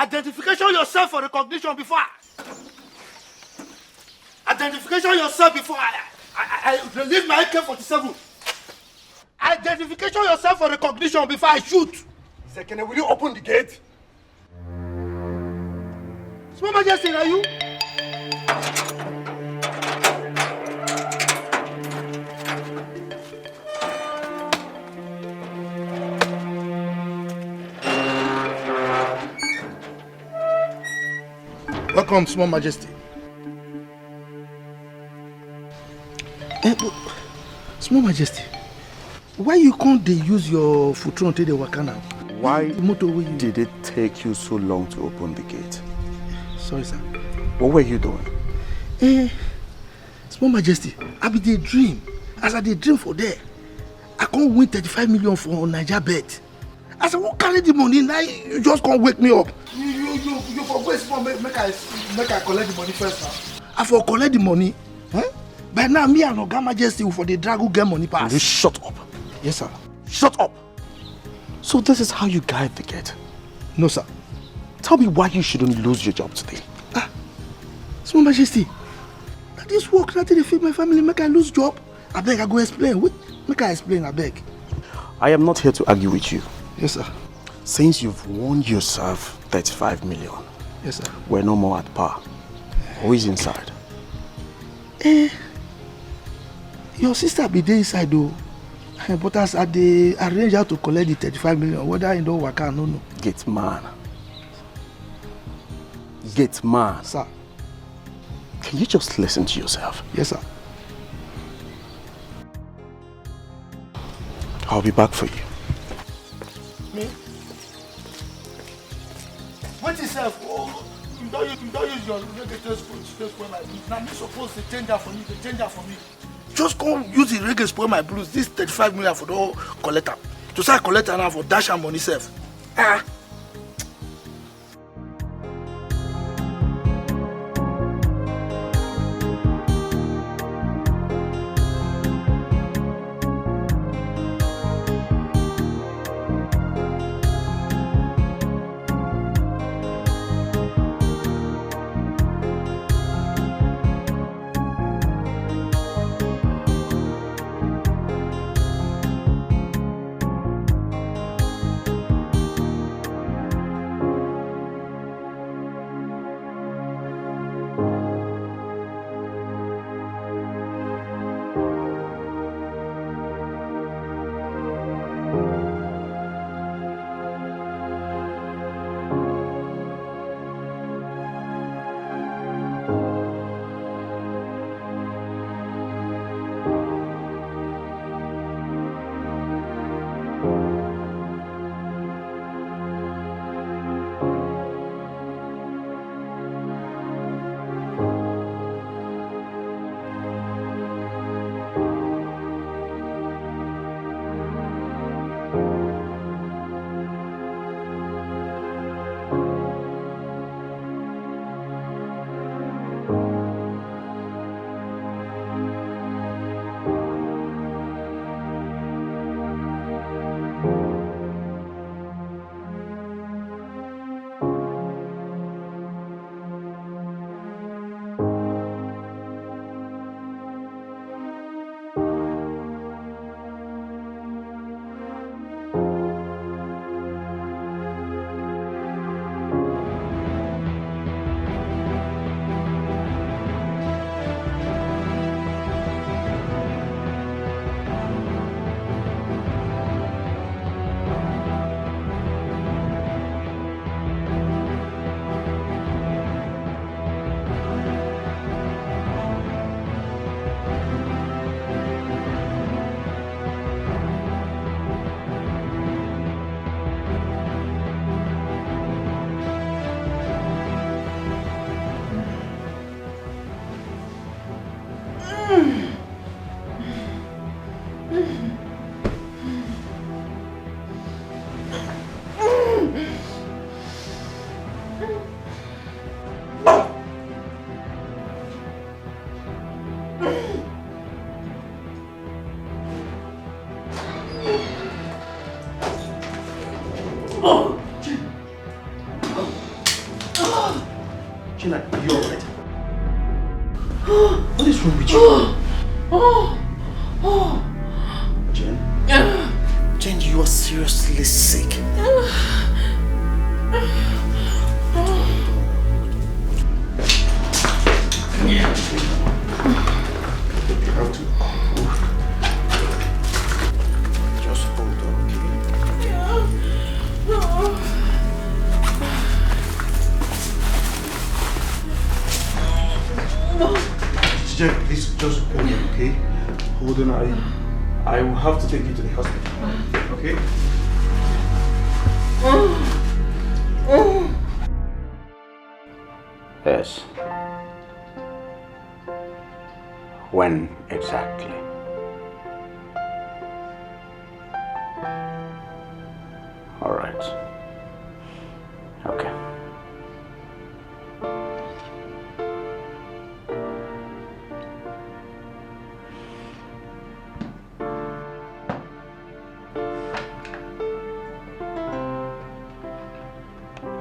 Identification yourself for recognition before Identification yourself before I release my AK-47. Identification yourself for recognition before I shoot. Second, will you open the gate? Small Majesty, are you? Welcome, Small Majesty. Small Majesty, why you can't they use your futron till they work now? Why did it take you so long to open the gate? Sorry, sir. What were you doing? Small Majesty, I be the dream. As I did dream for there, I can't win 35 million for Niger bet. I said, what carry the money now? You just can't wake me up. You forget small. Make I collect the money first now. I for collect the money. Huh? But now me and Oga Majesty for the drag who get money pass. Will you shut up? Yes, sir. Shut up. So this is how you guide the gate? No, sir. Tell me why you shouldn't lose your job today. Small Majesty, this work not to feed my family, make I lose job. I beg, I go explain. Wait, make I explain, I beg. I am not here to argue with you. Yes, sir. Since you've won yourself 35 million, yes, sir, we're no more at par. Who is inside? Your sister be there inside though. But as they arrange how to collect the 35 million, whether in don't work, I don't know. Gate man. Gate man. Sir. Can you just listen to yourself? Yes, sir. I'll be back for you. Me? What is that? Oh, you don't use your reggae spoil my blues. Now me supposed to change that for you, to change that for me. Just come use the reggae spoil my blues. This 35 million for the collector. To start collector now for dash and money self. with you? Jane? Jane, you are seriously sick. Just hold on, okay? Jane, please just hold on, okay? Hold on, I will have to take you to the hospital, okay? Yes. When exactly? All right. Okay.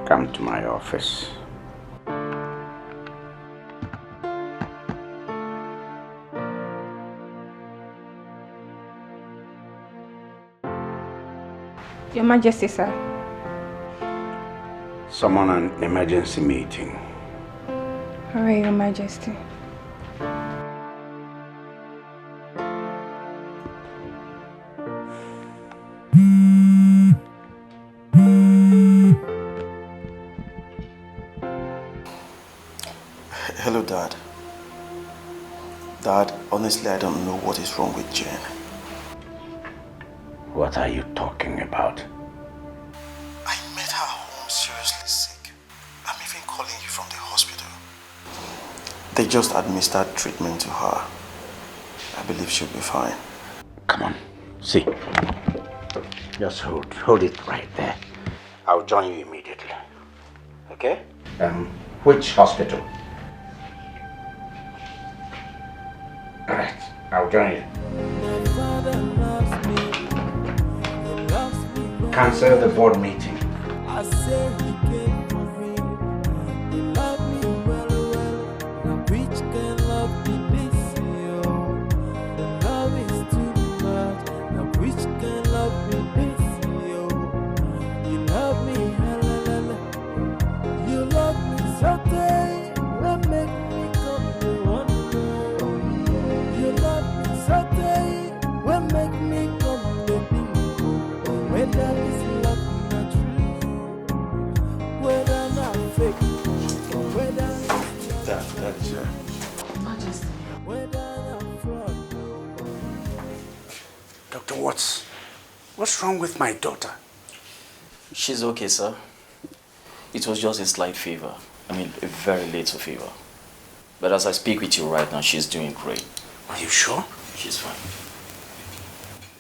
Come to my office. Your Majesty, sir. Summon an emergency meeting. All right, Your Majesty. Hello, Dad. Dad, honestly, I don't know what is wrong with Jane. What are you talking about? I met her home seriously sick. I'm even calling you from the hospital. They just administered treatment to her. I believe she'll be fine. Come on, see. Just hold it right there. I'll join you immediately. Okay? Which hospital? All right, I'll join you. Cancel the board meeting. I say he came for me. He loved me well. Now which can love me this year? The love is too much. Now which can love me this year? You love me, la. You love me so day. What make me come the one more? You love me so day. What make me come the bingo? Whether it's love not true, whether not fake, or whether That's Majesty. whether not fraud. Doctor, what's wrong with my daughter? She's okay, sir. It was just a slight fever. I mean, a very little fever. But as I speak with you right now, she's doing great. Are you sure? She's fine.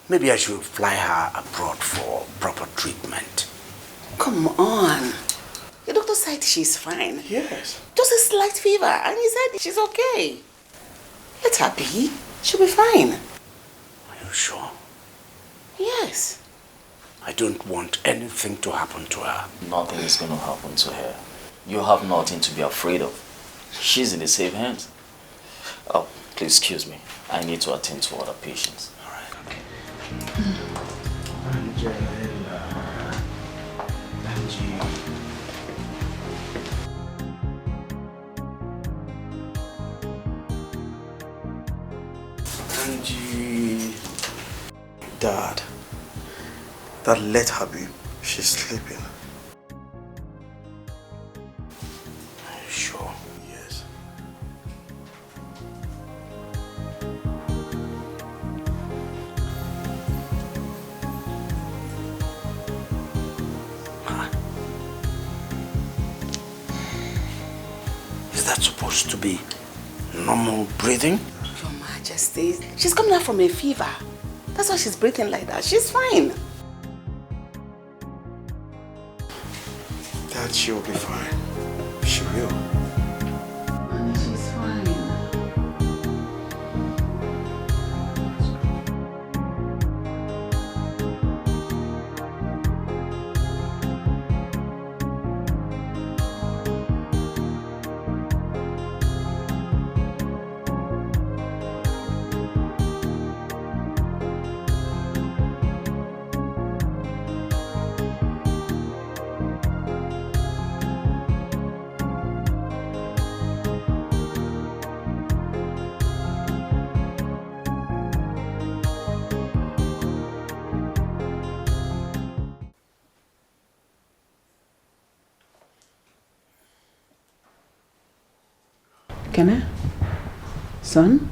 Maybe I should fly her abroad for proper treatment. Come on. The doctor said she's fine. Yes. Just a slight fever, and he said she's okay. Let her be. She'll be fine. Are you sure? Yes. I don't want anything to happen to her. Nothing is going to happen to her. You have nothing to be afraid of. She's in the safe hands. Oh, please excuse me. I need to attend to other patients. All right, okay. Angie. Dad. Dad, let her be. She's sleeping. Are you sure? Yes. Is that supposed to be normal breathing? Your Majesty, she's coming out from a fever. That's why she's breathing like that. She's fine. Dad, she'll be fine. She will. Honey, she's fine. Kenna? Son?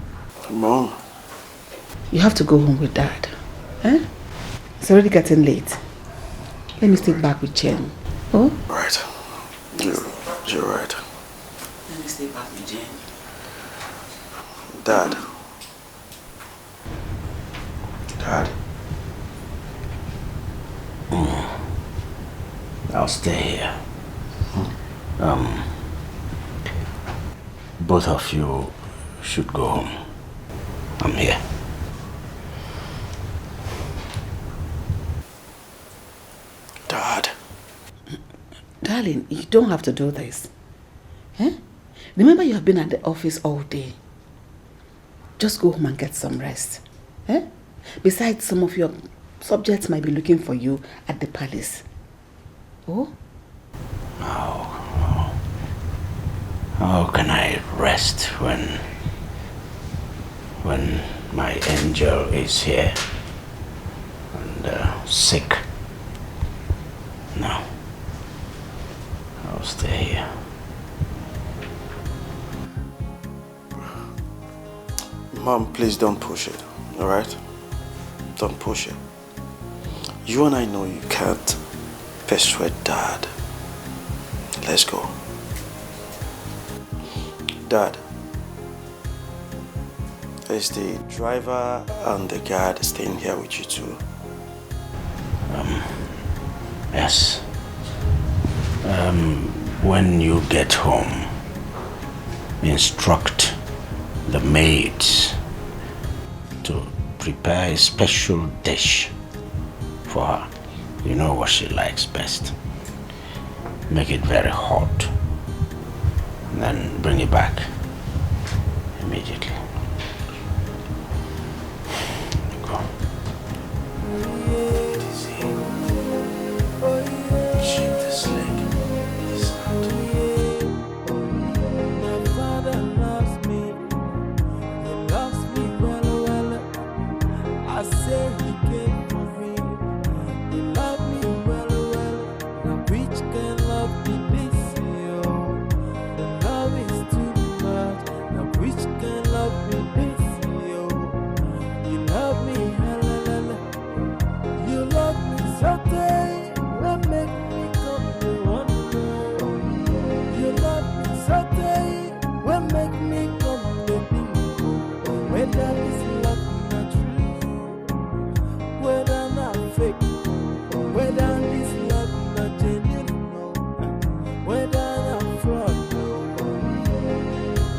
Mom. You have to go home with Dad. Eh? It's already getting late. Let me stay back with Jen. Oh? Right. You're right. Let me stay back with Jen. Dad. Dad. I'll stay here. Both of you should go home. I'm here. Dad. Darling, you don't have to do this. Eh? Remember, you have been at the office all day. Just go home and get some rest. Eh? Besides, some of your subjects might be looking for you at the palace. Oh? How can I rest when my angel is here and sick? No. I'll stay here. Mom, please don't push it, alright? Don't push it. You and I know you can't persuade Dad. Let's go. Dad, is the driver and the guard staying here with you too? Yes. When you get home, instruct the maids to prepare a special dish for her. You know what she likes best. Make it very hot. And then bring it back immediately. Go. Shape this leg. This hand. My father loves me. He loves me well. I say he came for me. He loved me well. Now which can love me this year? The love is too much. Now which can love me this year? You love me, you love me so day. Will make me come to one more. You love me so day. Will make me come to bingo. Whether this love not true, whether not fake, whether this love not genuine, no, whether not fraud, no.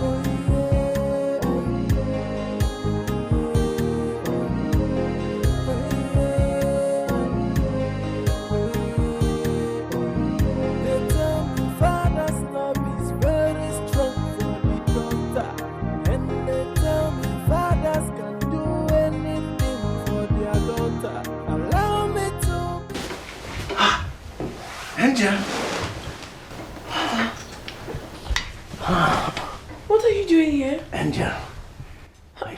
Oh yeah, oh They tell me father's love is very strong for the daughter, and they tell me fathers can do anything for their daughter. Allow me to. Angel. What are you doing here? Angel,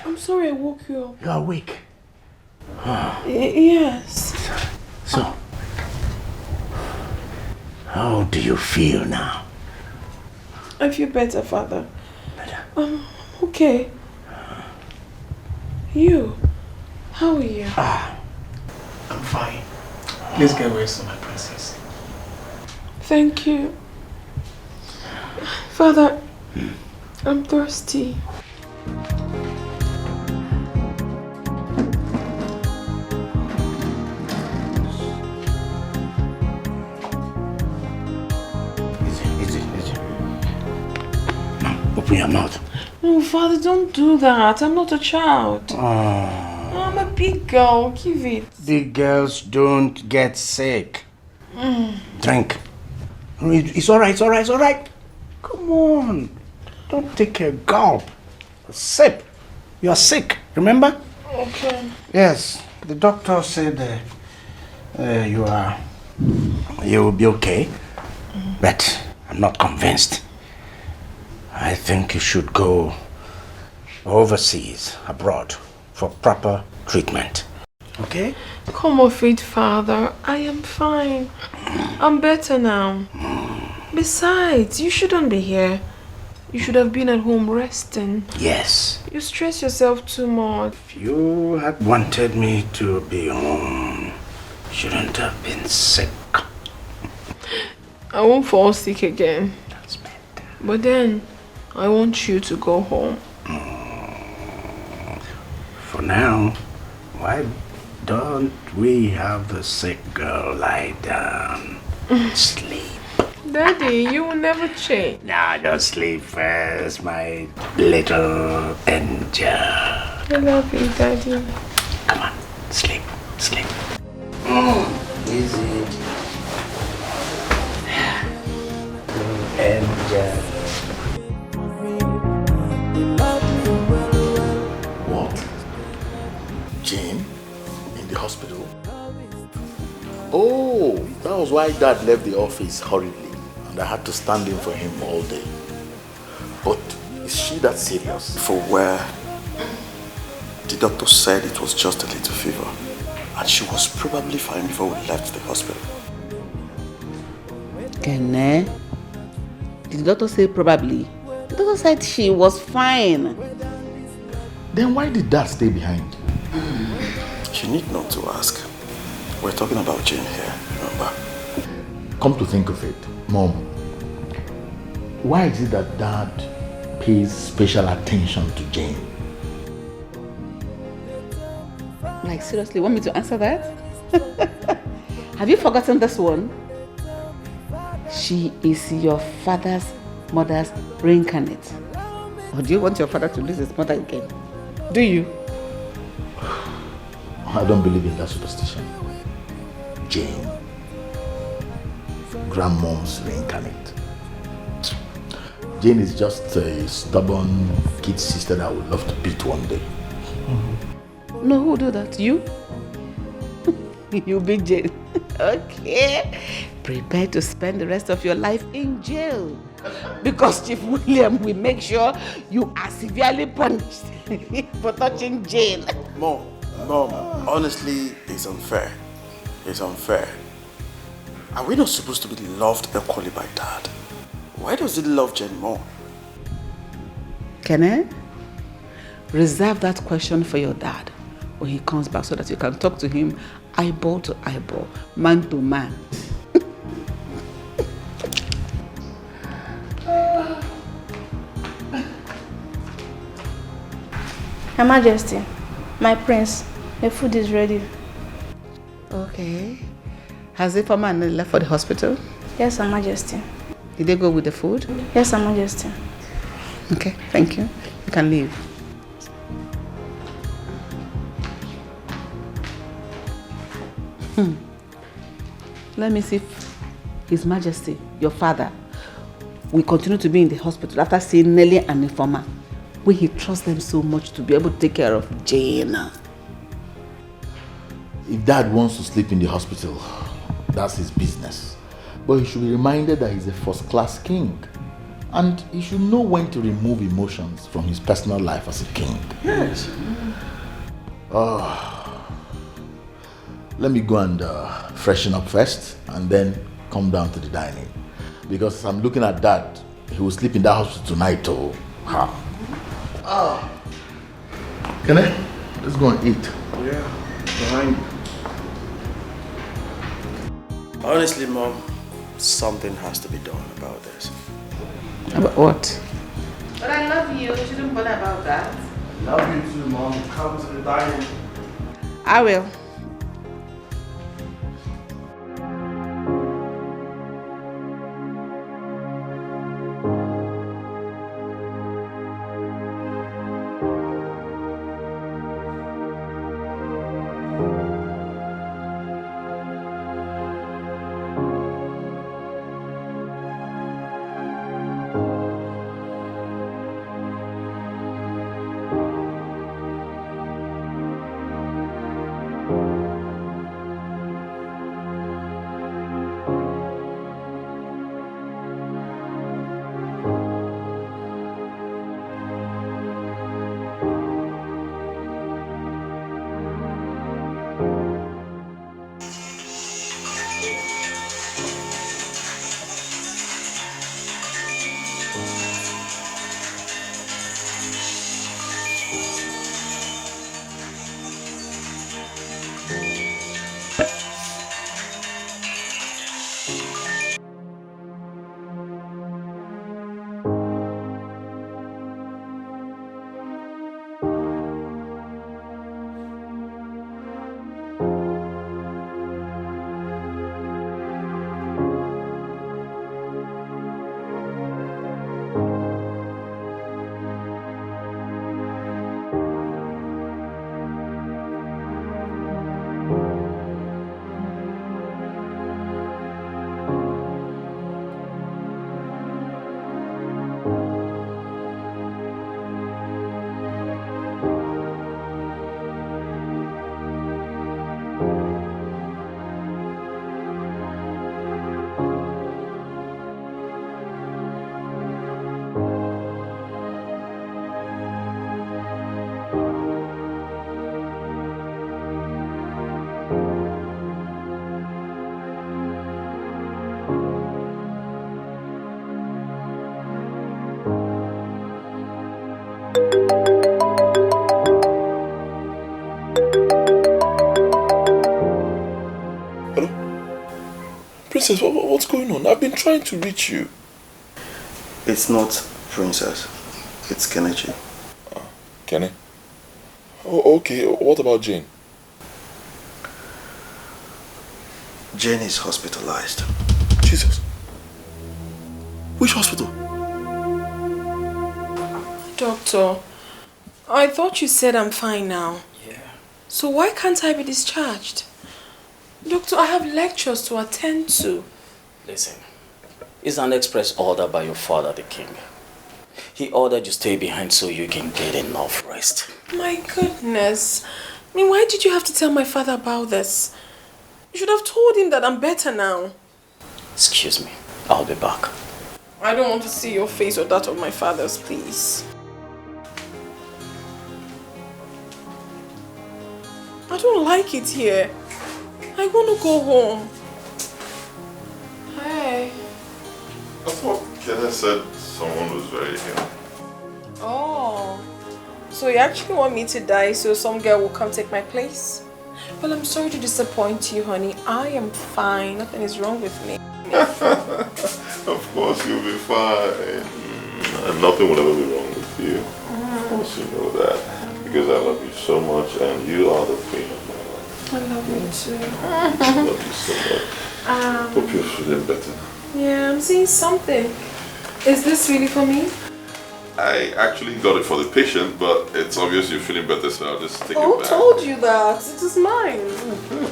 I'm sorry I woke you up. you are awake. Yes. So, how do you feel now? I feel better, Father. Better? Okay. You? How are you? I'm fine. Please get rest, my princess. Thank you. Father, I'm thirsty. Easy. Now, open your mouth. No, Father, don't do that. I'm not a child. I'm a big girl. Give it. Big girls don't get sick. Drink. It's all right. Come on. Don't take a gulp. A sip. You are sick, remember? Okay. Yes. The doctor said you will be okay. But I'm not convinced. I think you should go overseas, abroad, for proper treatment. Okay? Come off it, Father. I am fine. I'm better now. Besides, you shouldn't be here. You should have been at home resting. Yes. You stress yourself too much. If you had wanted me to be home, shouldn't have been sick. I won't fall sick again. That's better. But then, I want you to go home. For now, why don't we have the sick girl lie down? Sleep. Daddy, you will never change. Now just sleep first, my little angel. I love you, Daddy. Come on, sleep, sleep. Easy. Angel. What? Jane? In the hospital? Oh, that was why Dad left the office hurriedly and I had to stand in for him all day. But is she that serious? For where the doctor said it was just a little fever and she was probably fine before we left the hospital. Kene? Did the doctor say probably? The doctor said she was fine. Then why did Dad stay behind? You need not to ask. We're talking about Jane here, remember? Come to think of it, Mom, why is it that Dad pays special attention to Jane? Like, seriously, want me to answer that? Have you forgotten this one? She is your mother's reincarnate. Or do you want your father to lose his mother again? Do you? I don't believe in that superstition. Jane, grandmom's reincarnate. Jane is just a stubborn kid sister that I would love to beat one day. No, who will do that? You? You big Jane. Okay. Prepare to spend the rest of your life in jail. Because Chief William will make sure you are severely punished for touching Jane. Mom, honestly, it's unfair. It's unfair. Are we not supposed to be loved equally by Dad? Why does he love Jane more? Can I reserve that question for your dad when he comes back so that you can talk to him eyeball to eyeball, man to man? Her Majesty, my prince, the food is ready. Okay. Has the former left for the hospital? Yes, Her Majesty. Did they go with the food? Yes, Her Majesty. Okay, thank you. You can leave. Let me see if His Majesty, your father, will continue to be in the hospital after seeing Nelly and Informer, when he trusts them so much to be able to take care of Jane. If Dad wants to sleep in the hospital, that's his business. But he should be reminded that he's a first-class king. And he should know when to remove emotions from his personal life as a king. Yes. Let me go and freshen up first and then come down to the dining. Because I'm looking at Dad, he will sleep in that hospital tonight. Can I? Let's go and eat. Yeah, behind. Honestly, Mom, something has to be done about this. About what? But I love you. You shouldn't bother about that. Love you too, Mom. Come to the dining. I will. Princess, what's going on? I've been trying to reach you. It's not Princess. It's Kenichi. Kenny? Oh, okay. What about Jane? Jane is hospitalized. Jesus. Which hospital? Doctor, I thought you said I'm fine now. Yeah. So why can't I be discharged? Doctor, I have lectures to attend to. Listen, it's an express order by your father, the king. He ordered you stay behind so you can get enough rest. My goodness. I mean, why did you have to tell my father about this? You should have told him that I'm better now. Excuse me, I'll be back. I don't want to see your face or that of my father's, please. I don't like it here. I want to go home. Hey. I thought Kenneth said someone was very ill. Oh. So you actually want me to die so some girl will come take my place? Well, I'm sorry to disappoint you, honey. I am fine. Nothing is wrong with me. Of course you'll be fine. And nothing will ever be wrong with you. Of course you know that. Because I love you so much and you are the queen of my life. I love you too. I love you so much. Hope you're feeling better. Yeah, I'm seeing something. Is this really for me? I actually got it for the patient, but it's obvious you're feeling better, so I'll just take it Who back. told you that? It is mine.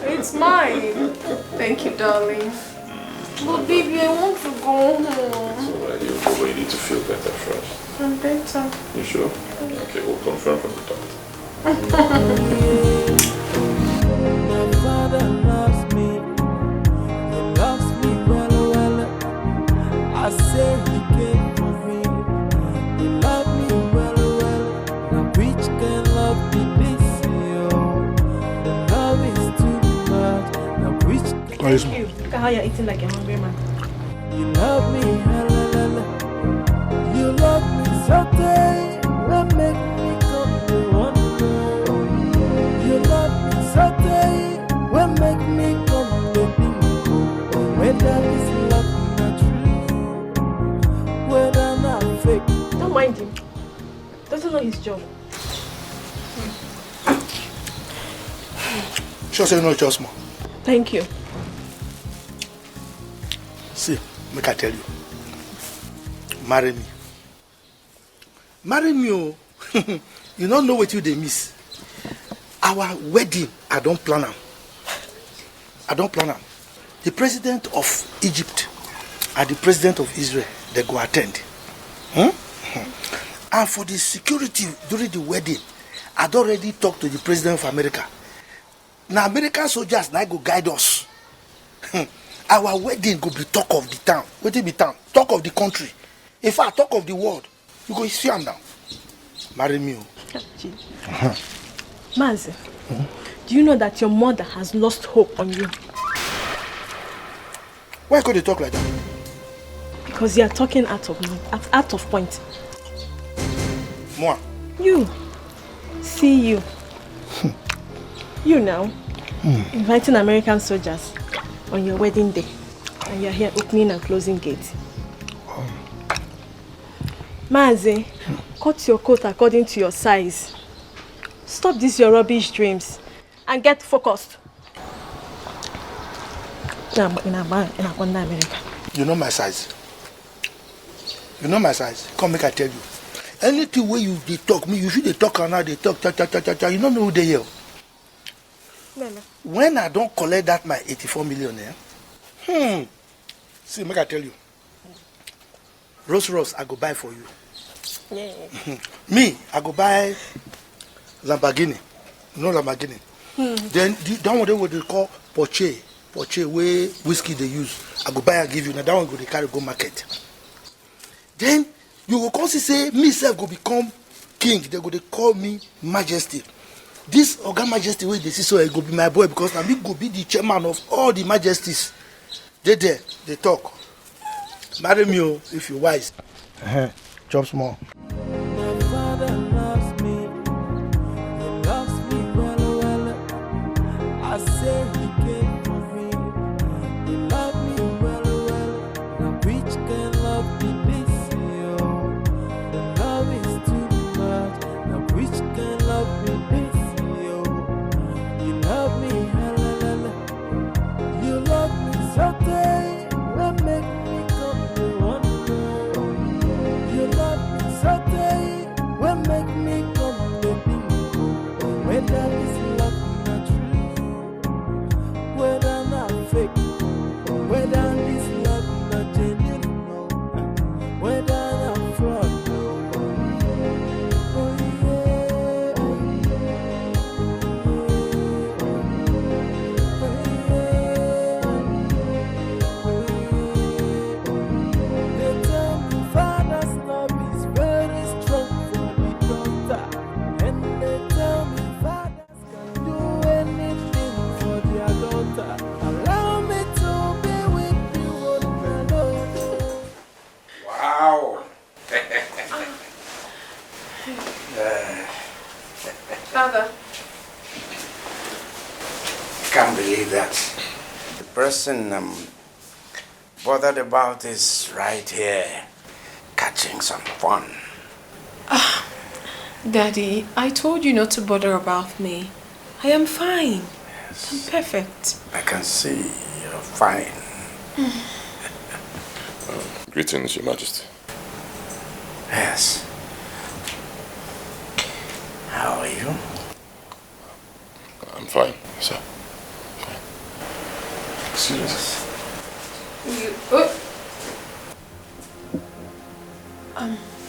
It's mine. Thank you, darling. But baby, I want to go home. It's alright, you probably need to feel better first. I'm better. You sure? Okay, we'll confirm from the doctor. My father loves me. He loves me well. I say he came for me. He loved me well. Now which can love me this year? The love is too much. Now which can... Thank you. Look at how you're eating like a hungry man. You love me, you love me so day, will make me come to one more. You love me so day, will make me come to bingo. Whether this love not true, whether not fake. Don't mind him. Doesn't know his job. Sure say no just more. Thank you. See, make I tell you. Marry me. Marry me, oh. You don't know what you they miss. Our wedding, I don't plan am. The president of Egypt and the president of Israel, they go attend. And for the security during the wedding, I'd already talked to the president of America. Now American soldiers now go guide us. Our wedding go be talk of the town. What it be town? Talk of the country. In fact, talk of the world. You go see am now. Marry me. Mazi, do you know that your mother has lost hope on you? Why could you talk like that? Because you are talking out of point. Moi. You. See you. You now. Inviting American soldiers on your wedding day. And you're here opening and closing gates. Mazi, cut your coat according to your size. Stop these your rubbish dreams and get focused. In America. You know my size. Come make I tell you. Anything where you they talk me, you should they talk and now they talk. You don't know who they are. When I don't collect that my 84 million, see, make I tell you. Rolls I go buy for you. Yeah. Me, I go buy Lamborghini. You know Lamborghini? Then that one what they call Porsche where whiskey they use. I go buy and give you. Now that one go they carry go market. Then you will come say me self go become king. They go they call me Majesty. This Oga Majesty way they see so I go be my boy because now me go be the chairman of all the majesties. They there, they talk. Marry me if you wise. Chop small. My father loves me. He loves me well. I say he came for me. He loved me well. can't believe that. The person I'm bothered about is right here, catching some fun. Daddy, I told you not to bother about me. I am fine. Yes. I'm perfect. I can see you're fine. Greetings, Your Majesty. Yes. How are you? I'm fine, sir. Fine. Excuse me.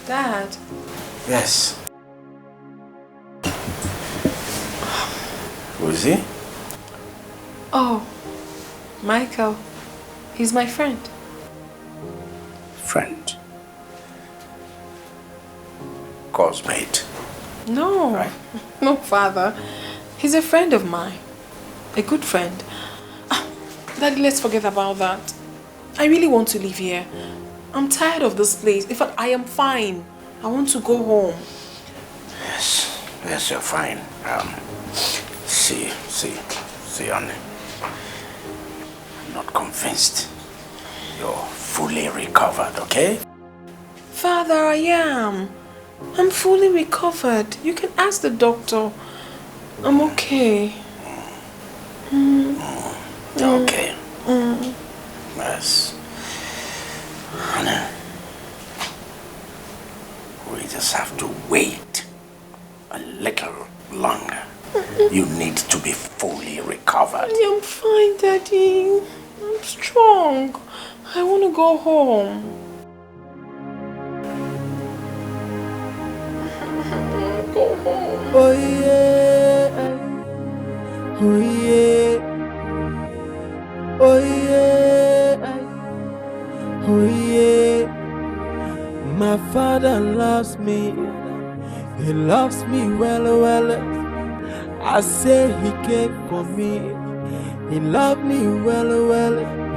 Dad. Yes. Who is he? Oh, Michael. He's my friend. Friend. Cosmate. No, Right. no, Father. He's a friend of mine. A good friend. Daddy, let's forget about that. I really want to live here. I'm tired of this place. In fact, I am fine. I want to go home. Yes, yes, you're fine. See, honey. I'm not convinced. You're fully recovered, okay? Father, I am. I'm fully recovered. You can ask the doctor. I'm okay. Okay. Yes. Honey, we just have to wait a little longer. You need to be fully recovered. I'm fine, Daddy. I'm strong. I want to go home. Go home. Oh yeah, oh yeah, oh yeah, oh yeah. My father loves me, he loves me well. I say he came for me, he loved me well.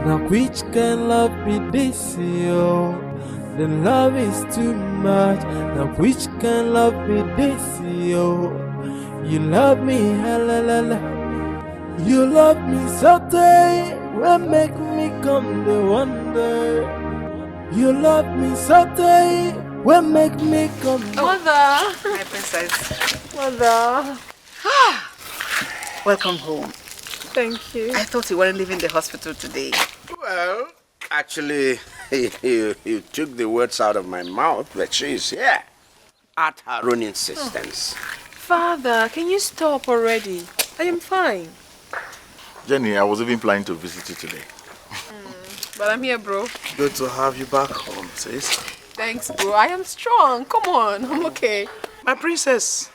Now which can love be this, yo? The love is too much. Now which can love be this, yo? You love me, hella. You love me so tight, will make me come to wonder. You love me so tight, will make me come. Mother. My princess. Mother. Welcome home. Thank you. I thought you weren't leaving the hospital today. Well, actually, you took the words out of my mouth, but she's here at her own insistence. Father, can you stop already? I am fine. Jenny, I was even planning to visit you today. But I'm here, bro. Good to have you back home, sis. Thanks, bro. I am strong. Come on. I'm okay. My princess,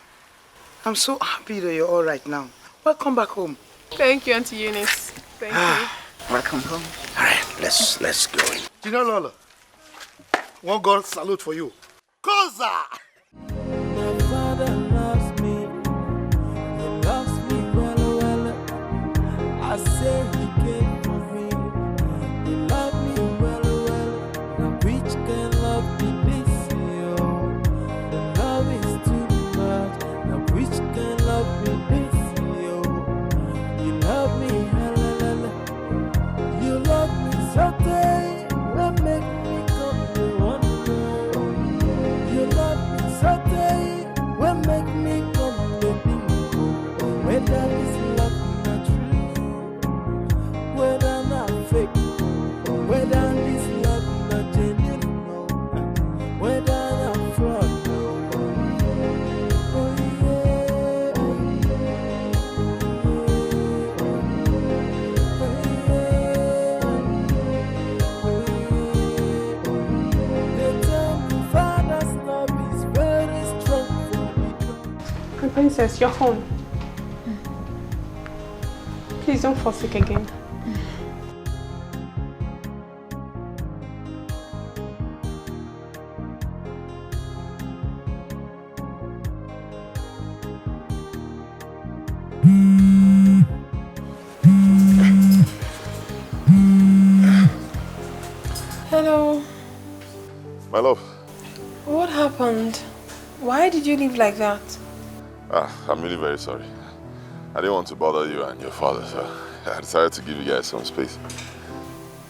I'm so happy that you're all right now. Welcome back home. Thank you, Auntie Eunice. Thank you. Welcome home. All right, let's go in. You know, Lola, one God salute for you. Koza! My father loves me, he loves me well. I say he came for me, he loved me well. Now which can love be this, yo? The love is too much. Now which can love be this, yo? You love me, hella. You love me so tight, will make me come to wonder. You love me so tight, will make me come to think. Whether this love not true, whether not fake, whether this love not genuine, no, whether not fraud. Oh yeah, oh Princess, you're home. Please don't fall sick again. Hello. My love. What happened? Why did you leave like that? I'm really very sorry. I didn't want to bother you and your father, so I decided to give you guys some space.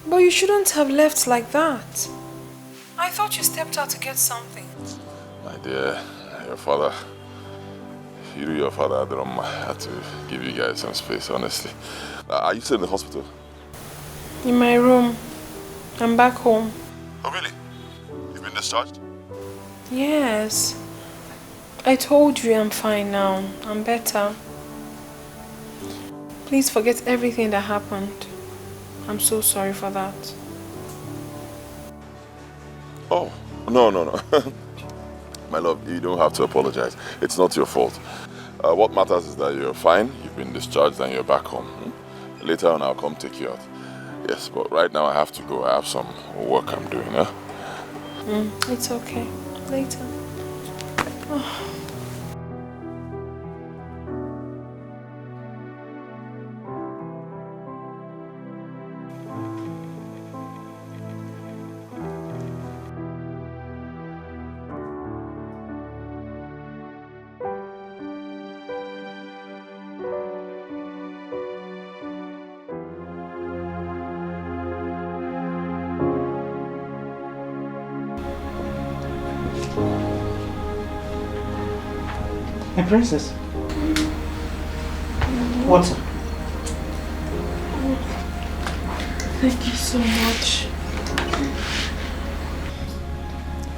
But you shouldn't have left like that. I thought you stepped out to get something. My dear, your father... If you do your father, I don't have to give you guys some space, honestly. Are you still in the hospital? In my room. I'm back home. Oh, really? You've been discharged? Yes. I told you I'm fine now. I'm better. Please forget everything that happened. I'm so sorry for that. Oh, no. My love, you don't have to apologize. It's not your fault. What matters is that you're fine, you've been discharged, and you're back home. Later on, I'll come take you out. Yes, but right now I have to go. I have some work I'm doing, huh? It's okay. Later. Oh. My princess. What's up? Thank you so much.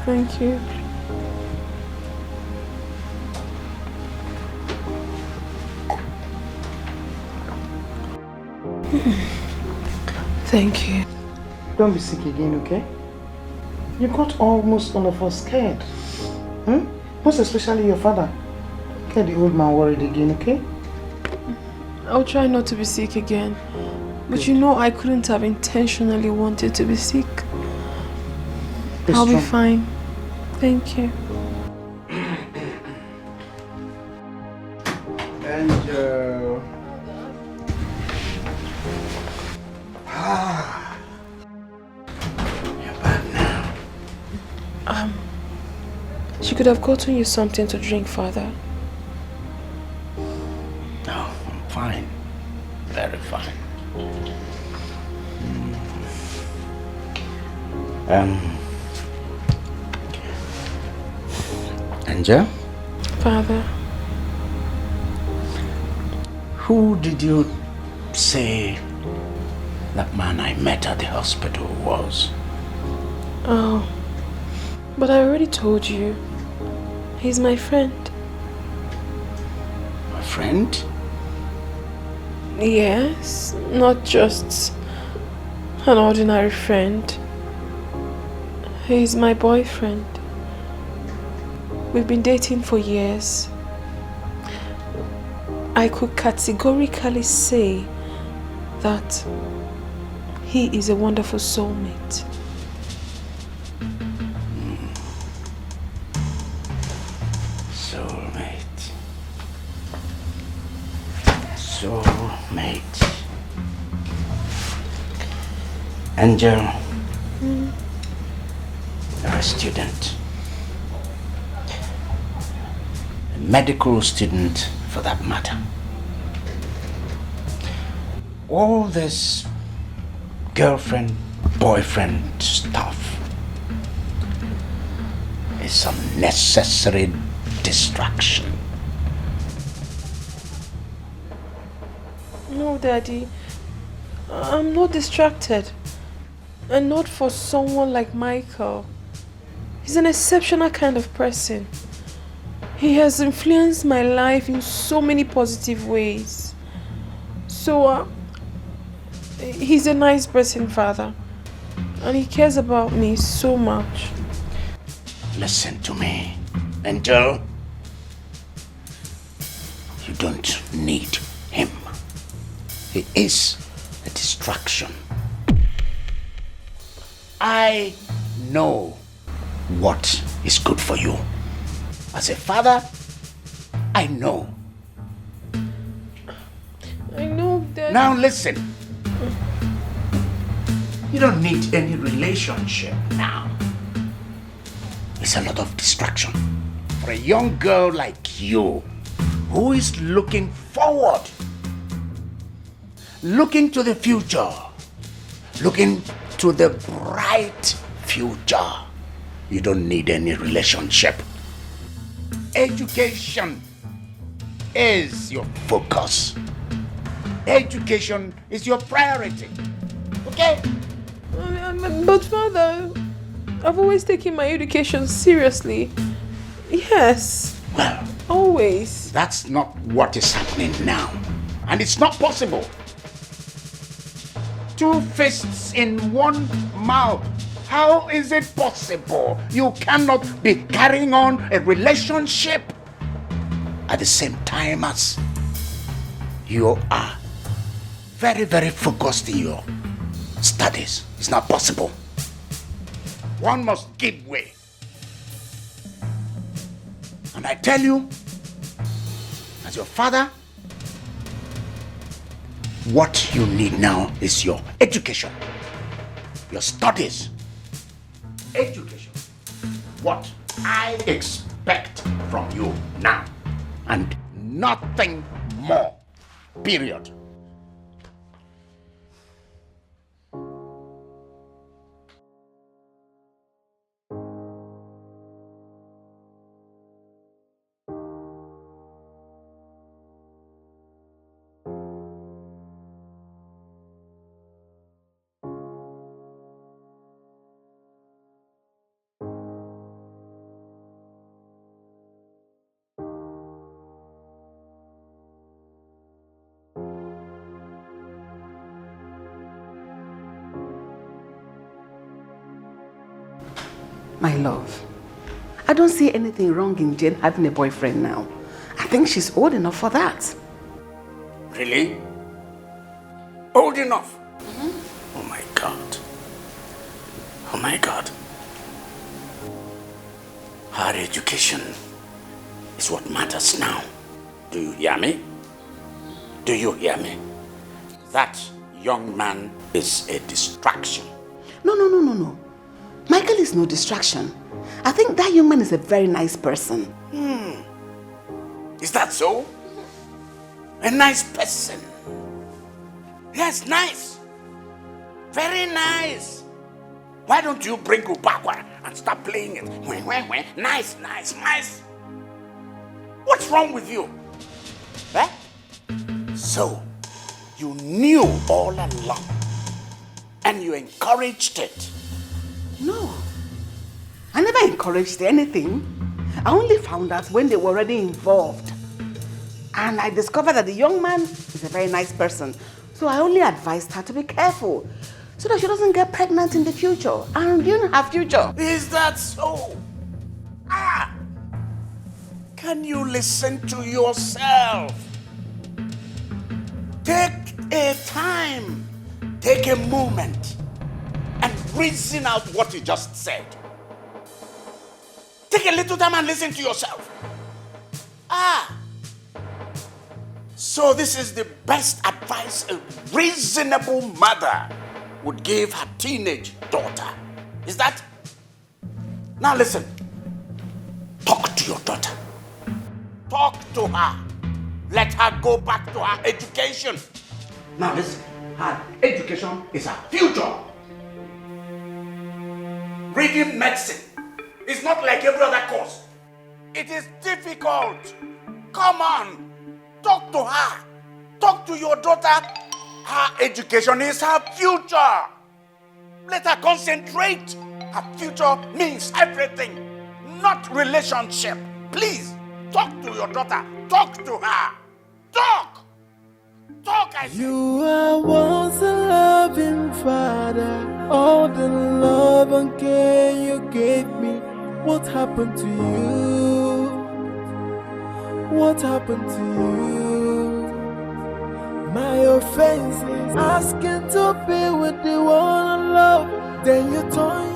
Thank you. Thank you. Don't be sick again, okay? You got almost all of us scared. Most especially your father. Get the old man worried again, okay? I'll try not to be sick again. But you know I couldn't have intentionally wanted to be sick. I'll be fine. Thank you. Angel. You're back now. She could have gotten you something to drink, Father. No, I'm fine. Very fine. Angel? Father. Who did you say that man I met at the hospital was? Oh, but I already told you. He's my friend. A friend? Yes, not just an ordinary friend. He's my boyfriend. We've been dating for years. I could categorically say that he is a wonderful soulmate. Soulmate. Angel, you're a student. A medical student, for that matter. All this girlfriend, boyfriend stuff is some necessary distraction. No, Daddy. I'm not distracted. And not for someone like Michael. He's an exceptional kind of person. He has influenced my life in so many positive ways. So, he's a nice person, Father. And he cares about me so much. Listen to me, Angel. You don't need him. He is a distraction. I know what is good for you. As a father, I know. I know that... Now listen. You don't need any relationship now. It's a lot of distraction. For a young girl like you, who who is looking forward, looking to the future, looking to the bright future. You don't need any relationship. Education is your focus. Education is your priority. Okay? But Father, I've always taken my education seriously. Yes. Well, always. That's not what is happening now. And it's not possible. 2 fists in 1 mouth. How is it possible? You cannot be carrying on a relationship at the same time as you are very, very focused in your studies. It's not possible. One must give way. And I tell you, as your father, what you need now is your education, your studies. Education. What I expect from you now, and nothing more. Period. My love, I don't see anything wrong in Jane having a boyfriend now. I think she's old enough for that. Really? Old enough? Mm-hmm. Oh my God. Oh my God. Her education is what matters now. Do you hear me? Do you hear me? That young man is a distraction. No. Michael is no distraction. I think that young man is a very nice person. Is that so? A nice person. Yes, nice. Very nice. Why don't you bring Ubakwa and start playing it? Nice. What's wrong with you? Eh? So, you knew all along and you encouraged it. No, I never encouraged anything. I only found out when they were already involved. And I discovered that the young man is a very nice person. So I only advised her to be careful so that she doesn't get pregnant in the future and ruin her future. Is that so? Can you listen to yourself? Take a time, take a moment, and reason out what you just said. Take a little time and listen to yourself. So this is the best advice a reasonable mother would give her teenage daughter. Is that? Now listen. Talk to your daughter. Talk to her. Let her go back to her education. Now listen. Her education is her future. Reading medicine is not like every other course. It is difficult. Come on. Talk to her. Talk to your daughter. Her education is her future. Let her concentrate. Her future means everything, not relationship. Please, talk to your daughter. Talk to her. Talk. Talk, I say. You are once a loving father. All the love and care you gave me. What happened to you? What happened to you? My offense is asking to be with the one I love. Then you turn.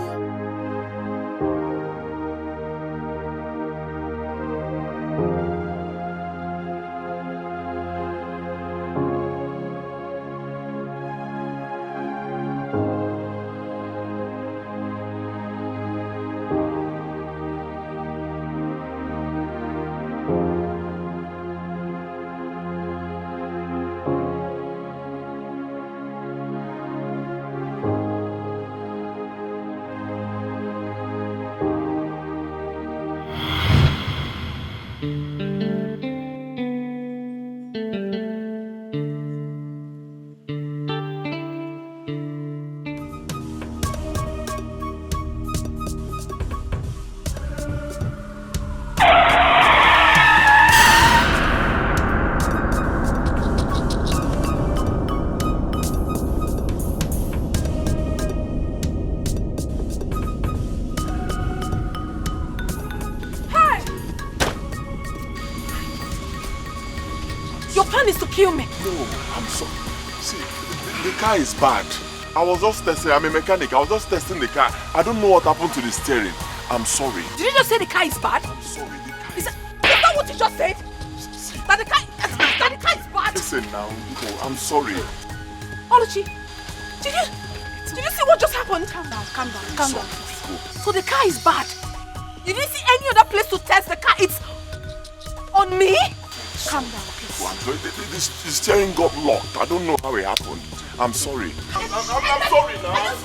kill me. No, I'm sorry. See, the car is bad. I was just testing. I'm a mechanic. I was just testing the car. I don't know what happened to the steering. I'm sorry. Did you just say the car is bad? I'm sorry. The car Is that what you just said? That the car is bad? Listen now, Nico, I'm sorry. Oluchi, did you see what just happened? Calm down. So the car is bad. You didn't see any other place to test the car. It's on me? Calm down, please. I'm sorry. The steering got locked. I don't know how it happened. I'm sorry. I'm sorry now.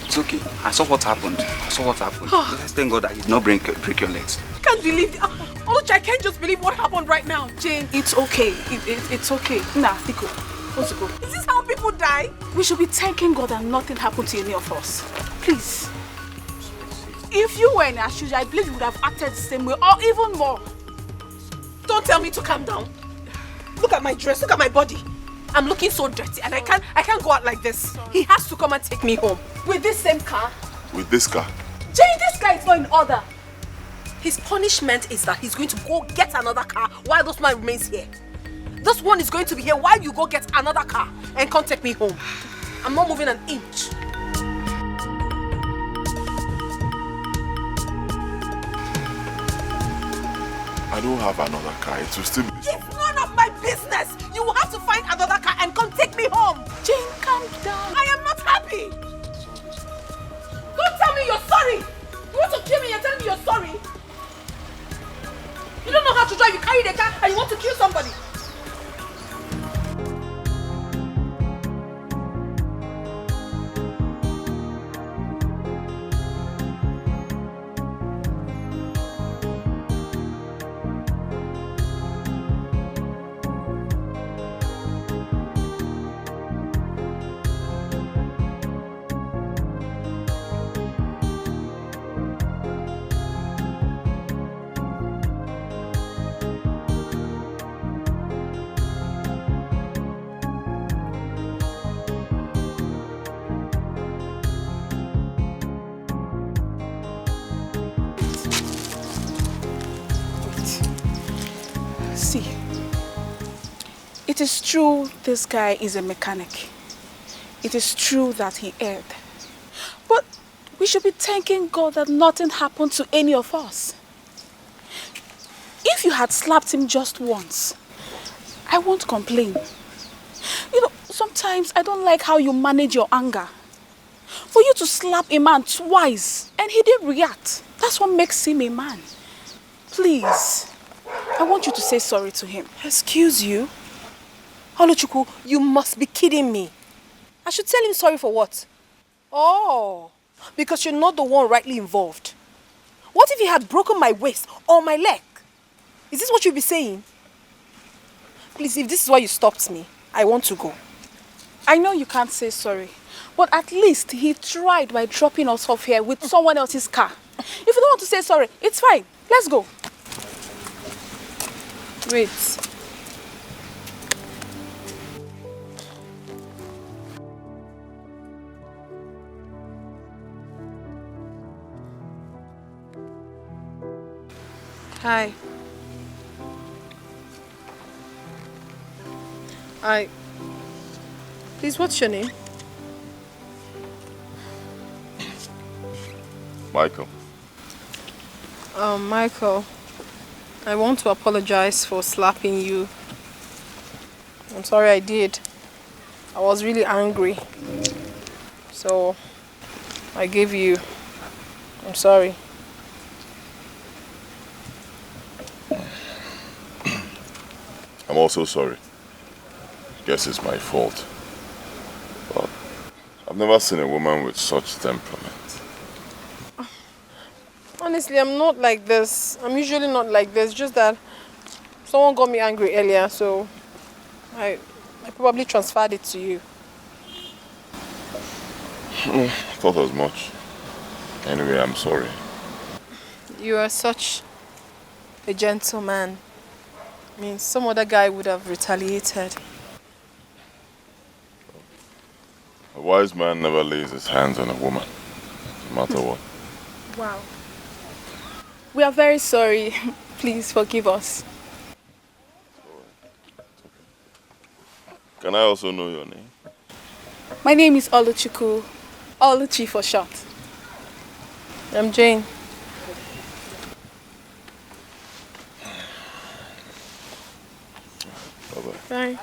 It's okay. I saw what happened. Let's thank God that you did not break your legs. I can't believe it. Oluchi, I can't just believe what happened right now. Jane, it's okay. It's okay. Nah, Nico. Let's go. Is this how people die? We should be thanking God that nothing happened to any of us. Please. If you were in our shoes, I believe you would have acted the same way or even more. Don't tell me to calm down. Look at my dress, look at my body. I'm looking so dirty and I can't go out like this. He has to come and take me home. With this same car? With this car? Jane, this car is not in order. His punishment is that he's going to go get another car while this man remains here. This one is going to be here while you go get another car and come take me home. I'm not moving an inch. I don't have another car. It will still be It's none of my business. You will have to find another car and come take me home. Jane, calm down. I am not happy. Don't tell me you're sorry. You want to kill me and tell me you're sorry. You don't know how to drive. You carry the car and you want to kill somebody. It is true this guy is a mechanic. It is true that he erred. But we should be thanking God that nothing happened to any of us. If you had slapped him just once, I won't complain. You know, sometimes I don't like how you manage your anger. For you to slap a man twice and he didn't react, that's what makes him a man. Please, I want you to say sorry to him. Excuse you? Oluchukwu, you must be kidding me. I should tell him sorry for what? Oh, because you're not the one rightly involved. What if he had broken my waist or my leg? Is this what you'll be saying? Please, if this is why you stopped me, I want to go. I know you can't say sorry, but at least he tried by dropping us off here with someone else's car. If you don't want to say sorry, it's fine. Let's go. Wait. Hi. Please, what's your name? Michael. Michael, I want to apologize for slapping you. I'm sorry I did. I was really angry. So, I gave you. I'm sorry. I'm also sorry. Guess it's my fault. But I've never seen a woman with such temperament. Honestly, I'm not like this. I'm usually not like this. Just that someone got me angry earlier, so I probably transferred it to you. I thought as much. Anyway, I'm sorry. You are such a gentleman. I mean, some other guy would have retaliated. A wise man never lays his hands on a woman, no matter what. Wow. We are very sorry. Please forgive us. Can I also know your name? My name is Oluchukwu. Oluchi for short. I'm Jane. Bye-bye. Bye.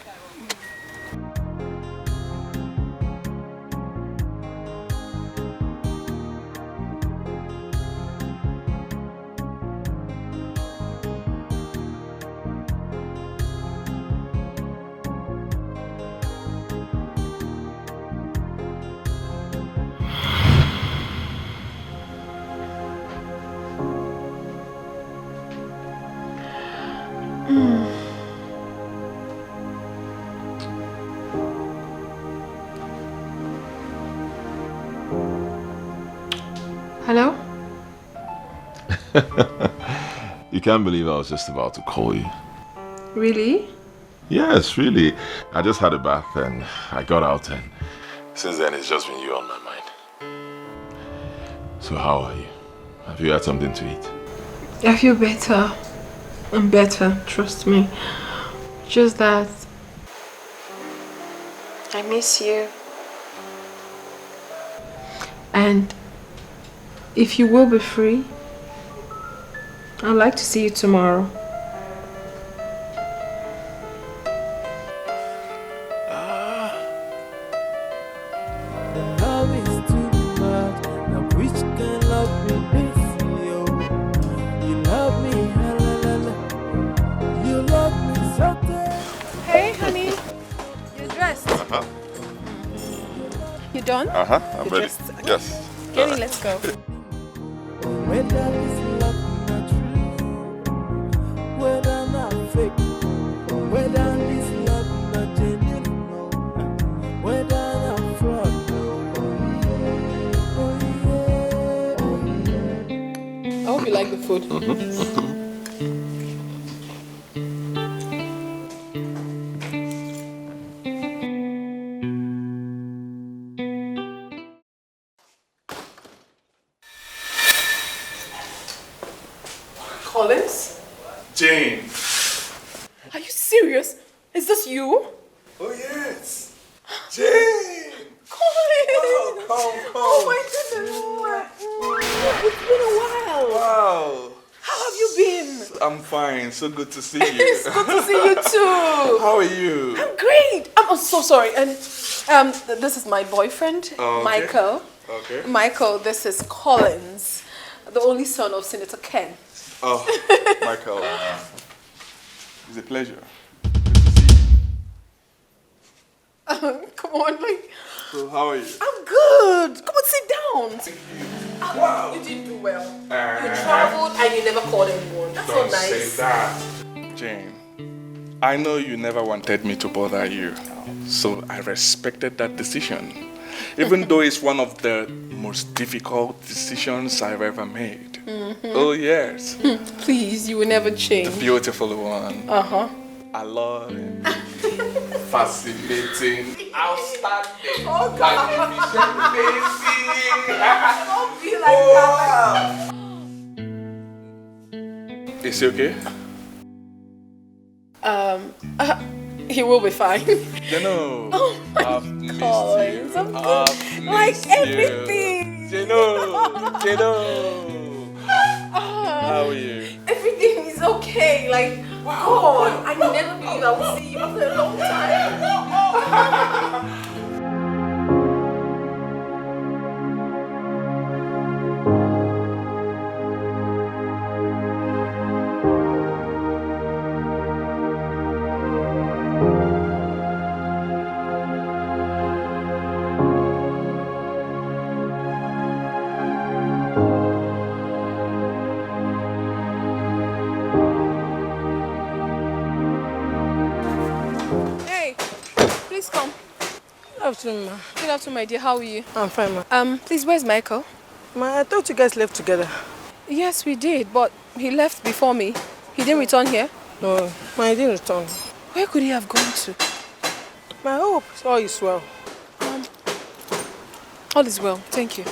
Hello? You can't believe I was just about to call you. Really? Yes, really. I just had a bath and I got out, and since then it's just been you on my mind. So how are you? Have you had something to eat? I feel better. I'm better, trust me. Just that I miss you. And if you will be free, I'd like to see you tomorrow. The love is too much. Now which can love me this, yo? You love me, la la la la. You love me so dead. Hey, honey. You're dressed. Uh-huh. You done? Uh-huh. I'm You're ready. dressed. Okay. Yes. Kenny, let's go. Whether this love not true, whether not fake, whether this love not genuine, whether not fraud. I hope you like the food. Collins? Jane. Are you serious? Is this you? Oh, yes. Jane. Collins! Come. Oh my goodness! It's been a while. Wow. How have you been? I'm fine. So good to see you. It's good to see you too. How are you? I'm great. I'm so sorry. And this is my boyfriend, Oh, okay. Michael. Okay. Michael, this is Collins, the only son of Senator Ken. Oh, Michael. It's a pleasure. Come on, like. So how are you? I'm good. Come on, sit down. Wow. You did do well. You traveled and you never called anyone. That's so Don't nice. say that. Jane, I know you never wanted me to bother you, so I respected that decision, even though it's one of the most difficult decisions I've ever made. Oh yes. Please, you will never change. The beautiful one. Uh-huh. I love it. Fascinating. Outstanding. Oh, God. Magnificent. Don't be like that. Is he okay? He will be fine. You know, Oh my I've missed Collins, you. I'm good. I've Like missed everything. You know. How are you? Everything is okay. Like, God, I never believed I would see you after a long time. afternoon, ma. Good afternoon, my dear. How are you? I'm fine, ma. Please, where's Michael? Ma, I thought you guys left together. Yes, we did, but he left before me. He didn't return here? No, ma, he didn't return. Where could he have gone to? Ma, I hope all is well. All is well. Thank you.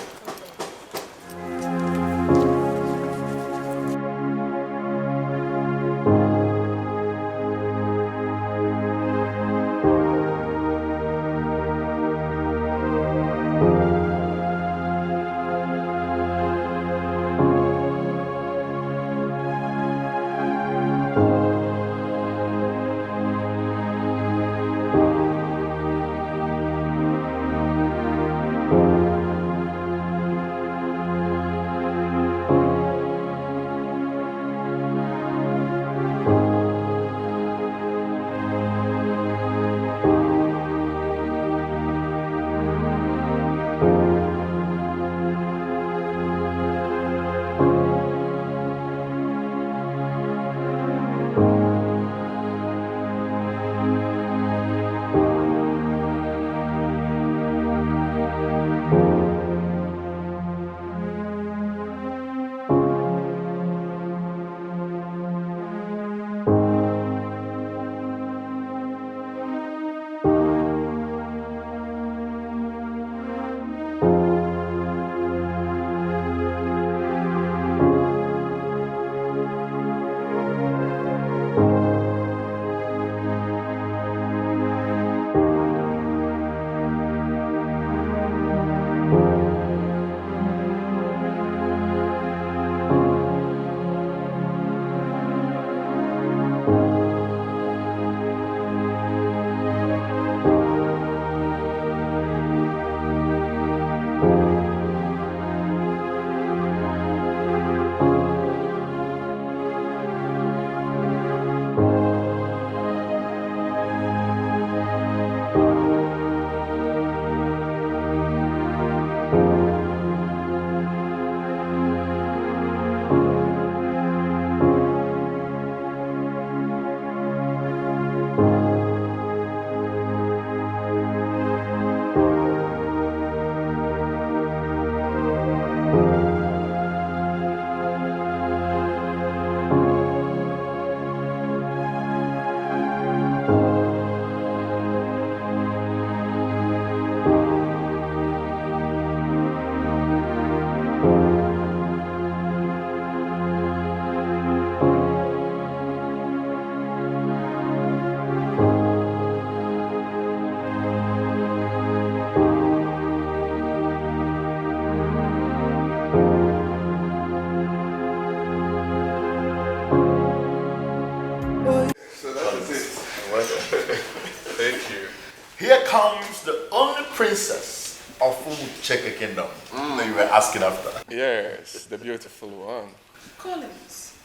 Here comes the only princess of Checker Kingdom that you were asking after. Yes, the beautiful one. Collins.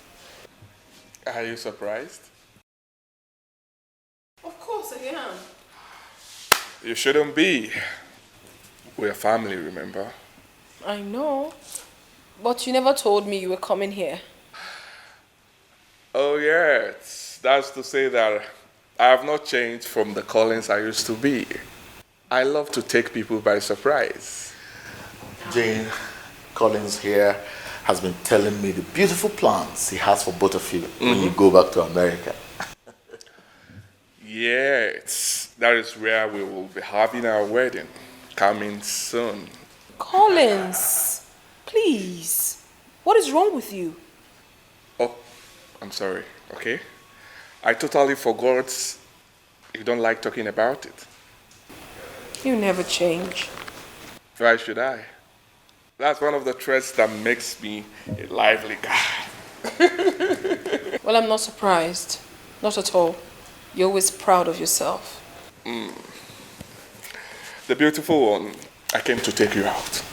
Are you surprised? Of course I am. You shouldn't be. We're family, remember? I know. But you never told me you were coming here. Oh, yes. That's to say that I have not changed from the Collins I used to be. I love to take people by surprise. Jane, Collins here has been telling me the beautiful plans he has for both of you when you go back to America. Yes, that is where we will be having our wedding. Coming soon. Collins, please. What is wrong with you? Oh, I'm sorry, okay? I totally forgot you don't like talking about it. You never change. Why should I? That's one of the traits that makes me a lively guy. Well, I'm not surprised. Not at all. You're always proud of yourself. The beautiful one, I came to take you out.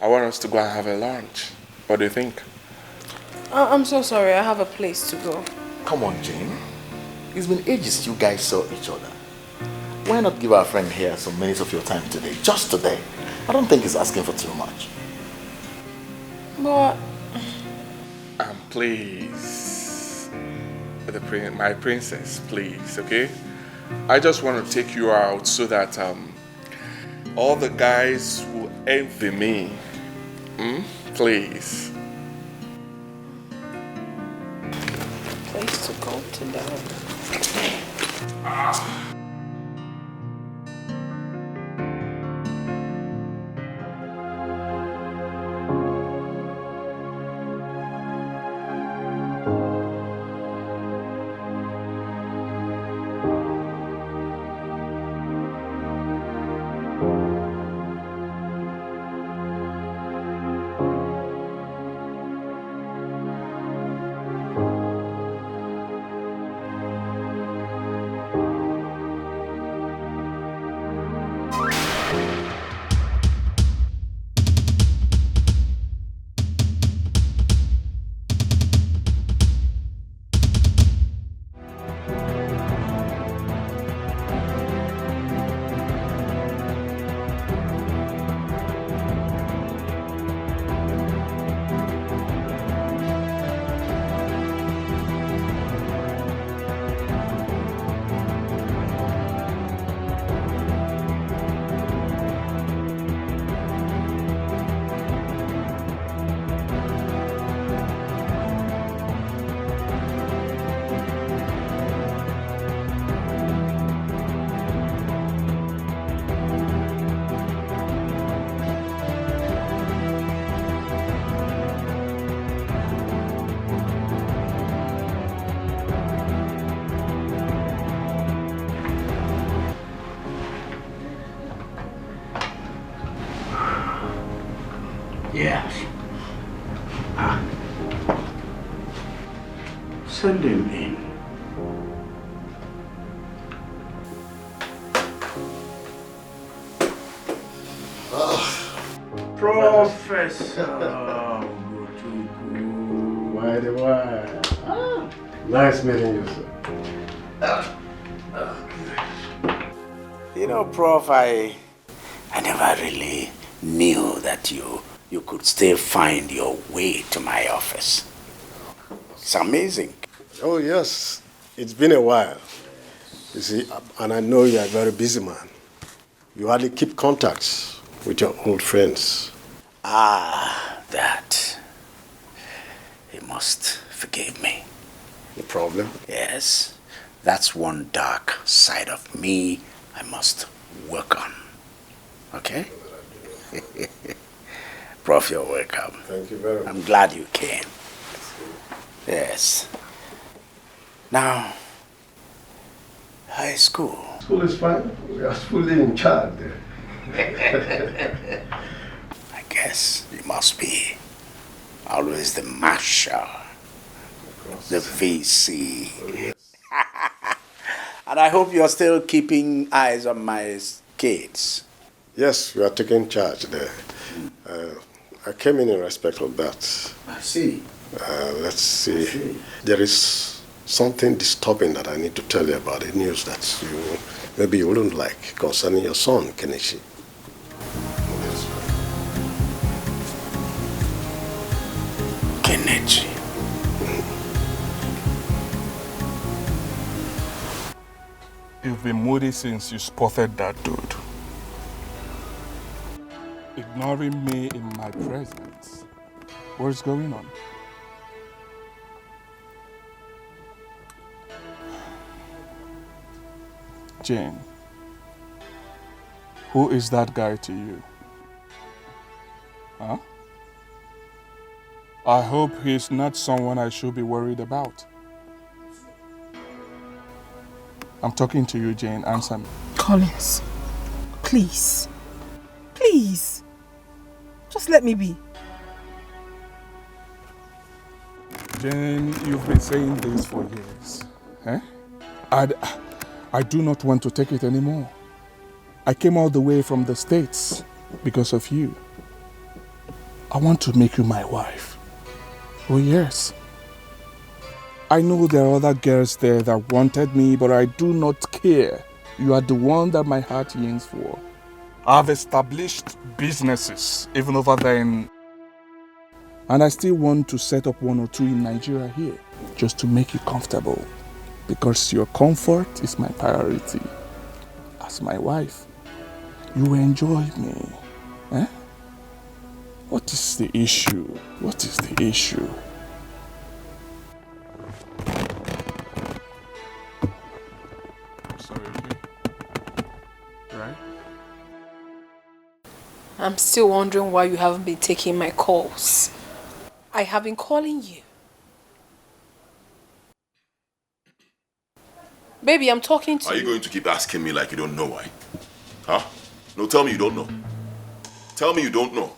I want us to go and have a lunch. What do you think? I'm so sorry. I have a place to go. Come on, Jane. It's been ages you guys saw each other. Why not give our friend here some minutes of your time today? Just today. I don't think he's asking for too much. But... Please. My princess, please, okay? I just want to take you out so that all the guys will envy me. Please. Place to go today. Yes. Send him in. Professor Gotuku. Why the why? Nice meeting you, sir. You know, Prof, I never really knew that you could still find your way to my office. It's amazing. Oh, yes. It's been a while. You see, and I know you're a very busy man. You hardly keep contacts with your old friends. Ah, that. You must forgive me. No problem. Yes, that's one dark side of me I must work on. Okay? Prof, you're welcome. Thank you very much. I'm glad you came. Yes. Now, high school. School is fine. We are fully in charge there. I guess you must be always the marshal, the VC. Oh, yes. And I hope you're still keeping eyes on my kids. Yes, we are taking charge there. I came in respect of that. I see. Let's see. There is something disturbing that I need to tell you about, the news that maybe you wouldn't like concerning your son, Kenichi. Kenichi. You've been moody since you spotted that dude. Ignoring me in my presence. What's going on? Jane, who is that guy to you? Huh? I hope he's not someone I should be worried about. I'm talking to you, Jane. Answer me. Collins, please. Please. Just let me be. Jane, you've been saying this for years. Eh? I do not want to take it anymore. I came all the way from the States because of you. I want to make you my wife. Oh yes. I know there are other girls there that wanted me, but I do not care. You are the one that my heart yearns for. I've established businesses even over there and I still want to set up 1 or 2 in Nigeria here, just to make you comfortable. Because your comfort is my priority. As my wife, you enjoy me. Eh? What is the issue? What is the issue? Sorry, okay? Right? I'm still wondering why you haven't been taking my calls. I have been calling you. Baby, I'm talking to you. Are you going to keep asking me like you don't know why? Huh? No, tell me you don't know. Tell me you don't know.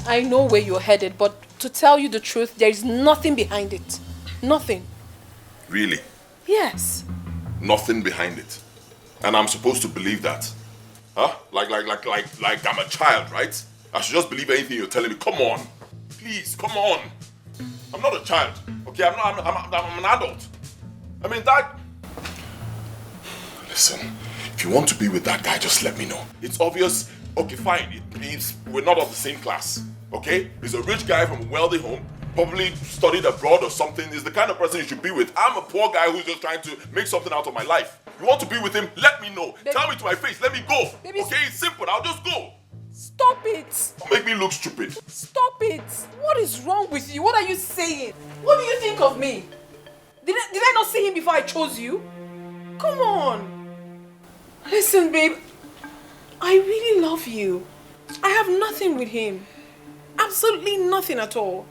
I know where you're headed, but to tell you the truth, there is nothing behind it. Nothing. Really? Yes. Nothing behind it. And I'm supposed to believe that. Huh? Like I'm a child, right? I should just believe anything you're telling me. Come on. Please, come on. I'm not a child. Okay, I'm an adult. I mean, that... Listen, if you want to be with that guy, just let me know. It's obvious. Okay, fine. We're not of the same class. Okay? He's a rich guy from a wealthy home. Probably studied abroad or something. He's the kind of person you should be with. I'm a poor guy who's just trying to make something out of my life. You want to be with him? Let me know. Baby. Tell me to my face. Let me go. Baby. Okay? It's simple. I'll just go. Stop it. Don't make me look stupid. Stop it. What is wrong with you? What are you saying? What do you think of me? Did I not see him before I chose you? Come on. Listen, babe. I really love you. I have nothing with him. Absolutely nothing at all.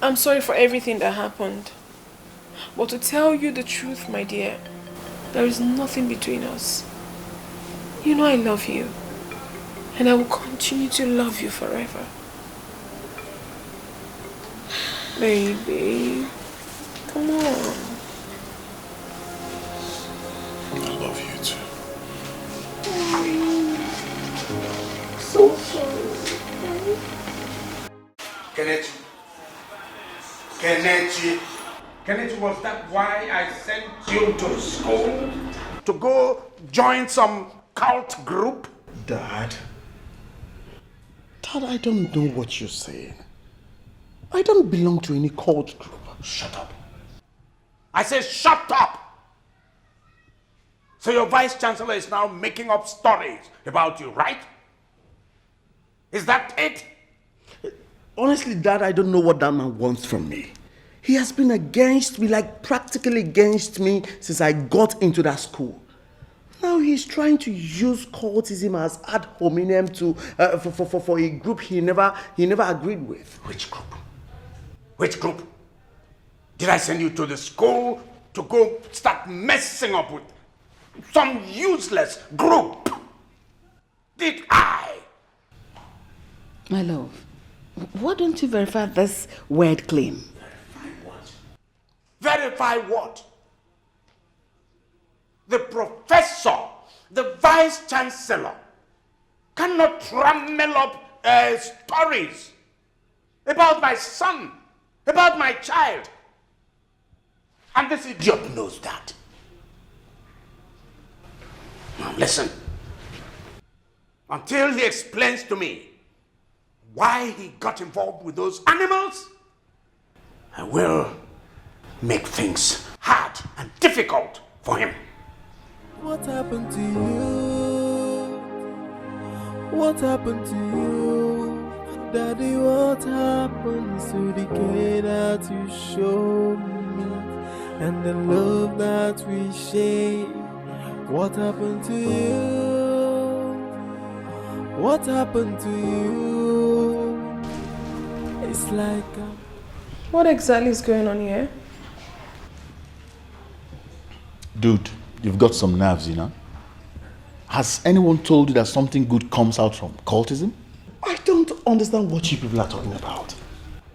I'm sorry for everything that happened. But to tell you the truth, my dear, there is nothing between us. You know I love you. And I will continue to love you forever. Baby, come on. I love you too. So sorry. Kenichi, was that why I sent you to school? To go join some cult group? Dad, I don't know what you're saying. I don't belong to any cult group. Shut up. I say shut up! So your vice chancellor is now making up stories about you, right? Is that it? Honestly, Dad, I don't know what that man wants from me. He has been against me, like practically against me, since I got into that school. Now he's trying to use cultism as ad hominem to for a group he never agreed with. Which group? Which group? Did I send you to the school to go start messing up with some useless group? Did I? My love, why don't you verify this weird claim? Verify what? the professor, the vice chancellor cannot trammel up stories about my son, about my child. And this idiot knows that. Now listen. Until he explains to me why he got involved with those animals, I will make things hard and difficult for him. What happened to you? What happened to you? Daddy, what happened to the care that you showed me and the love that we shared? What happened to you? What happened to you? It's like What exactly is going on here? Dude, you've got some nerves, you know? Has anyone told you that something good comes out from cultism? I don't understand what you people are talking about.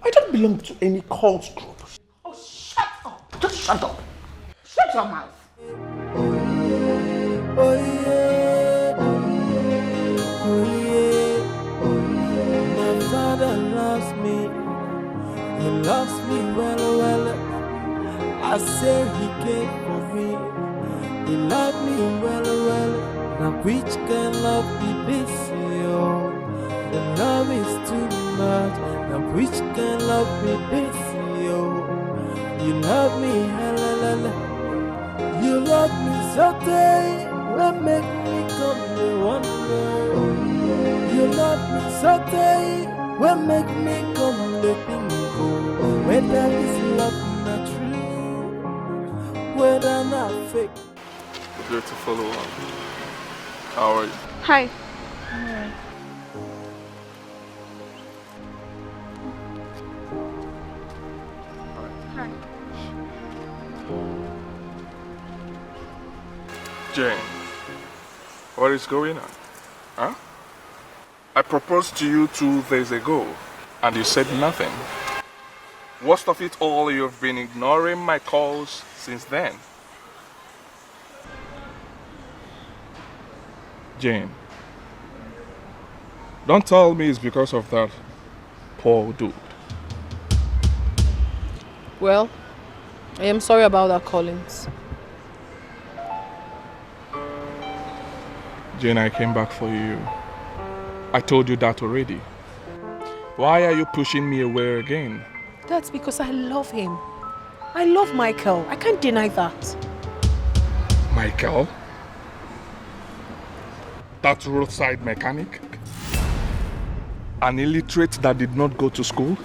I don't belong to any cult group. Oh, shut up! Just shut up! Shut your mouth! oh yeah, oh yeah, oh yeah. My father loves me. He loves me well. I say he cared for me. He loved me well. Now which can love be this, yo? The love is too much. Now which can love be this, yo? You love me, hella. You love me so day. Will make me come to wonder. You love me so day. Will make me come to think. Whether this love not true, whether not fake. Good to follow up. How are you? Hi. Hi. Jane, what is going on? Huh? I proposed to you 2 days ago, and you said nothing. Worst of it all, you've been ignoring my calls since then. Jane, don't tell me it's because of that poor dude. Well, I am sorry about that, Collins. Jane, I came back for you. I told you that already. Why are you pushing me away again? That's because I love him. I love Michael. I can't deny that. Michael? That roadside mechanic? An illiterate that did not go to school?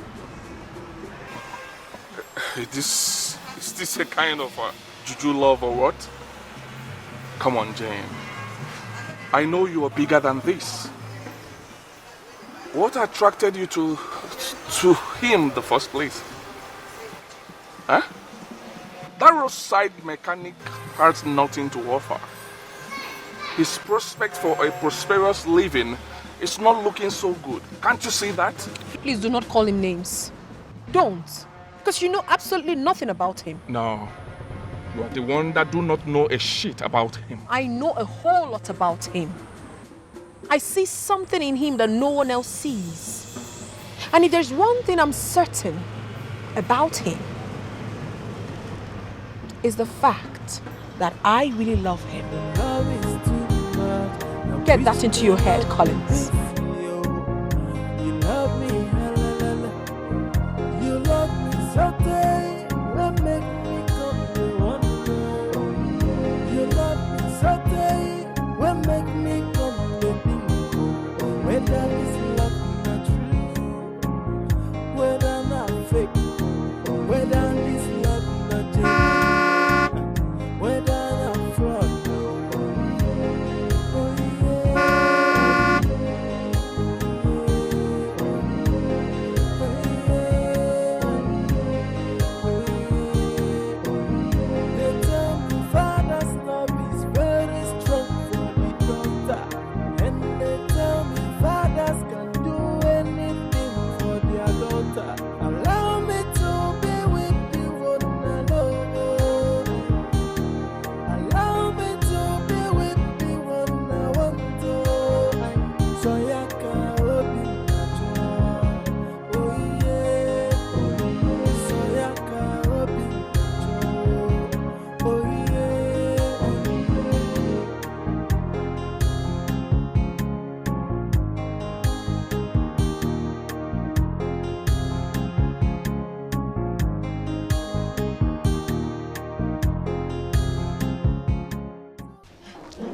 Is this a kind of a juju love or what? Come on, Jane. I know you are bigger than this. What attracted you to him in the first place? Huh? That roadside mechanic has nothing to offer. His prospect for a prosperous living is not looking so good. Can't you see that? Please do not call him names. Don't. Because you know absolutely nothing about him. No. You are the one that do not know a shit about him. I know a whole lot about him. I see something in him that no one else sees. And if there's one thing I'm certain about him, is the fact that I really love him. Get that into your head, Collins. You love me, you love me so day. Will make me come to wonder. You love me so day. Will make me come to think. Whether this love not true, whether not fake, whether this love not genuine, whether not fraud.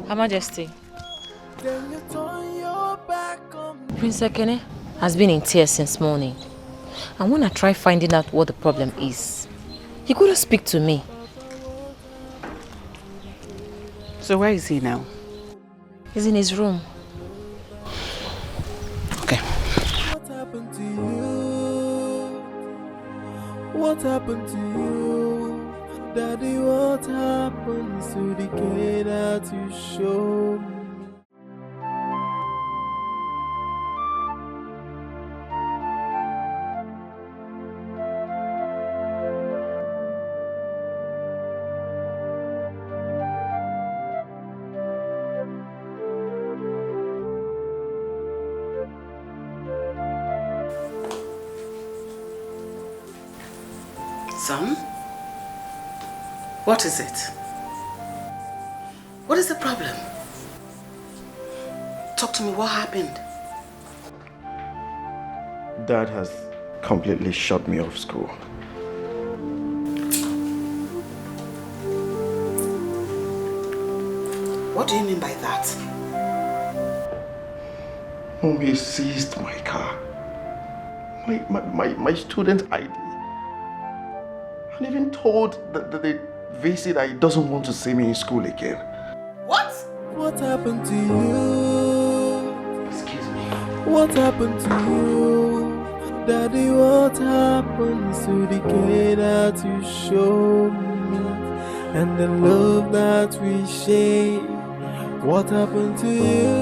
Her Majesty. Then you turn your back on me. Prince Ekene has been in tears since morning. And when I try finding out what the problem is, he couldn't speak to me. So where is he now? He's in his room. Okay. What happened to you? What happened to you? Daddy, what happened to the kid that you showed me? Son? What is it? What is the problem? Talk to me, what happened? Dad has completely shut me off school. What do you mean by that? Mom, he seized my car. My student ID. And even told the VC that he doesn't want to see me in school again. What? What happened to you? Excuse me. What happened to you? Daddy, what happened to the kid that you showed me? And the love that we share. What happened to you?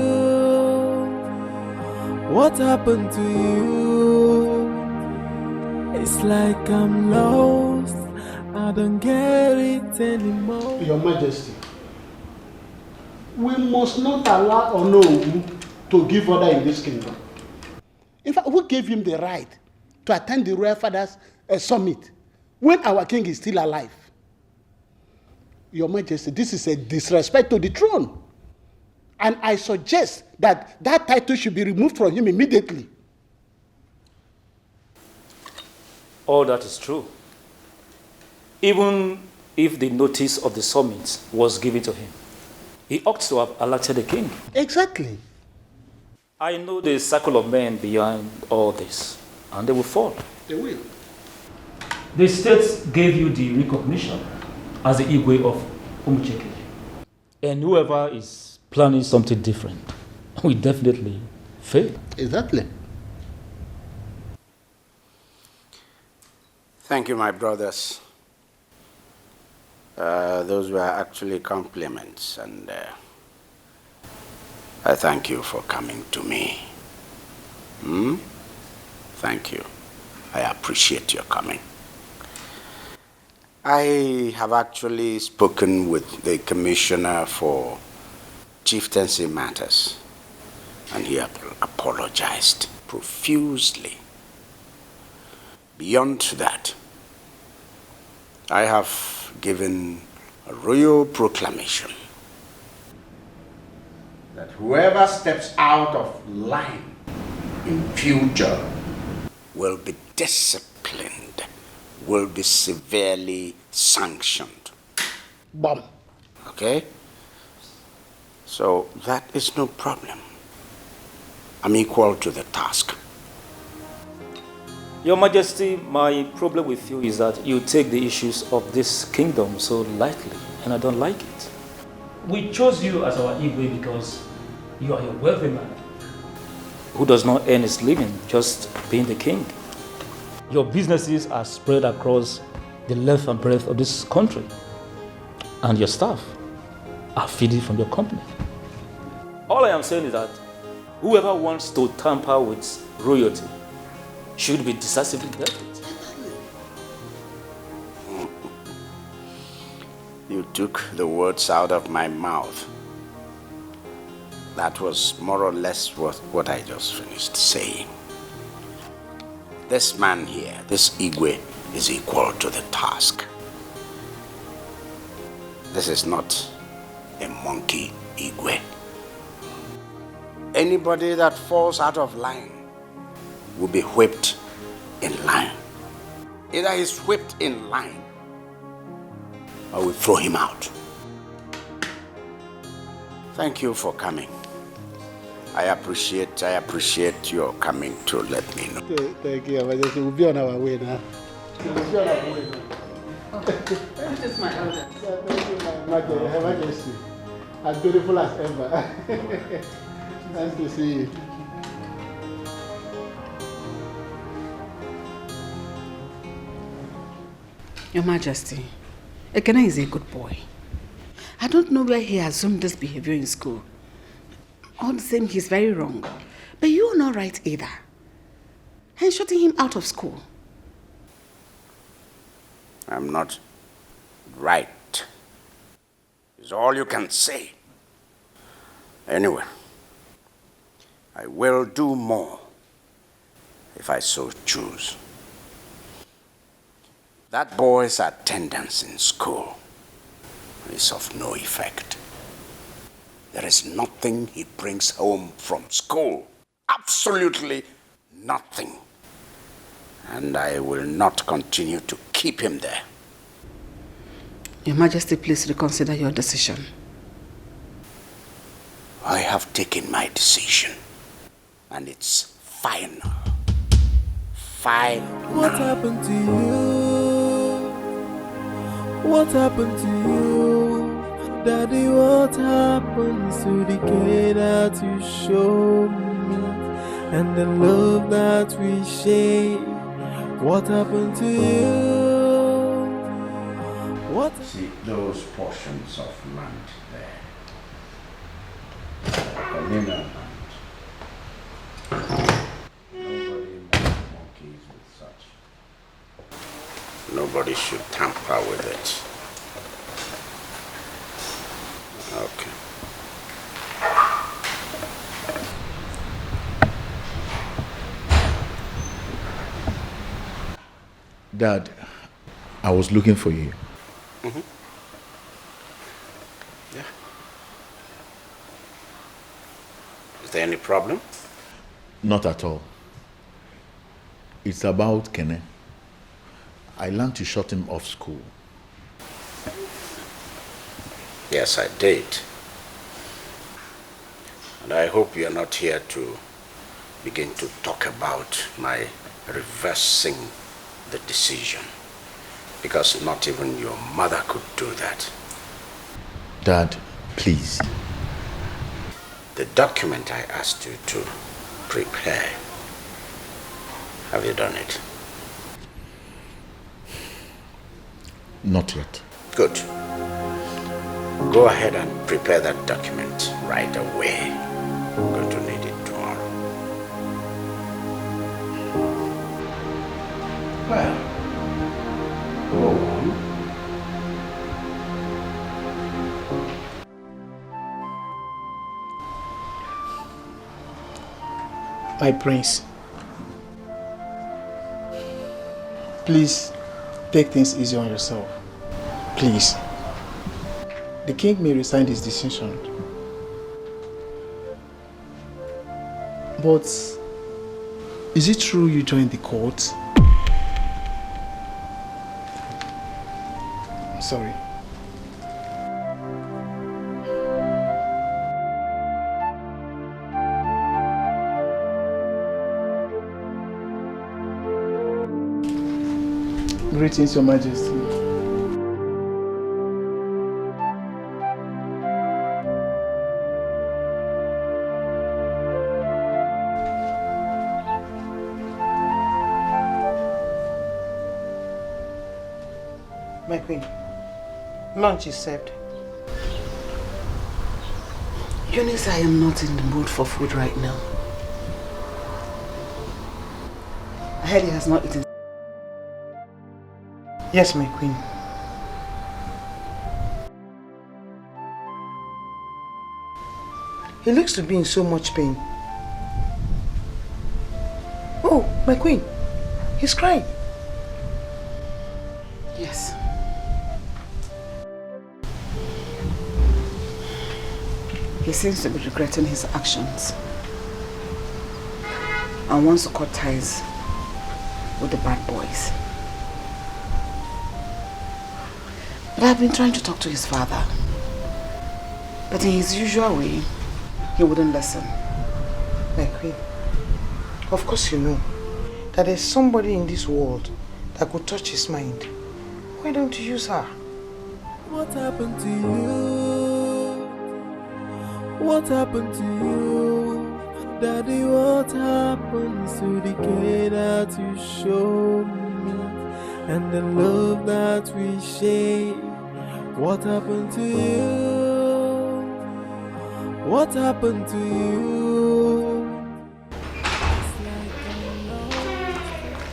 What happened to you? It's like I'm lost. I don't get it anymore. Your Majesty, we must not allow Onowu to give order in this kingdom. In fact, who gave him the right to attend the Royal Father's summit when our king is still alive? Your Majesty, this is a disrespect to the throne. And I suggest that that title should be removed from him immediately. All that is true. Even if the notice of the summit was given to him, he ought to have elected a king. Exactly. I know the circle of men behind all this, and they will fall. They will. The states gave you the recognition as the Igwe of Umucheke. And whoever is planning something different will definitely fail. Exactly. Thank you, my brothers. Those were actually compliments, and I thank you for coming to me. Thank you. I appreciate your coming. I have actually spoken with the Commissioner for Chieftaincy Matters, and he apologized profusely. Beyond that, I have given a royal proclamation that whoever steps out of line in future will be disciplined, will be severely sanctioned. Bomb. Okay? So that is no problem. I'm equal to the task. Your Majesty, my problem with you is that you take the issues of this kingdom so lightly, and I don't like it. We chose you as our Igwe because you are a wealthy man who does not earn his living just being the king. Your businesses are spread across the length and breadth of this country, and your staff are feeding from your company. All I am saying is that whoever wants to tamper with royalty should be decisively dealt with. You took the words out of my mouth. That was more or less what I just finished saying. This man here, this Igwe, is equal to the task. This is not a monkey Igwe. Anybody that falls out of line will be whipped in line. Either he's whipped in line or we throw him out. Thank you for coming. I appreciate your coming to let me know. Thank you, Majesty. We'll be on our way now. We'll be on our way now. This is my elder. Thank you, my Majesty. As beautiful as ever. Nice to see you. Your Majesty, Ekene is a good boy. I don't know where he assumed this behavior in school. All the same, he's very wrong. But you're not right either. And shutting him out of school. I'm not right. Is all you can say. Anyway, I will do more if I so choose. That boy's attendance in school is of no effect. There is nothing he brings home from school. Absolutely nothing. And I will not continue to keep him there. Your Majesty, please reconsider your decision. I have taken my decision. And it's final. Final. What happened to you? What happened to you? Daddy, what happened to the care that you showed me? And the love that we share? What happened to you? What? See those portions of land there. Communal land. Nobody monkeys with such. Nobody should tamper with it. Okay. Dad, I was looking for you. Mm-hmm. Yeah. Is there any problem? Not at all. It's about Kene. I learned to shut him off school. Yes, I did. And I hope you're not here to begin to talk about my reversing the decision. Because not even your mother could do that. Dad, please. The document I asked you to prepare, have you done it? Not yet. Good. Go ahead and prepare that document right away. I'm going to need it tomorrow. Well, go on. My prince, please take things easy on yourself. Please. The king may resign his decision. But is it true you joined the court? I'm sorry. Greetings, Your Majesty. My queen, lunch is served. Eunice, I am not in the mood for food right now. I heard he has not eaten. Yes, my queen. He looks to be in so much pain. Oh, my queen, he's crying. Yes. He seems to be regretting his actions and wants to cut ties with the bad boys. But I've been trying to talk to his father, But in his usual way, he wouldn't listen. My queen, of course you know that there's somebody in this world that could touch his mind. Why don't you use her? What happened to you? What happened to you? Daddy, what happened to the care that you showed me and the love that we share? What happened to you? What happened to you?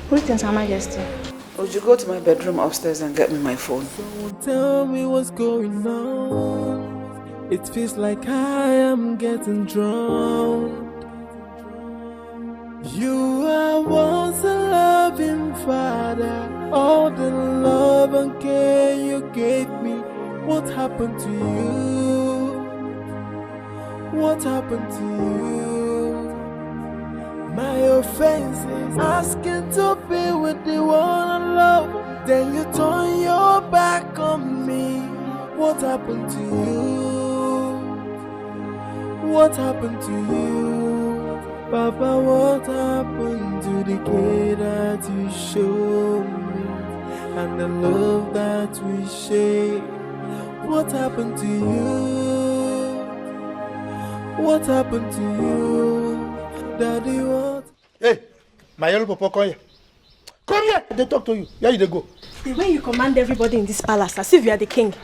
Greetings, Her Majesty. Would you go to my bedroom upstairs and get me my phone? Someone tell me what's going on. It feels like I am getting drowned. You are once a loving father. All the love and care you gave me. What happened to you? What happened to you? My offense is asking to be with the one I love. Then you turn your back on me. What happened to you? What happened to you? Papa, what happened to the care that you showed me and the love that we share? What happened to you? What happened to you? Daddy, what? Hey, my yellow papa, come here. Come here, they talk to you. Here you go. The way you command everybody in this palace, as if you are the king.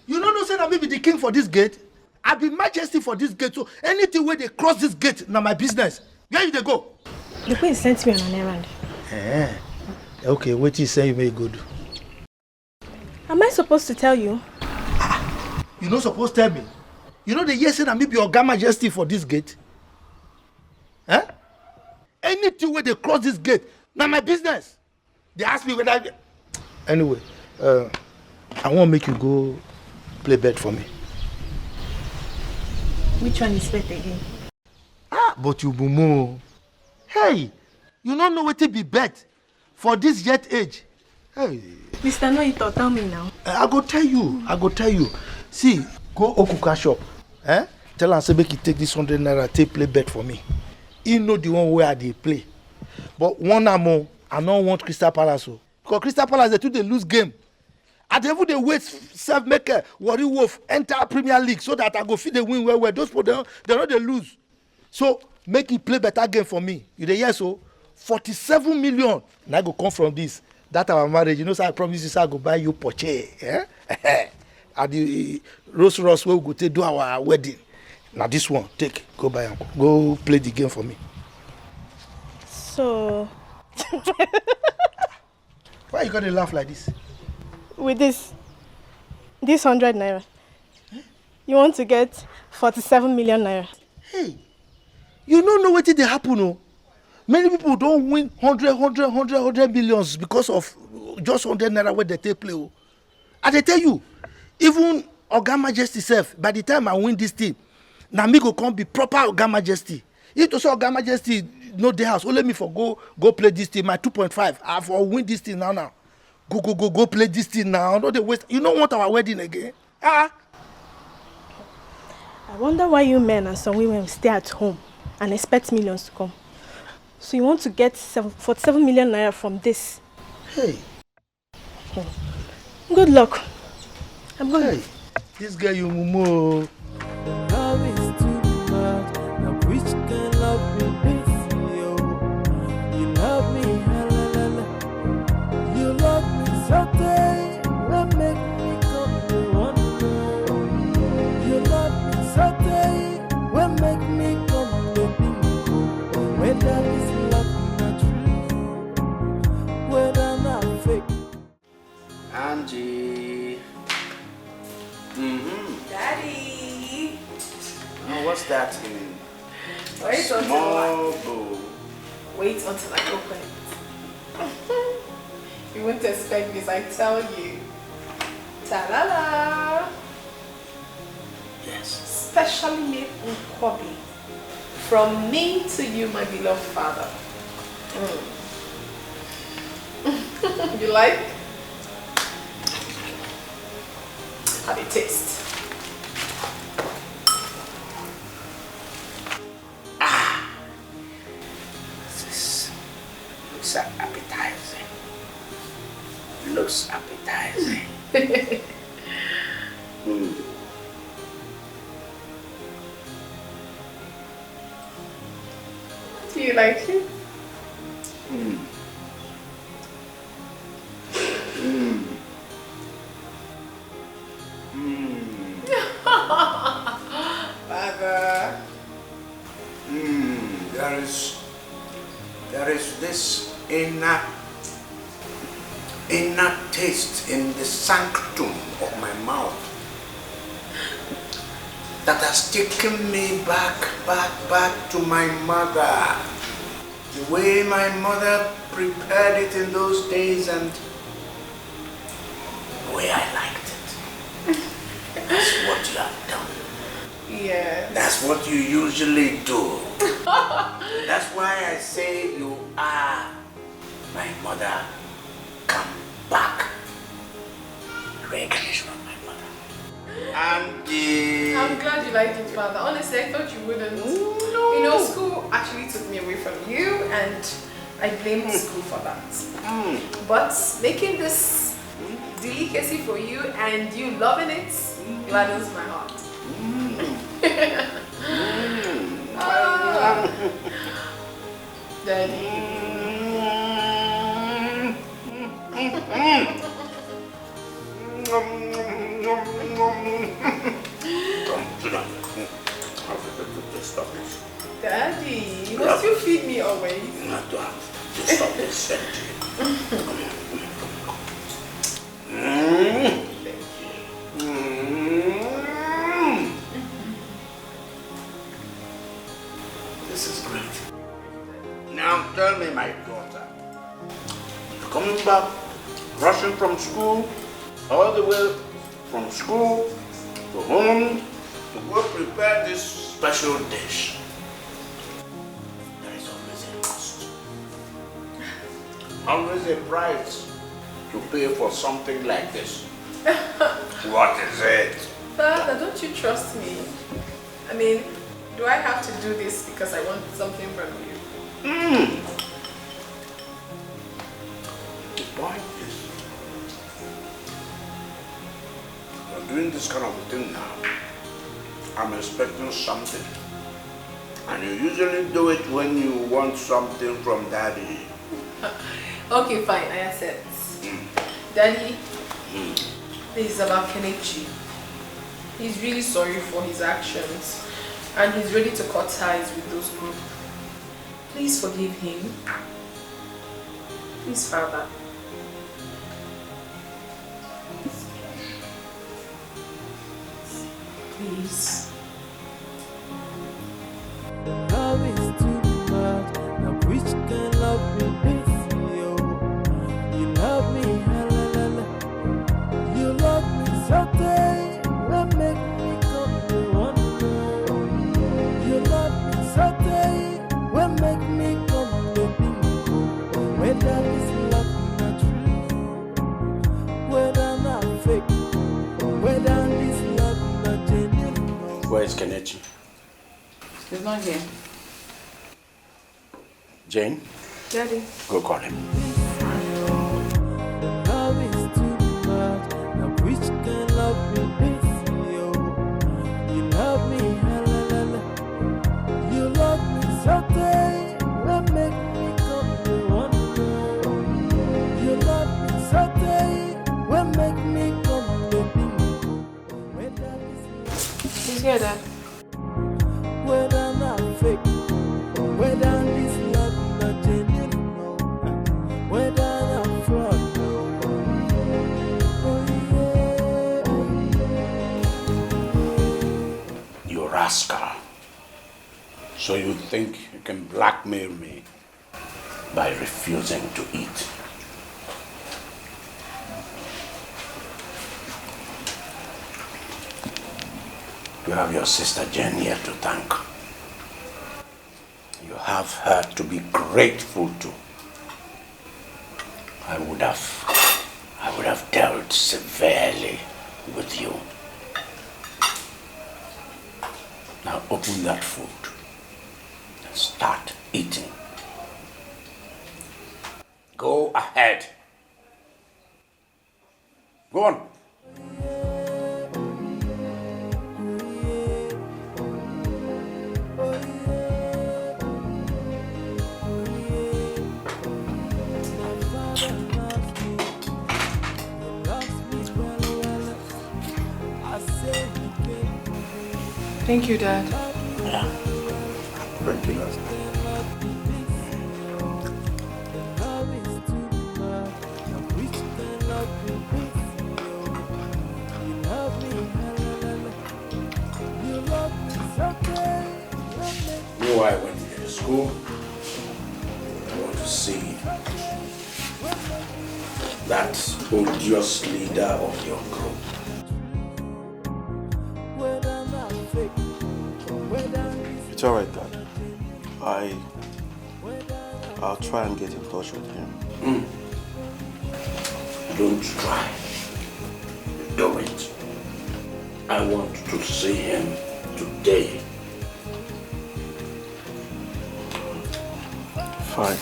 You don't know say that me be the king for this gate? I be majesty for this gate, so anything where they cross this gate, now my business. Where you they go? The queen sent me on an errand. Eh. Okay, what you say you may good. Am I supposed to tell you? You not supposed to tell me. You know the yes say that me be your majesty for this gate? Eh? Anything where they cross this gate, now my business. They ask me whether I... Anyway, I want to make you go play bet for me. Which one is bet again? Ah, but you bumo. Hey, you don't know what to be bet for this yet age. Hey. Mr. Noito, tell me now. I go tell you. See, go Okuka shop. Eh? Tell her say make you take this 100 naira, take play bet for me. He know the one where they play. But one more, I don't want Crystal Palace. Because Crystal Palace, they lose game. And they would wait, self make Worry Wolf enter Premier League so that I go feed the win where those people they know they lose. So make it play better game for me. You dey hear so? 47 million. Now I go come from this. That our marriage. You know, so I promise you, so I go buy you Porsche. Eh? At the Rolls Royce where we go to do our wedding. Now this one, take, go buy and go play the game for me. So... Why you gonna laugh like this? With this 100 naira, you want to get 47 million naira. Hey, you don't know what did happen, no? Many people don't win 100 millions because of just 100 naira where they take play. Oh. And they tell you, even Oga Majesty self, by the time I win this thing, now me go come be proper Oga Majesty. If to say Oga Majesty no the house, only me for go play this thing, my 2.5, I for win this thing now. Go play this thing now. No, they waste. You don't want our wedding again? Ah. I wonder why you men and some women stay at home and expect millions to come. So you want to get 47 million naira from this? Hey. Good luck. I'm going. Hey, this girl you mumu. The love is too much. Now which can love me this? You love me, you love me so day. What make me come to wonder? You love me so day. What make me come to think? Whether this love not true, whether not fake. Angie. Daddy. Oh, what's that in Wait small bowl? Wait until I open it. You won't expect this, I tell you. Ta-la-la! Yes. Specially made Nkwobi. From me to you, my beloved father. You like? Have a taste. Do you like it? Father. There is this inner taste in the sanctum of my mouth that has taken me back to my mother. The way my mother prepared it in those days and the way I liked it. That's what you have done. Yes. That's what you usually do. That's why I say you are my mother. Come back. Reincarnation of my mother. I'm glad you liked it, Father. Honestly, I thought you wouldn't. No. You know, school actually took me away from you, and I blamed school for that. But making this delicacy for you and you loving it gladdens my heart. Daddy. Stop this. Daddy, must you feed me always? Not to have to stop this. This is great. Now tell me, my daughter, you're coming back, rushing from school, all the way from school to home to go prepare this special dish. There is always a cost. Always a price to pay for something like this. What is it? Father, don't you trust me? I mean, do I have to do this because I want something from you? The point is, you're doing this kind of thing now. I'm expecting something. And you usually do it when you want something from Daddy. Okay, fine, I accept. Daddy, this is about Kenichi. He's really sorry for his actions and he's ready to cut ties with those group. Please forgive him. Please, Father. Please. The love is too much. Now which can love me this, yo? You love me, you love me so day. What make me come to one more? You love me so day. What make me come to bingo? Whether this love not true, whether not fake, whether this love not genuine. Where is Kenichi? He's not here. Jane, Daddy. go call him. The love is too much. Now which can love me this, yo? You love me, you love me so day. What make me come to one more? You love me so day. What make me come to bingo? He's here, Dad. Whether not fake, whether this love not genuine, whether not fraud. You rascal. So you think you can blackmail me by refusing to eat? You have your sister Jen here to thank. You have her to be grateful to. I would have dealt severely with you. Now open that food and start eating. Go ahead. Go on. Thank you, Dad. Yeah. Thank you, Dad. You know why I went to school? I want to see that odious leader of your group. It's alright, Dad. I'll try and get in touch with him. Don't try. Do it. I want to see him today. Fine.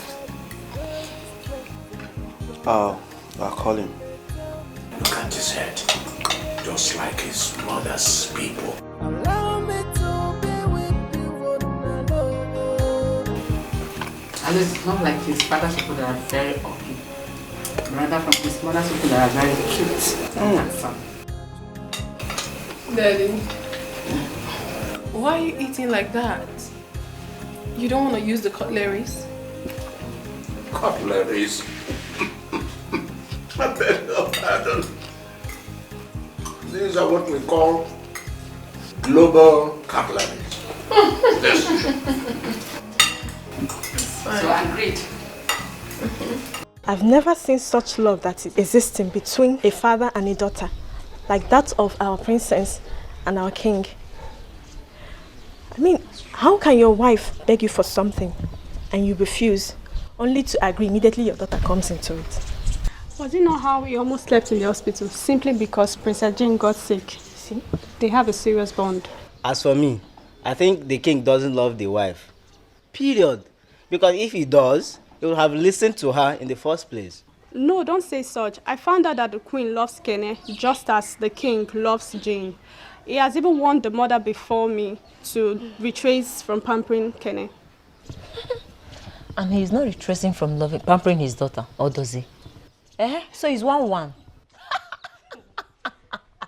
I'll call him. Look at his head. Just like his mother's people. At least it's not like his father's people that are very ugly. Rather from his mother's people that are very cute and handsome. Daddy, why are you eating like that? You don't want to use the cutleries? Cutleries? I beg your pardon. These are what we call global cutleries. So agreed. I've never seen such love that is existing between a father and a daughter, like that of our princess and our king. I mean, how can your wife beg you for something and you refuse, only to agree immediately your daughter comes into it? Was it not how he almost slept in the hospital simply because Princess Jane got sick? See, they have a serious bond. As for me, I think the king doesn't love the wife. Period. Because if he does, he would have listened to her in the first place. No, don't say such. I found out that the queen loves Kene just as the king loves Jane. He has even warned the mother before me to retrace from pampering Kene. And he's not retracing from pampering his daughter, or does he? So he's 1-1.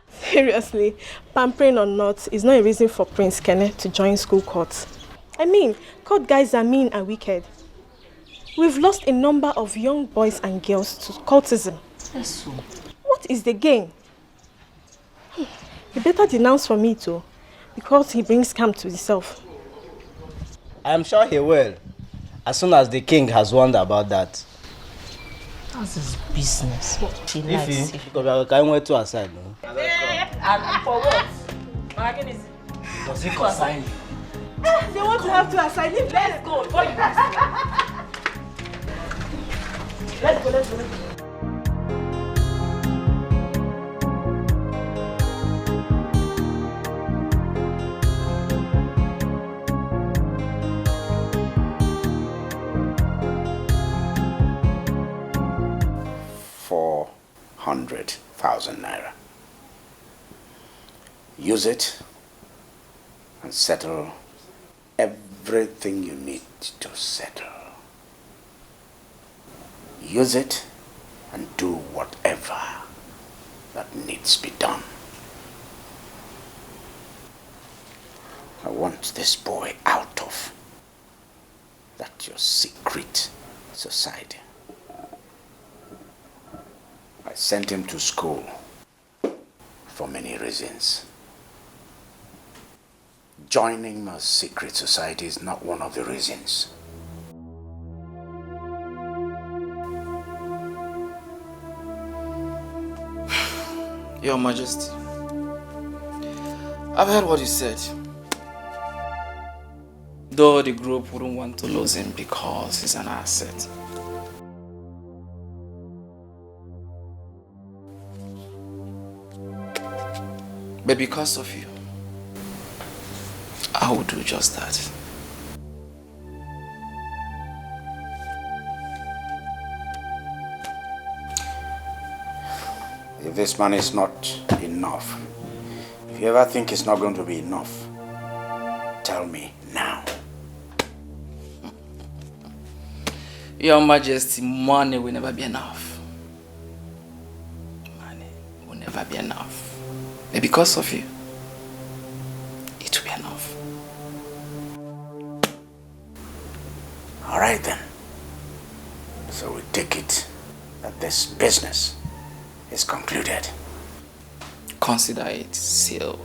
Seriously, pampering or not is not a reason for Prince Kenneth to join school courts. I mean, court guys are mean and wicked. We've lost a number of young boys and girls to cultism. Yes, so. What is the gain? You better denounce for me too, because he brings scam to himself. I'm sure he will, as soon as the king has warned about that. That's his business. She likes it. Because I can't wait to aside. No? And for what? Does he consign you? They want to have to assign him. Let's go. Let's go. ₦400,000. Use it and settle everything you need to settle. Use it and do whatever that needs to be done. I want this boy out of that your secret society. I sent him to school for many reasons. Joining a secret society is not one of the reasons. Your Majesty, I've heard what you said. Though the group wouldn't want to lose him because he's an asset. But because of you, I will do just that. If this money is not enough, if you ever think it's not going to be enough, tell me now. Your Majesty, money will never be enough. Money will never be enough. But because of you, it will be enough. All right then. So we take it that this business is concluded. Consider it sealed.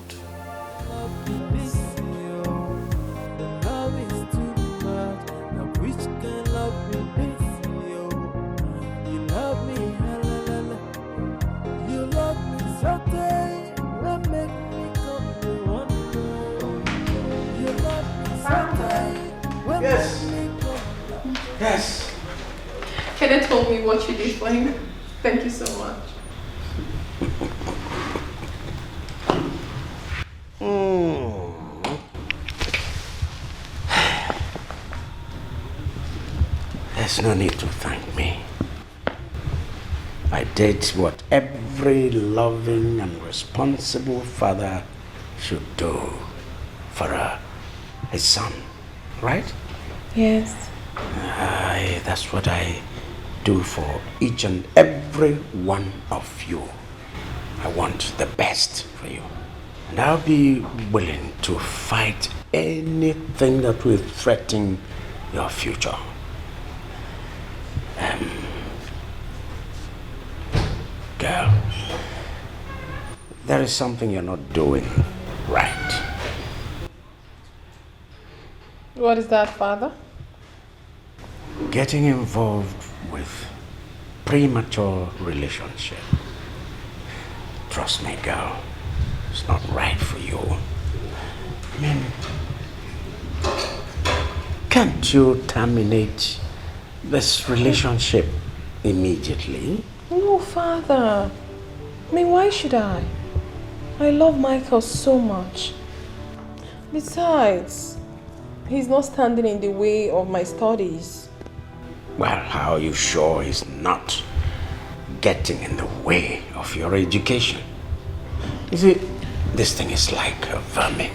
Yes. Yes. Can you tell me what you did for him? Thank you so much. There's no need to thank me. I did what every loving and responsible father should do for his son, right? Yes. That's what I do for each and every one of you. I want the best for you. And I'll be willing to fight anything that will threaten your future. Girl, there is something you're not doing right. What is that, Father? Getting involved with premature relationship. Trust me, girl, it's not right for you. I mean, can't you terminate this relationship immediately? No, Father. I mean, why should I? I love Michael so much. Besides, he's not standing in the way of my studies. Well, how are you sure he's not getting in the way of your education? You see, this thing is like a vermin.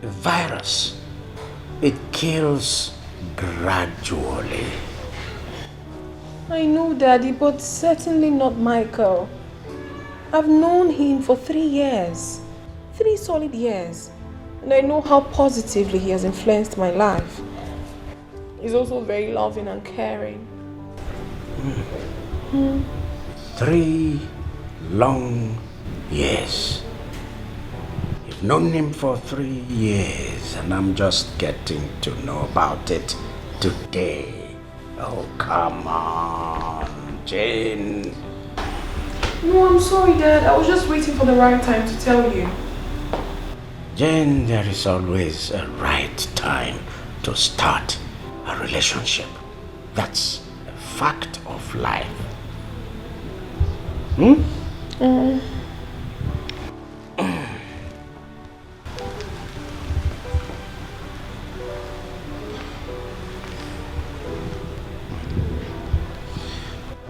A virus. It kills gradually. I know, Daddy, but certainly not Michael. I've known him for 3 years. 3 solid years. And I know how positively he has influenced my life. He's also very loving and caring. 3 long years. You've known him for 3 years, and I'm just getting to know about it today. Oh, come on, Jane. No, I'm sorry, Dad. I was just waiting for the right time to tell you. Jane, there is always a right time to start a relationship. That's a fact of life.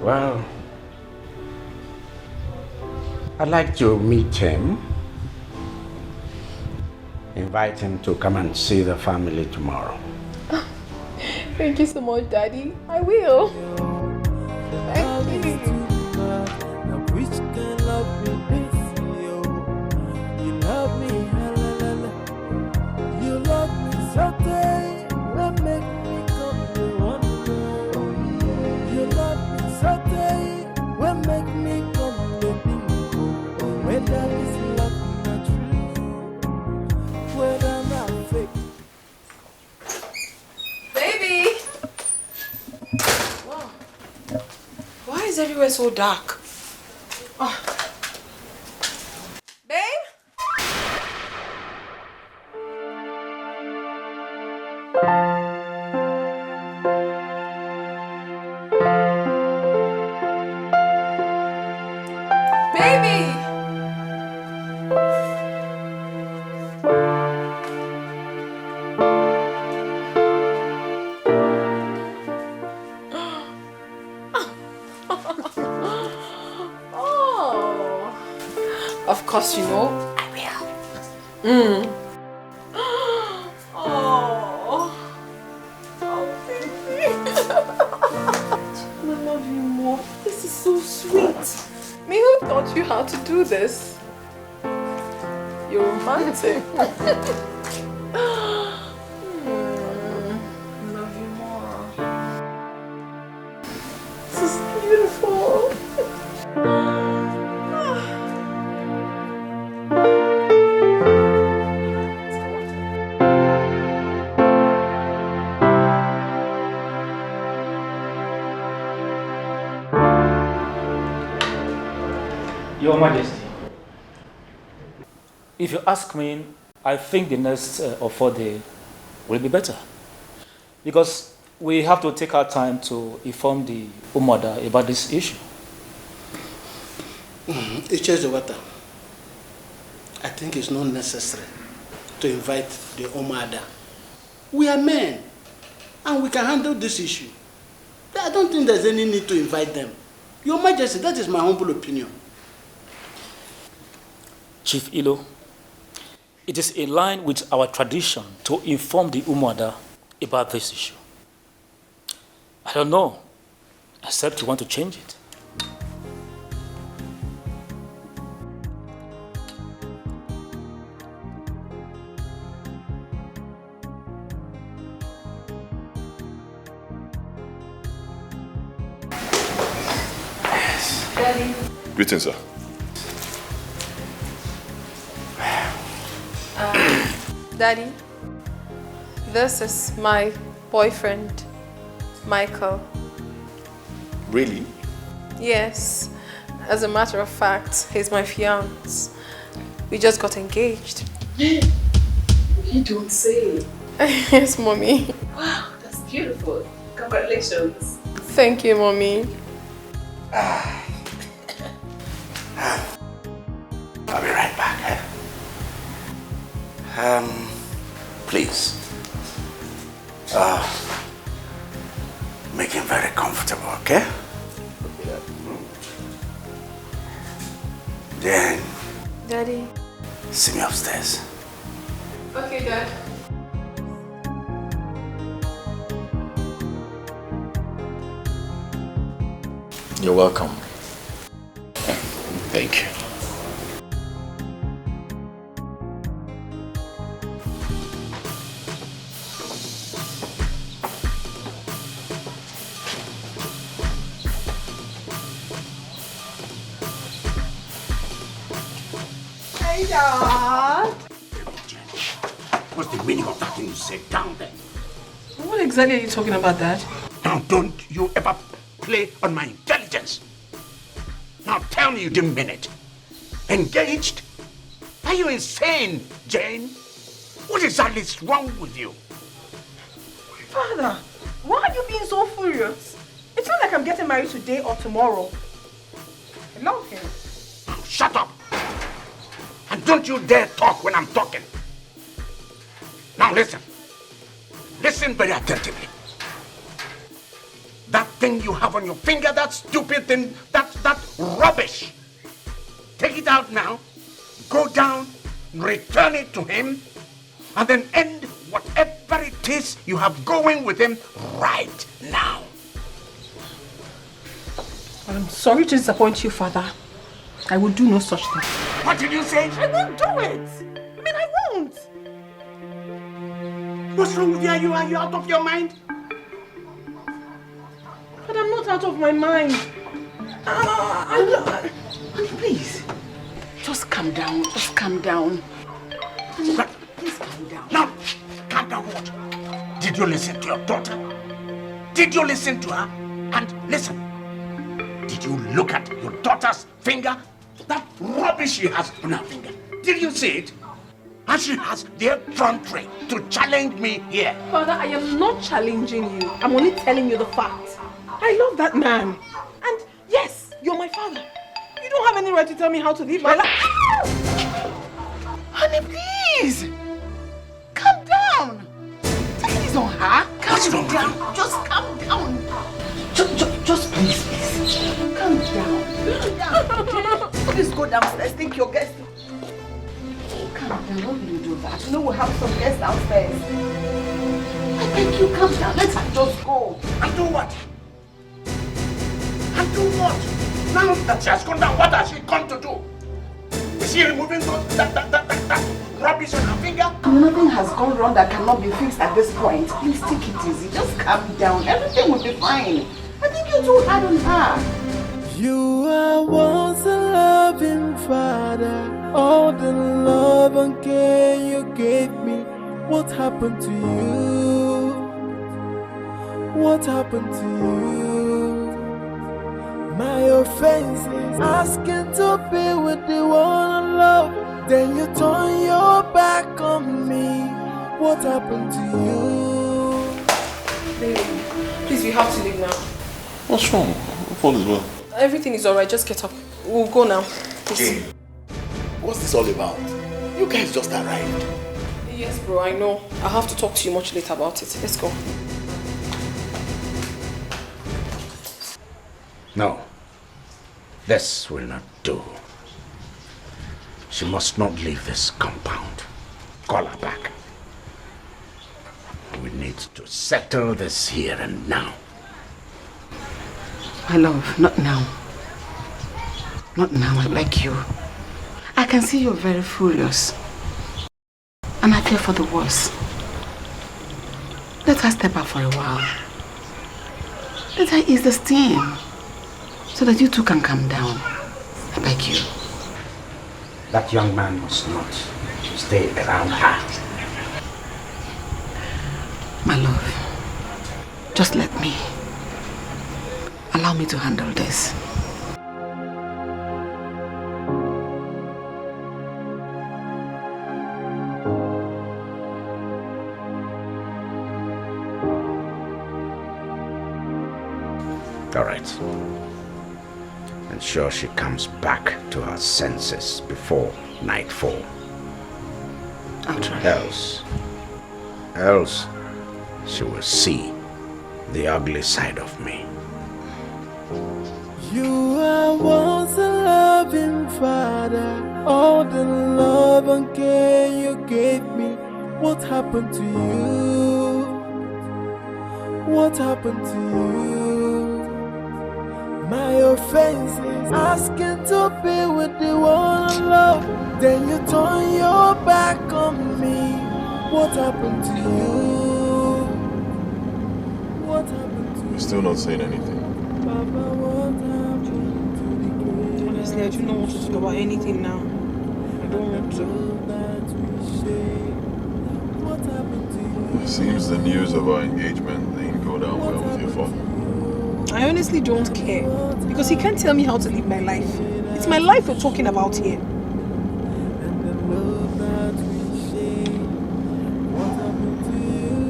Well, I'd like to meet him. Invite him to come and see the family tomorrow. Thank you so much, Daddy. I will. Thank you. Baby! Wow. Why is everywhere so dark? Oh. Babe? Baby! Of course, you know, I will. Oh, baby. I love you more. This is so sweet. Me, who taught you how to do this? You're romantic. Your Majesty, if you ask me, I think the next or 4 days will be better. Because we have to take our time to inform the Umada about this issue. It's just the water. I think it's not necessary to invite the Umada. We are men, and we can handle this issue. I don't think there's any need to invite them. Your Majesty, that is my humble opinion. Chief Ilo, it is in line with our tradition to inform the Umada about this issue. I don't know, except you want to change it. Daddy. Greetings, sir. Daddy, this is my boyfriend, Michael. Really? Yes, as a matter of fact, he's my fiance. We just got engaged. You don't say. Yes, Mommy. Wow, that's beautiful. Congratulations. Thank you, Mommy. I'll be right back. Please. Make him very comfortable, okay? Then, Daddy. see me upstairs. Okay, Dad. You're welcome. Thank you. Hey, Dad. What's the meaning of that thing you said down there? What exactly are you talking about, Dad? Now, don't you ever play on my intelligence. Now, tell me you didn't mean it. Engaged? Are you insane, Jane? What exactly is wrong with you? Father, why are you being so furious? It's not like I'm getting married today or tomorrow. I love him. Now, shut up. And don't you dare talk when I'm talking. Now, listen. Listen very attentively. That thing you have on your finger, that stupid thing, that rubbish. Take it out now, go down, return it to him, and then end whatever it is you have going with him right now. I'm sorry to disappoint you, Father. I will do no such thing. What did you say? I won't do it. I mean, I won't. What's wrong with you? Are you out of your mind? But I'm not out of my mind. Please, just calm down. Just calm down. Please calm down. Now, calm down what? Did you listen to your daughter? Did you listen to her? And listen, did you look at your daughter's finger? That rubbish she has on her finger. Did you see it? And she has the effrontery to challenge me here. Father, I am not challenging you. I'm only telling you the facts. I love that man. And yes, you're my father. You don't have any right to tell me how to live my life. Honey, please. Calm down. Take it easy on her. Calm down. Just calm down. Just please. Calm down. Please go downstairs. Think your guest. Calm down. Why will you do that? You know we'll have some guests downstairs. I beg you, calm down. Let her just go. And do what? And do what? Now that she has gone down, what has she gone to do? Is she removing that rubbish on her finger? Nothing has gone wrong that cannot be fixed at this point. Please take it easy. Just calm down. Everything will be fine. I think you're too hard on her. You are once a loving father. All the love and care you gave me. What happened to you? What happened to you? My offense is asking to be with the one I love. Then you turn your back on me. What happened to you? Baby, please, we have to leave now. What's wrong? What is wrong? Everything is alright, just get up. We'll go now. Jane, what's this all about? You guys just arrived. Yes, bro, I know. I'll have to talk to you much later about it. Let's go. No, this will not do. She must not leave this compound. Call her back. We need to settle this here and now. My love, not now. Not now, I like you. I can see you're very furious. And I fear for the worst. Let her step out for a while. Let her ease the steam. So that you two can calm down. I beg you. That young man must not stay around her. My love, just let me. Allow me to handle this. All right. Ensure she comes back to her senses before nightfall. I'll try. Else, she will see the ugly side of me. You are once a loving father. All the love and care you gave me. What happened to you? What happened to you? My offense is asking to be with the one I love. Then you turn your back on me. What happened to you? What happened to you? You're still not saying anything. Papa, what happened to the king? Honestly, I do not want to talk about anything now. I don't want to. What happened to you? It seems the news of our engagement didn't go down well with your father. I honestly don't care. Because he can't tell me how to live my life. It's my life we're talking about here.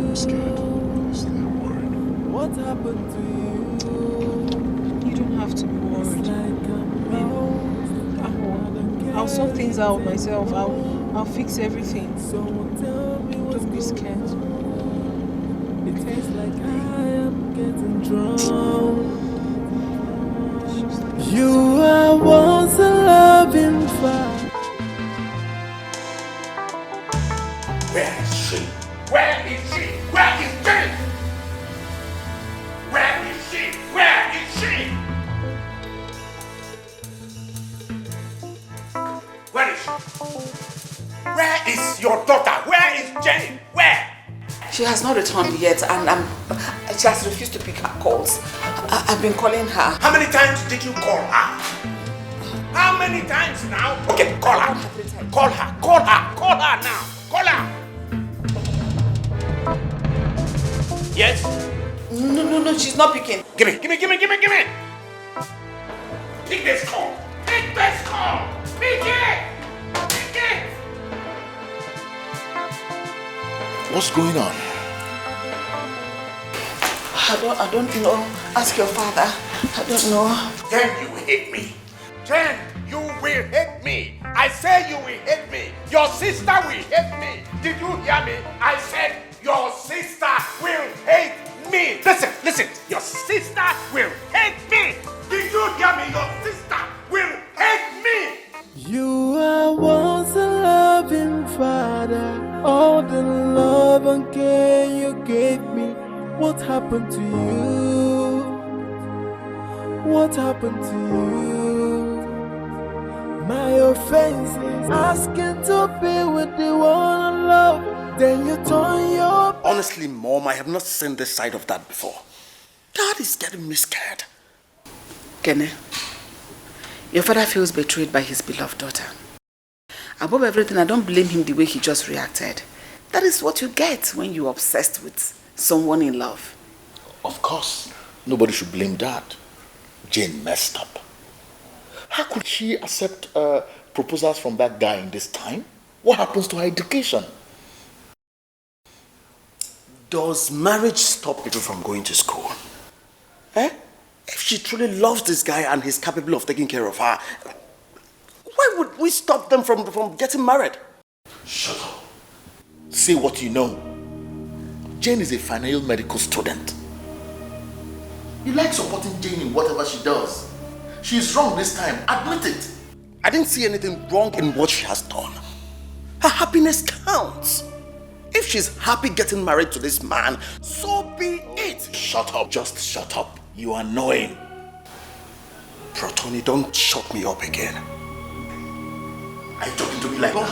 I'm scared. Honestly, I'm worried. What happened to you? You don't have to be worried. I'll sort things out myself. I'll fix everything. Don't be scared. It tastes like I am getting drunk. You are once a loving father. Where is she? Where is she? Where is Jane? Where is she? Where is she? Where is she? Where is your daughter? Where is Jane? Where? She has not returned yet, and she has refused to pick her calls. I've been calling her. How many times did you call her? How many times now? Okay, call her. Call her. Call her. Call her now. Call her. Yes? No, she's not picking. Give me. Pick this call. Pick this call. Pick it. Pick it. What's going on? I don't know. Ask your father. I don't know. Then you will hate me. Then you will hate me. I say you will hate me. Your sister will hate me. Did you hear me? I said your sister will hate me. Listen. Your sister will hate me. Did you hear me? Your sister will hate me. You are once a loving father. All the love and care you gave me. What happened to you? What happened to you? My offense is asking to be with the one I love. Then you turn your... Honestly, Mom, I have not seen this side of that before. Dad is getting me scared. Kene, your father feels betrayed by his beloved daughter. Above everything, I don't blame him the way he just reacted. That is what you get when you're obsessed with someone in love. Of course. Nobody should blame Dad. Jane messed up. How could she accept proposals from that guy in this time? What happens to her education? Does marriage stop people from going to school? If she truly loves this guy and he's capable of taking care of her, why would we stop them from getting married? Shut up. Say what you know. Jane is a final year medical student. You like supporting Jane in whatever she does. She's wrong this time. Admit it. I didn't see anything wrong in what she has done. Her happiness counts. If she's happy getting married to this man, so be it. Shut up. Just shut up. You are annoying. Protoni, don't shut me up again. Are you talking to me like that?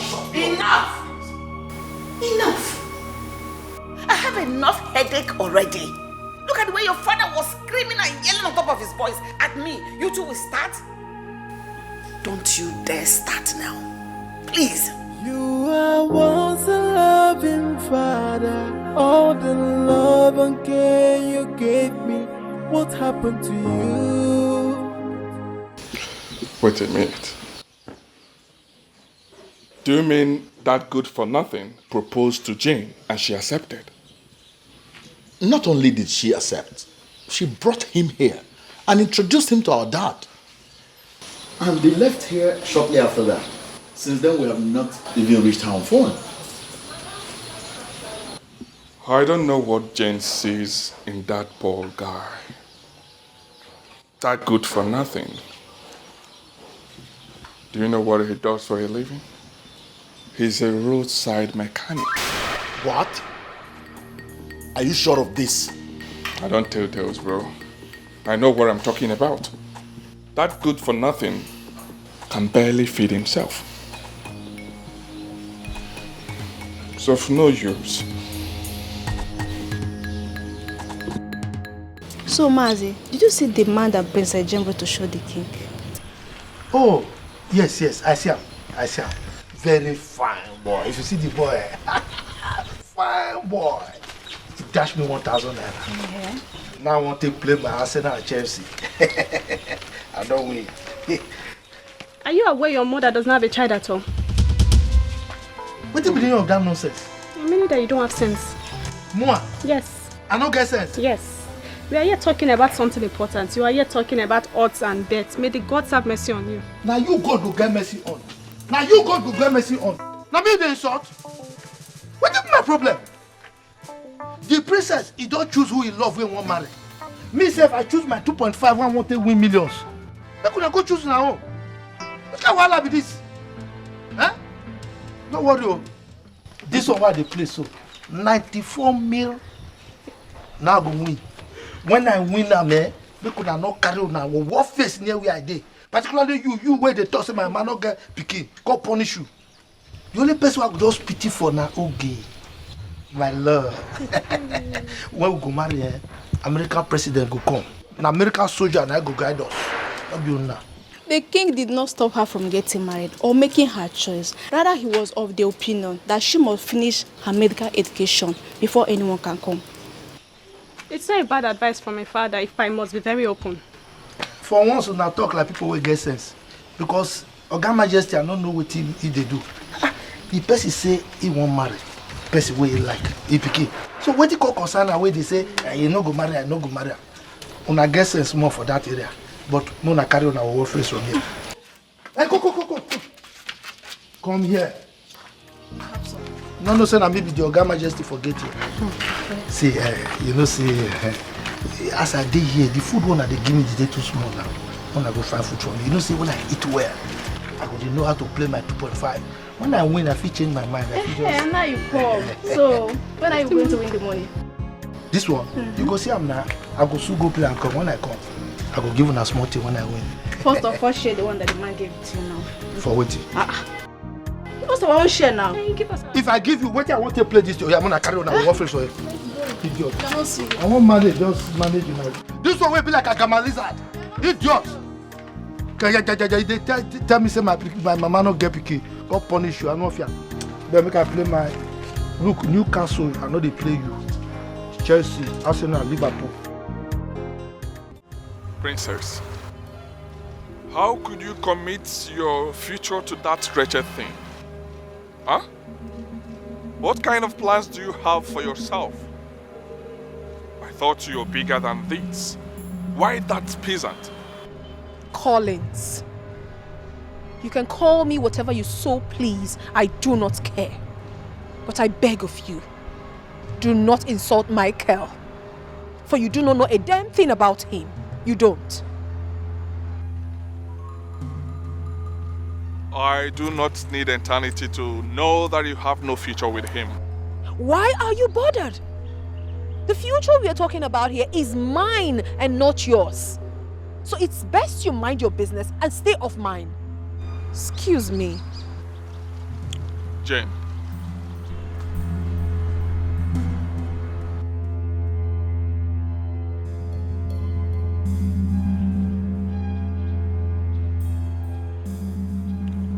Enough! I have enough headache already. Look at the way your father was screaming and yelling on top of his voice at me. You two will start? Don't you dare start now. Please. You are once a loving father. All the love and care you gave me. What happened to you? Wait a minute. Do you mean that good for nothing proposed to Jane and she accepted? Not only did she accept, she brought him here and introduced him to our dad. And they left here shortly after that. Since then, we have not even reached her on phone. I don't know what Jane sees in that poor guy. That good for nothing. Do you know what he does for a living? He's a roadside mechanic. What? Are you sure of this? I don't tell tales, bro. I know what I'm talking about. That good for nothing can barely feed himself. It's of no use. So, Mazi, did you see the man that brings a Jembo to show the king? Oh, yes, I see him. Very fine boy. If you see the boy, fine boy. He dashed me 1,000 naira. Yeah. Now I want to play my Arsenal and Chelsea. I don't win. Are you aware your mother does not have a child at all? What do you mean of that nonsense? I mean that you don't have sense. Moi? Yes. I don't get sense? Yes. We are here talking about something important. You are here talking about odds and death. May the gods have mercy on you. Now you God will get mercy on. Now me the insult. What is my problem? The princess, he don't choose who he love when he want marry. Me self, I choose my 2.5 when I want to win millions. I could go choose now. What kind of wahala be this? Huh? Don't worry. Oh. This one why they play so. 94 mil. Now I go win. When I win now, man, we could not carry on now. What face near where I did? Particularly you where they toss my man not get picky. Go punish you. The only person I could just pity for now, okay. My love. When we go marry, American president go come. An American soldier and I go guide us. Not be now. The king did not stop her from getting married or making her choice. Rather, he was of the opinion that she must finish her medical education before anyone can come. It's not a bad advice from my father if I must be very open. For once, we now talk like people will get sense. Because Oga Majesty, I don't know what he they do. The person say he won't marry. The person way he like, he picky. So what you call concern away, they say, you no go marry, I no go marry. Una get sense more for that area. But no na carry on our war face from here. Hey, go. Come here. No, sir, maybe the Oga Majesty forget you. See, you know, as I did here, the food one they give me the day too small now. When I go find food from me, you know, see, when I eat well, I go know how to play my 2.5. When I win, I feel change my mind. Hey, now you come. So, when are you going to win the money? This one, you go see I'm now. I go soon go play and come. When I come, I go give you a small thing when I win. First of all, share the one that the man gave to you now. For what? First of all, share now. If I give you what I want to play this, I'm gonna carry on our office for you. Idiot. I won't manage, just manage you now. This one will be like a gamma lizard. Idiot. They tell me say my mama not get picky. God punish you. I know fear. Then make I play my look Newcastle. I know they play you. Chelsea, Arsenal, Liverpool. Princess, How could you commit your future to that wretched thing? Huh? What kind of plans do you have for yourself? I thought you were bigger than this. Why that peasant? Collins. You can call me whatever you so please. I do not care. But I beg of you, do not insult Michael. For you do not know a damn thing about him. You don't. I do not need eternity to know that you have no future with him. Why are you bothered? The future we are talking about here is mine and not yours. So it's best you mind your business and stay off mine. Excuse me. Jane.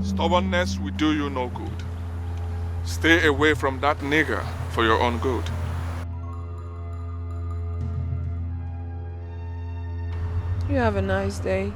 Stubbornness will do you no good. Stay away from that nigger for your own good. You have a nice day.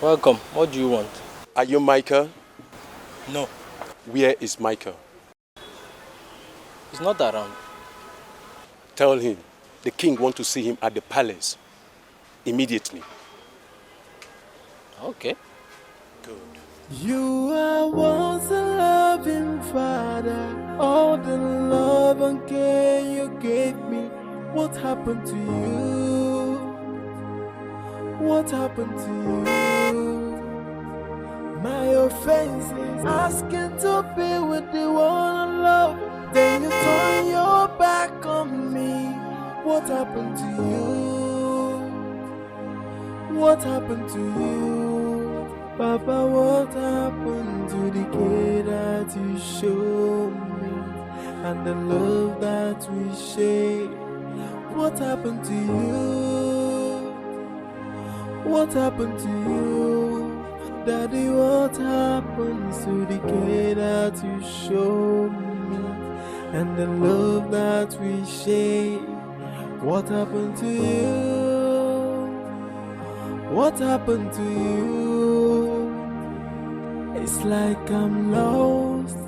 Welcome. What do you want? Are you Michael? No. Where is Michael? He's not around. Tell him the king wants to see him at the palace immediately. Okay. Good. You are once a loving father. All the love and care you gave me. What happened to you? What happened to you? My offense is asking to be with the one I love. Then you turn your back on me. What happened to you? What happened to you? Papa, what happened to the care that you showed me? And the love that we shared? What happened to you? What happened to you? Daddy, what happened to the care that you showed me? And the love that we shared? What happened to you? What happened to you? It's like I'm lost,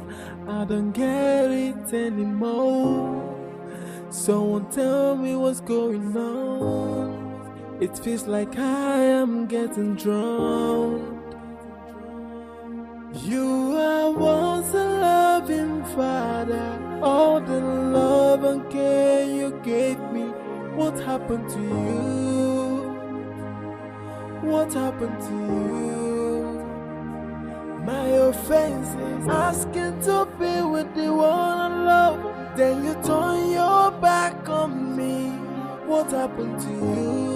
I don't get it anymore. Someone tell me what's going on. It feels like I am getting drowned. You are once a loving father. All the love and care you gave me. What happened to you? What happened to you? My offense is asking to be with the one I love. Then you turn your back on me. What happened to you?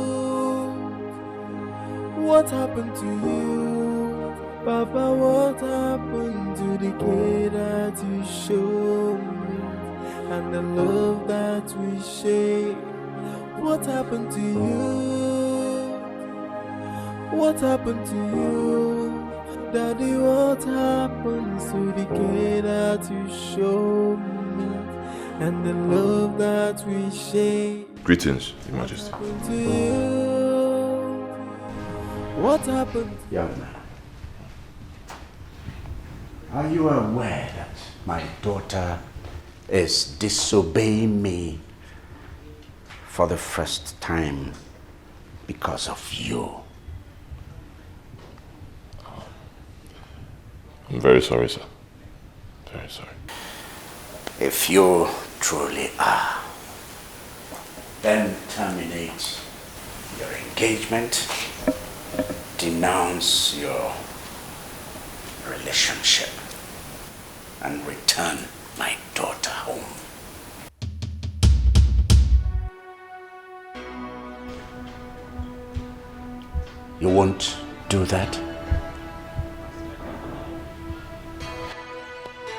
What happened to you? Papa, what happened to the care that you showed me? And the love that we shared? What happened to you? What happened to you? Daddy, what happened to the care that you showed me? And the love that we shared? Greetings, Your Majesty. What happened to you? What happened? Young man, are you aware that my daughter is disobeying me for the first time because of you? I'm very sorry, sir. Very sorry. If you truly are, then terminate your engagement denounce your relationship and return my daughter home. You won't do that?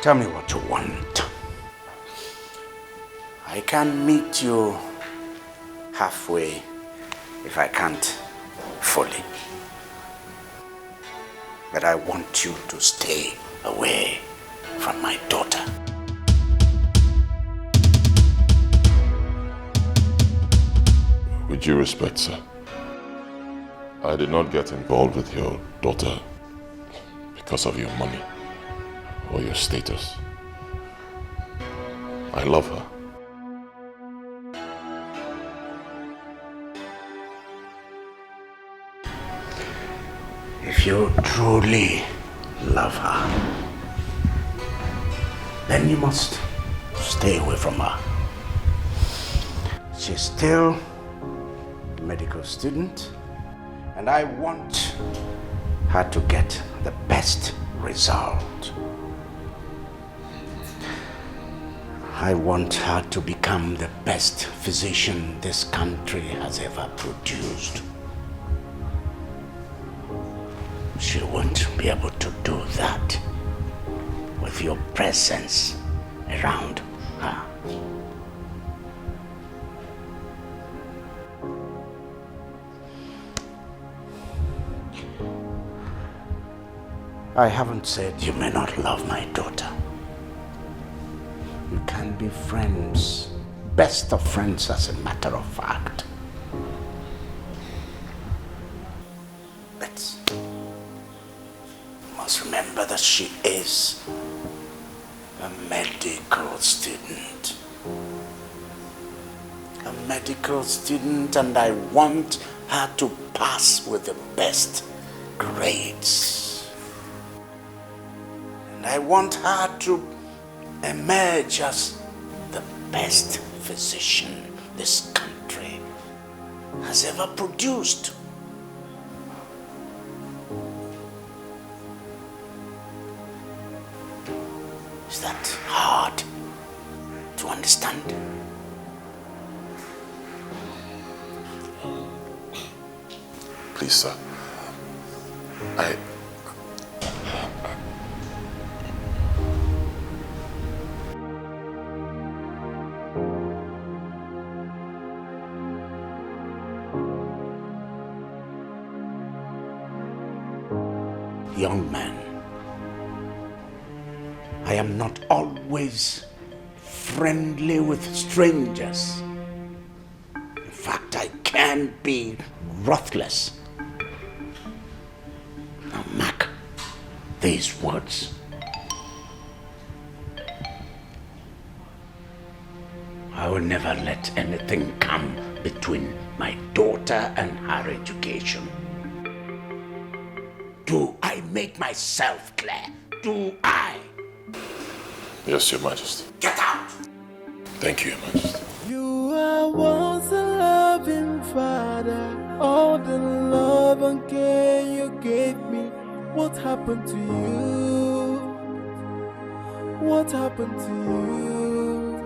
Tell me what you want. I can meet you halfway if I can't fully. But I want you to stay away from my daughter. With due respect, sir, I did not get involved with your daughter because of your money or your status. I love her. If you truly love her, then you must stay away from her. She's still a medical student, and I want her to get the best result. I want her to become the best physician this country has ever produced. She won't be able to do that with your presence around her. I haven't said you may not love my daughter. You can be friends, best of friends as a matter of fact. But you must remember that she is a medical student. A medical student, and I want her to pass with the best grades. And I want her to emerge as the best physician this country has ever produced. Is that hard to understand? Please, sir. Young man, I am not always friendly with strangers. In fact, I can be ruthless. Now mark these words. I will never let anything come between my daughter and her education. Do I make myself clear? Do I? Yes, Your Majesty. Get out! Thank you, Your Majesty. You are once a loving father. All the love and care you gave me. What happened to you? What happened to you?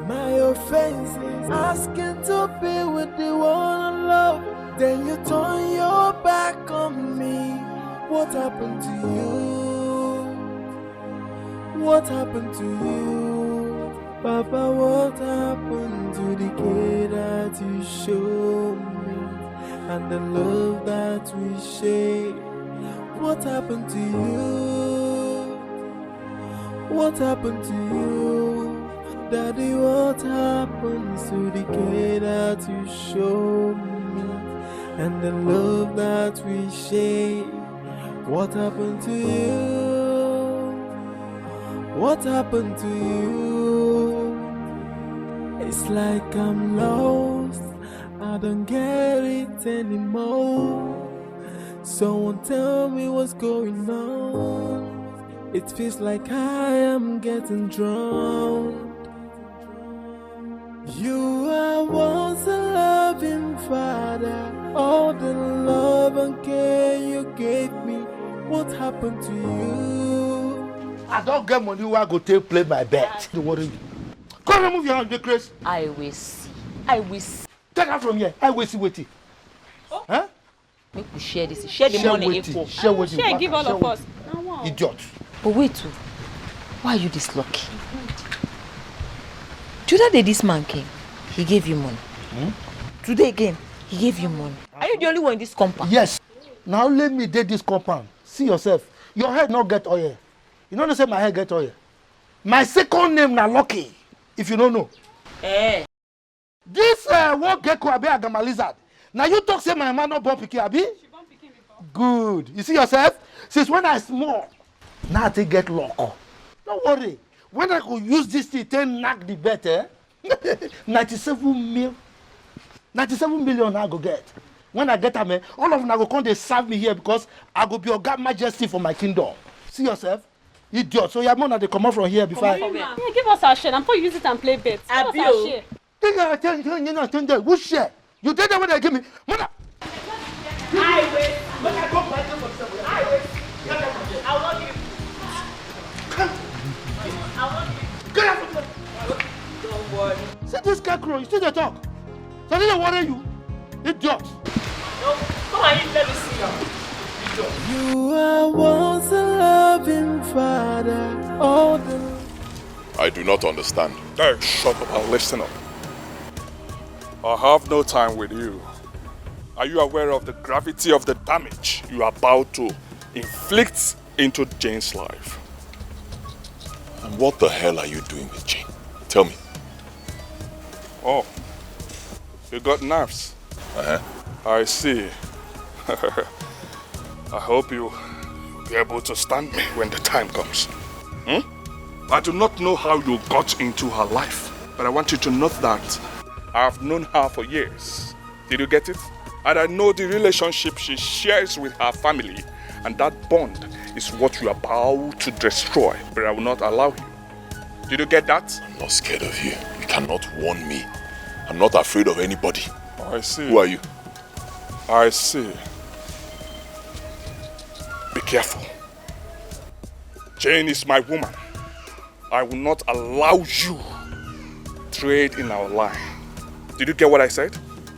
My offense is asking to be with the one I love. Then you turn your back on me. What happened to you? What happened to you? Papa, what happened to the care that you showed me? And the love that we share? What happened to you? What happened to you? Daddy, what happened to the care that you showed me? And the love that we share? What happened to you? What happened to you? It's like I'm lost, I don't get it anymore. Someone tell me what's going on. It feels like I am getting drowned. You are once a loving father. All the love and care what happened to you. I don't get money where I go take play my bet. Don't worry. Come on, move your hand, Grace. I will see. I will see. Take her from here. I will see waiting. Oh. Huh? Make we share this. Share the money equal. Share waiting. Share, give all of us. Idiot. But wait, why are you this lucky? The other day this man came, he gave you money. Today again, he gave you money. Are you the only one in this compound? Yes. Now let me date this compound. See yourself. Your head not get oil. You know they say my head get oil. My second name na Lucky. If you don't know. This what gecko abi agama lizard. Now you talk say my man not born pikin abi? Good. You see yourself? Since when I small, now I take get luck. Don't worry. When I could use this thing, to knock the bet, 97 million I go get. When I get them, all of them go come they serve me here because I go be your God Majesty for my kingdom. See yourself? Idiot. So your money they come out from here before. Yeah, give us our share. I'm going to use it and play bets. Give us our share. Who share? You did that when they give me. Mother. I will. But I go buy them for myself. I will. I want you. I want you. Get out of here. Don't worry. See this scarecrow, you still they talk. So they don't worry you. Idiot. No, come on in, let me see you. You are once a loving father. All the I do not understand. No, shut up and listen up. I have no time with you. Are you aware of the gravity of the damage you are about to inflict into Jane's life? And what the hell are you doing with Jane? Tell me. Oh, you got nerves. I see. I hope you'll be able to stand me when the time comes. I do not know how you got into her life, but I want you to note that I've known her for years. Did you get it? And I know the relationship she shares with her family, and that bond is what you are about to destroy, but I will not allow you. Did you get that? I'm not scared of you. You cannot warn me. I'm not afraid of anybody. I see. Who are you? I see. Be careful. Jane is my woman. I will not allow you trade in our line. Did you get what I said?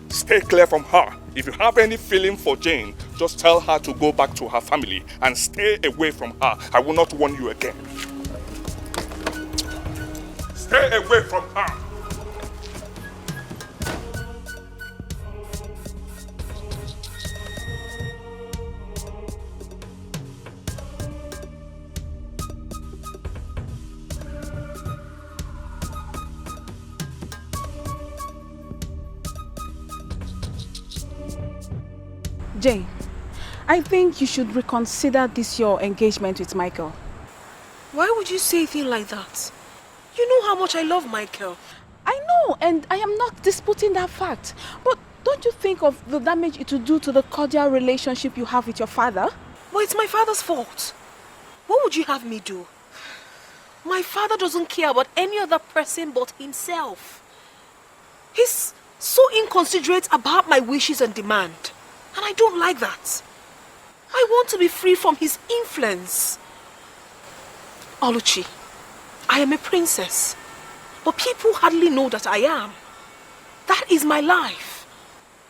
Stay clear from her. If you have any feeling for Jane, just tell her to go back to her family and stay away from her. I will not warn you again. Stay away from her. Jane, I think you should reconsider this your engagement with Michael. Why would you say a thing like that? You know how much I love Michael. I know, and I am not disputing that fact. But don't you think of the damage it will do to the cordial relationship you have with your father? But it's my father's fault. What would you have me do? My father doesn't care about any other person but himself. He's so inconsiderate about my wishes and demand. And I don't like that. I want to be free from his influence. Oluchi, I am a princess. But people hardly know that I am. That is my life.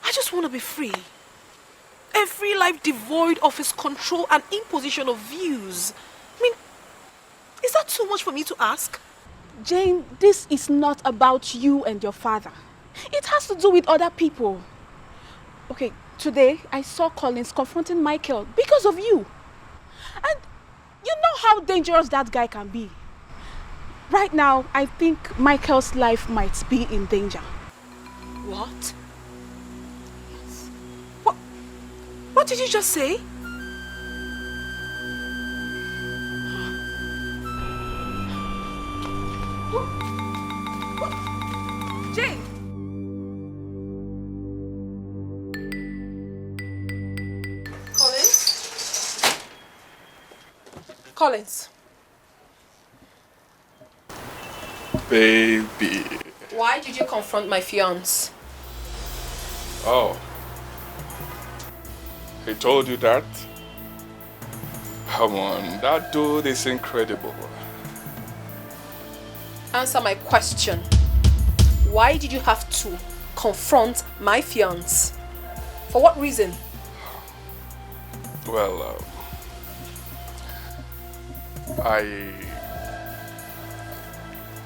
I just want to be free. A free life devoid of his control and imposition of views. I mean, is that too much for me to ask? Jane, this is not about you and your father. It has to do with other people. Okay, today I saw Collins confronting Michael because of you. And you know how dangerous that guy can be. Right now, I think Michael's life might be in danger. What? What did you just say? Jane! Collins? Collins? Baby. Why did you confront my fiancé? Oh. He told you that? Come on, that dude is incredible. Answer my question. Why did you have to confront my fiancé? For what reason? Well,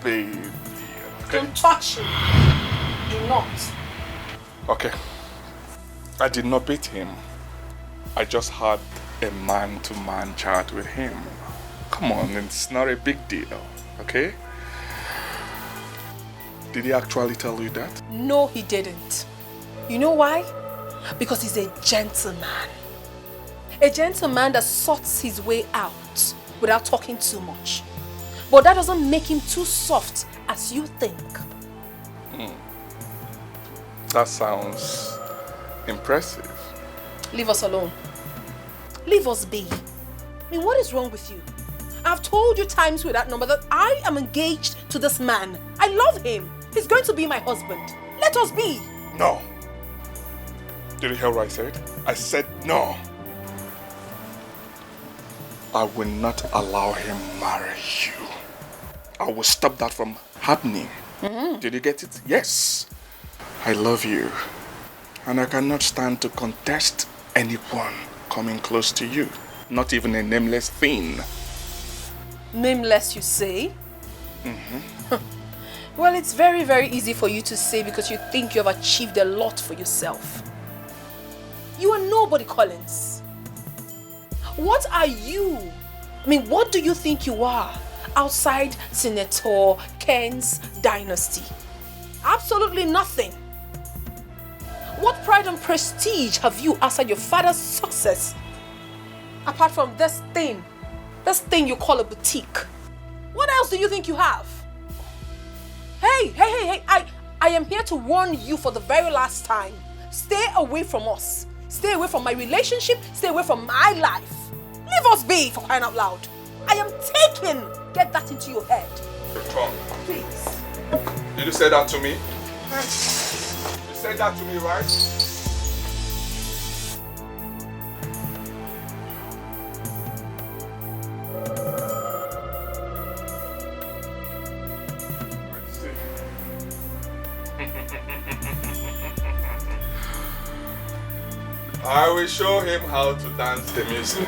baby. Okay. Don't touch him. Do not. Okay. I did not beat him. I just had a man-to-man chat with him. Come on, it's not a big deal, okay? Did he actually tell you that? No, he didn't. You know why? Because he's a gentleman. A gentleman that sorts his way out without talking too much. But that doesn't make him too soft as you think. That sounds impressive. Leave us alone. Leave us be. I mean, what is wrong with you? I've told you times with that number that I am engaged to this man. I love him. He's going to be my husband. Let us be. No. Did you hear what I said? I said no. I will not allow him marry you. I will stop that from happening. Did you get it? Yes. I love you. And I cannot stand to contest anyone coming close to you. Not even a nameless thing. Nameless, you say? Well, it's very, very easy for you to say because you think you have achieved a lot for yourself. You are nobody, Collins. What are you? I mean, what do you think you are outside Senator Ken's dynasty? Absolutely nothing. What pride and prestige have you outside your father's success? Apart from this thing you call a boutique. What else do you think you have? Hey, I am here to warn you for the very last time. Stay away from us. Stay away from my relationship. Stay away from my life. Leave us be, for crying out loud. I am taken. Get that into your head. Tom. Please. Did you say that to me? You said that to me, right? I will show him how to dance the music.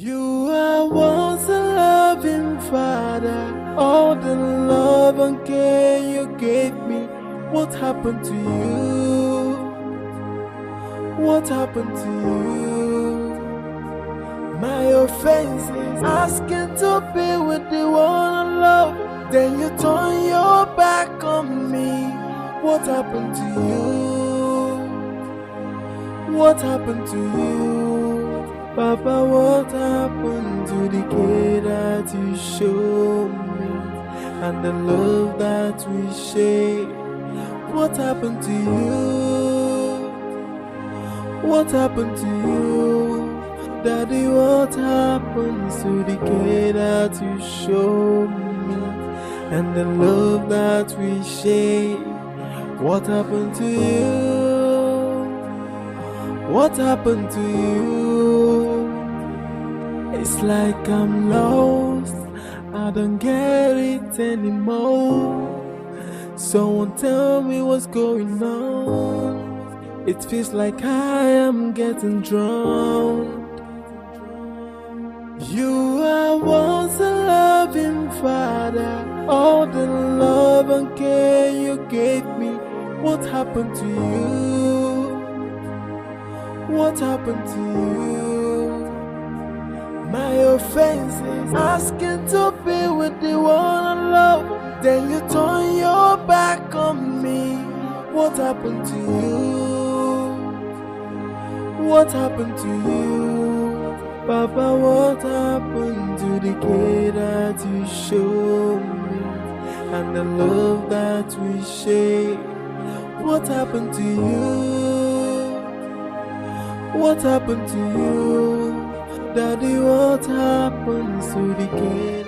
You are once a loving father. All the love and care you gave me. What happened to you? What happened to you? My offense is asking to be with the one I love. Then you turn your back on me. What happened to you? What happened to you? Papa, what happened to the care that you showed me and the love that we shared? What happened to you? What happened to you? Daddy, what happened to the care that you showed me and the love that we shared? What happened to you? What happened to you? It's like I'm lost. I don't get it anymore. Someone tell me what's going on. It feels like I am getting drowned. You are once a loving father. All the love and care you gave me. What happened to you? What happened to you? My offense is asking to be with the one I love. Then you turn your back on me. What happened to you? What happened to you? Papa, what happened to the care that you showed me and the love that we shared? What happened to you? What happened to you? Daddy, what happened to the kid?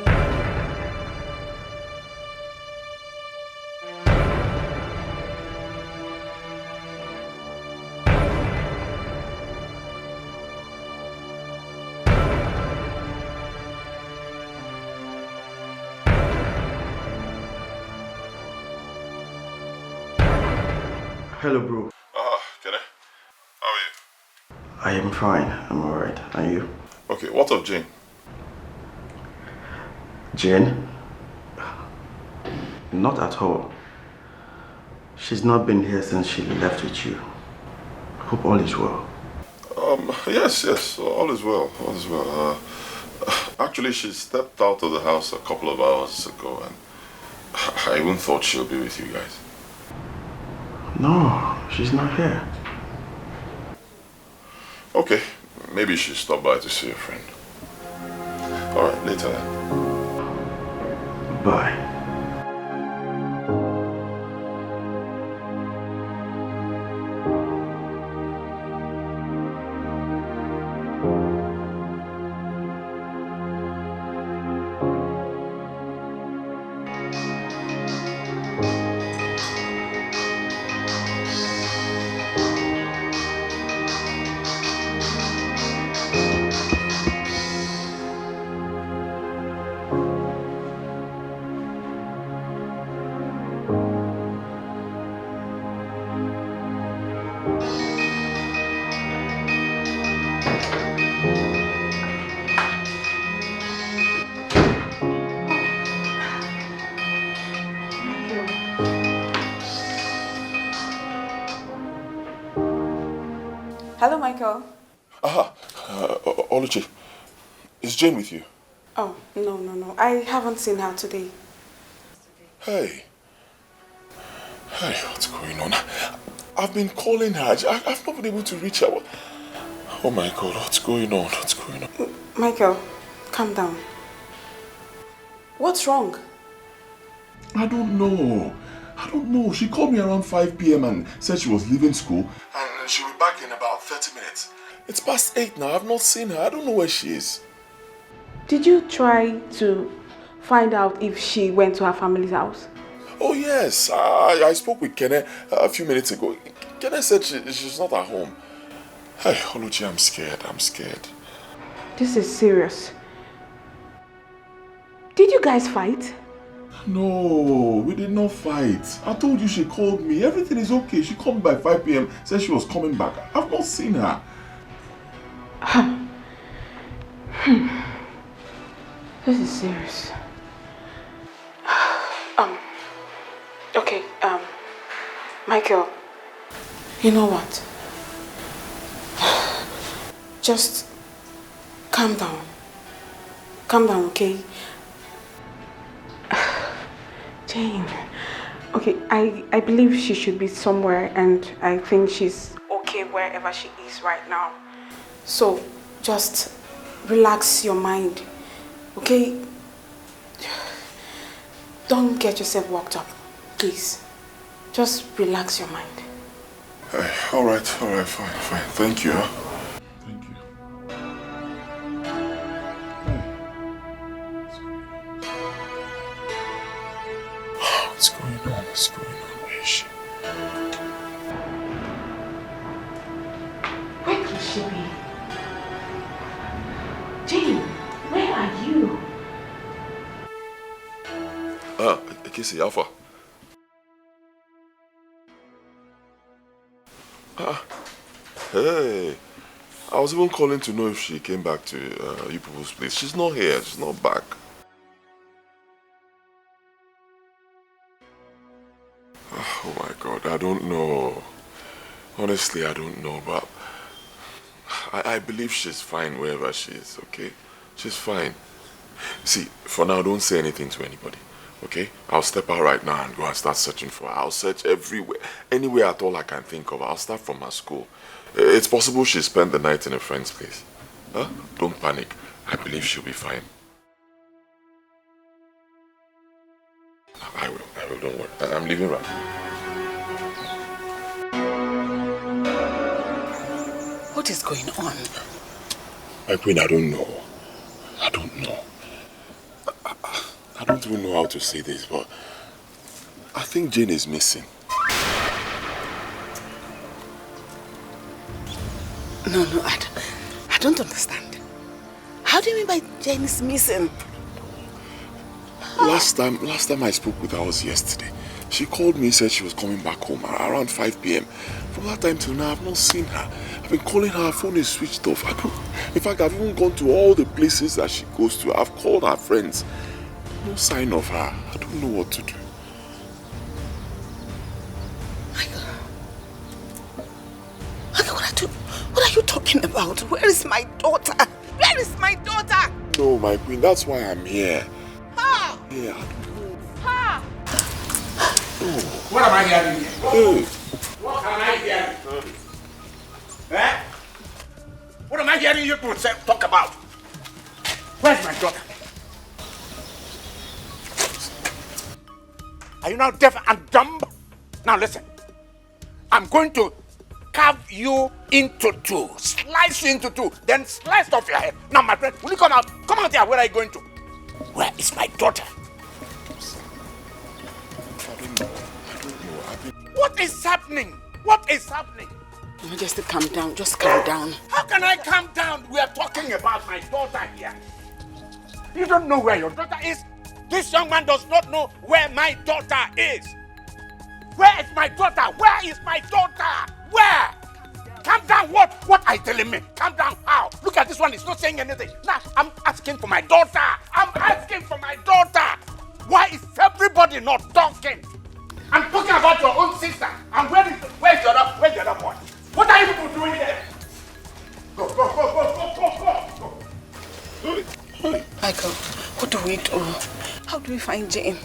Hello, bro. Can I? How are you? I am fine. I'm alright. And you? Okay, what of Jane? Jane? Not at all. She's not been here since she left with you. Hope all is well. Yes, all is well, all is well. Actually, she stepped out of the house a couple of hours ago, and I even thought she'll be with you guys. No, she's not here. Okay, maybe she stopped by to see a friend. Alright, later then. Bye. Hello, Michael. Oluchi, is Jane with you? Oh, no. I haven't seen her today. Hey, what's going on? I've been calling her. I've not been able to reach her. Oh my God, what's going on? What's going on? Michael, calm down. What's wrong? I don't know. She called me around 5 p.m. and said she was leaving school and she'll be back in about 30 minutes. It's past 8 now. I've not seen her. I don't know where she is. Did you try to find out if she went to her family's house? Oh yes, I spoke with Kenneth a few minutes ago. Kenneth said she's not at home. Hey, Oluchi, I'm scared. This is serious. Did you guys fight? No, we did not fight. I told you she called me. Everything is okay. She called me by 5 p.m. Said she was coming back. I've not seen her. This is serious. Okay, Michael, you know what? Just calm down. Calm down, okay? Jane, okay, I believe she should be somewhere and I think she's okay wherever she is right now. So, just relax your mind, okay? Don't get yourself worked up, please. Just relax your mind. All right, fine. Thank you. Thank you. What's going on? Where is she? Where could she be? Jane, where are you? Kissy, Alpha. Hey, I was even calling to know if she came back to you people's place. She's not here. She's not back. Oh my God, I don't know. Honestly, I don't know, but I believe she's fine wherever she is, okay? She's fine. See, for now, don't say anything to anybody, okay? I'll step out right now and go and start searching for her. I'll search everywhere, anywhere at all I can think of. I'll start from her school. It's possible she spent the night in a friend's place. Huh? Don't panic. I believe she'll be fine. I will, don't worry. I'm leaving right now. What is going on? My queen, I don't know. I don't even know how to say this, but I think Jane is missing. No, I don't understand. How do you mean by Jane is missing? Last time I spoke with her was yesterday. She called me, said she was coming back home around 5 p.m. From that time till now, I've not seen her. I've been calling her phone is switched off. In fact, I've even gone to all the places that she goes to. I've called her friends. No sign of her. I don't know what to do. What are you talking about? Where is my daughter? Where is my daughter? No, my queen, that's why I'm here. Ha! Yeah. Ha! What am I hearing here? Hey. What am I hearing? Eh? What am I hearing you people talk about? Where's my daughter? Are you now deaf and dumb? Now listen. I'm going to carve you into two, slice you into two, then slice off your head. Now, my friend, will you come out? Come out here. Where are you going to? Where is my daughter? What is happening? What is happening? Majesty, calm down. Just calm down. How can I calm down? We are talking about my daughter here. You don't know where your daughter is? This young man does not know where my daughter is. Where is my daughter? Where is my daughter? Where? Calm down. What are you telling me? Calm down. How? Look at this one. He's not saying anything. Now, I'm asking for my daughter. I'm asking for my daughter. Why is everybody not talking? I'm talking about your own sister. And where's the other boy? What are you people doing there? Go. Michael, what do we do? How do we find Jane?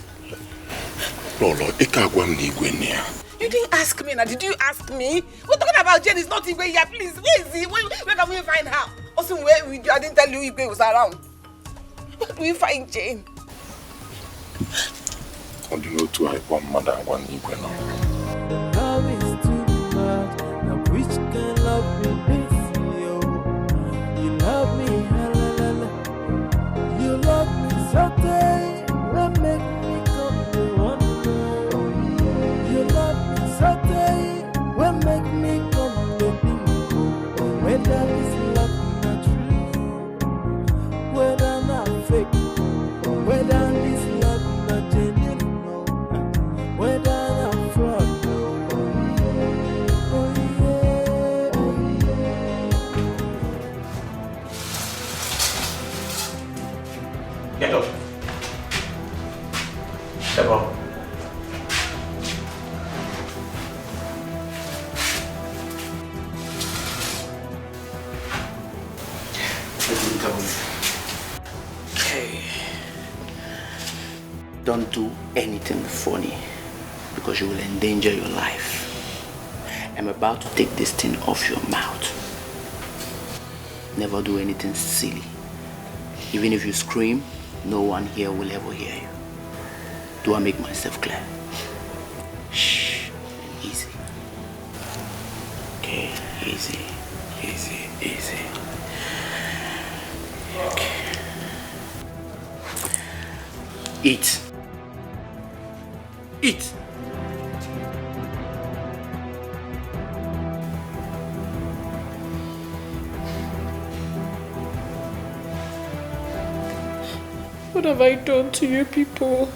Lolo, you didn't ask me now. Did you ask me? We're talking about Jane. It's not Igwe here. Please, where is he? Where can we find her? Also, I didn't tell you Igwe was around. Where do we find Jane? How do you know two one mother and one Igwe now? The love is too much. Now which can love me this, yo? You love me, you love me so day. Will make me come to one. You love me so day. Will make me come to bingo. Whether this love not true, whether not fake, whether this love not genuine, whether not fraud. Get up. Step up. Okay. Don't do anything funny because you will endanger your life. I'm about to take this thing off your mouth. Never do anything silly. Even if you scream, no one here will ever hear you. Do I make myself clear? Shh, easy. Okay, easy. Okay. Eat. What have I done to you people?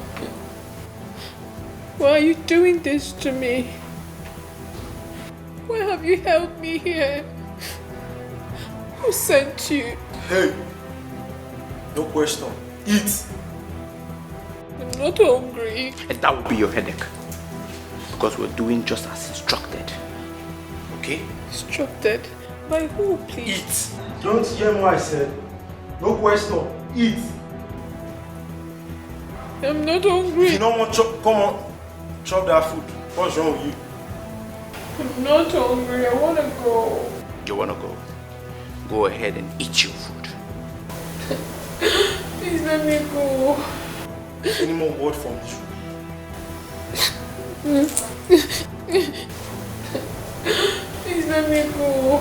Why are you doing this to me? Why have you held me here? Who sent you? Hey! No question. Eat! I'm not hungry. And that will be your headache. Because we're doing just as instructed. Okay? Instructed? By who, please? Eat! Don't hear what I said. No question. Eat! I'm not hungry. If you don't want to come on, chop that food. What's wrong with you? I'm not hungry. I want to go. You want to go? Go ahead and eat your food. Please let me go. Any more word from you? Please let me go.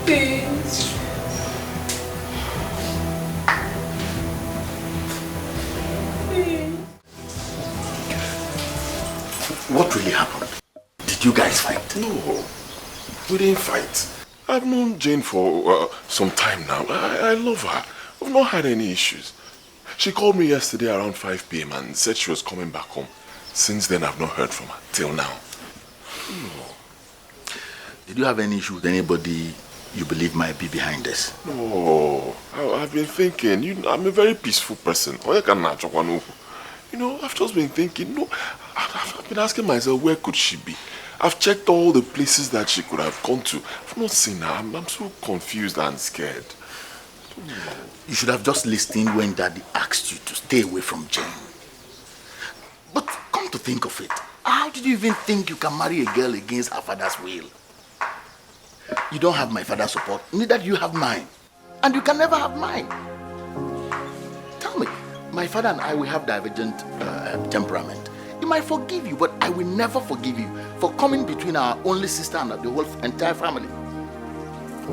Please. What really happened? Did you guys fight? No, we didn't fight. I've known Jane for some time now. I love her. We've not had any issues. She called me yesterday around 5 p.m. and said she was coming back home. Since then, I've not heard from her till now. Did you have any issue with anybody you believe might be behind this? No, I've been thinking. I'm a very peaceful person. I've just been thinking. No, I've been asking myself, where could she be? I've checked all the places that she could have gone to. I've not seen her. I'm so confused and scared. You should have just listened when Daddy asked you to stay away from Jane. But come to think of it, how did you even think you can marry a girl against her father's will? You don't have my father's support, neither do you have mine. And you can never have mine. Tell me, my father and I will have divergent temperament. He might forgive you, but I will never forgive you for coming between our only sister and the whole entire family.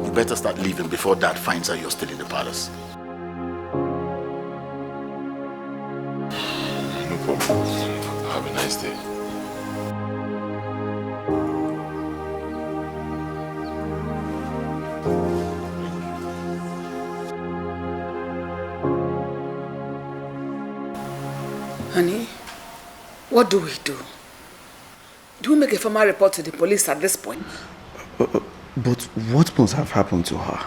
You better start leaving before Dad finds out you're still in the palace. No problem. Have a nice day. Honey, what do we do? Do we make a formal report to the police at this point? But what must have happened to her?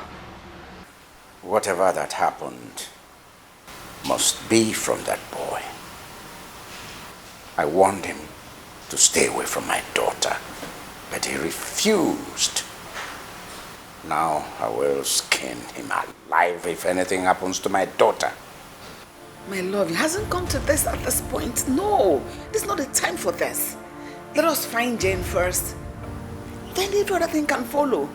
Whatever that happened must be from that boy. I warned him to stay away from my daughter, but he refused. Now I will skin him alive if anything happens to my daughter. My love, it hasn't come to this at this point. No, this is not the time for this. Let us find Jane first. Then every other thing can follow.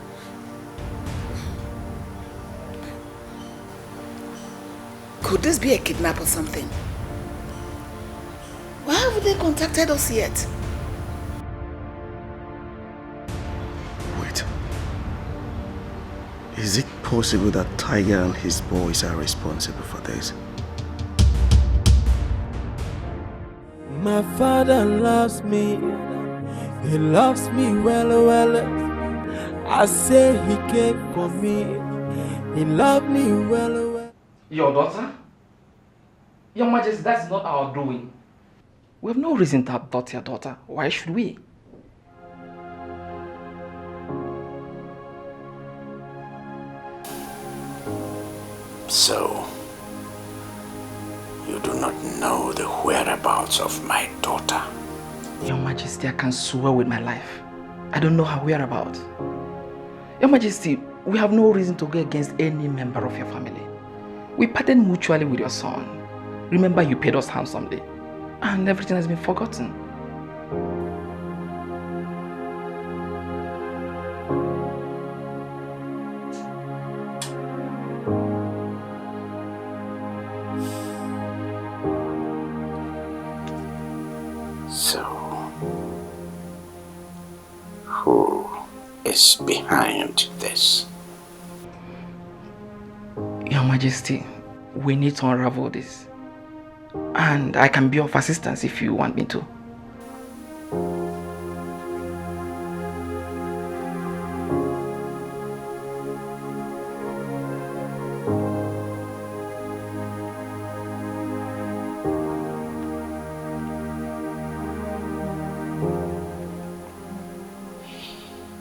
Could this be a kidnap or something? Why haven't they contacted us yet? Wait. Is it possible that Tiger and his boys are responsible for this? My father loves me. He loves me well. I say he came for me. He loved me well. Your daughter? Your Majesty, that's not our doing. We have no reason to abduct your daughter. Why should we? So, you do not know the whereabouts of my daughter. Your Majesty, I can swear with my life. I don't know her whereabouts. Your Majesty, we have no reason to go against any member of your family. We parted mutually with your son. Remember, you paid us handsomely. And everything has been forgotten. So, who is behind this? Your Majesty, we need to unravel this. And I can be of assistance if you want me to.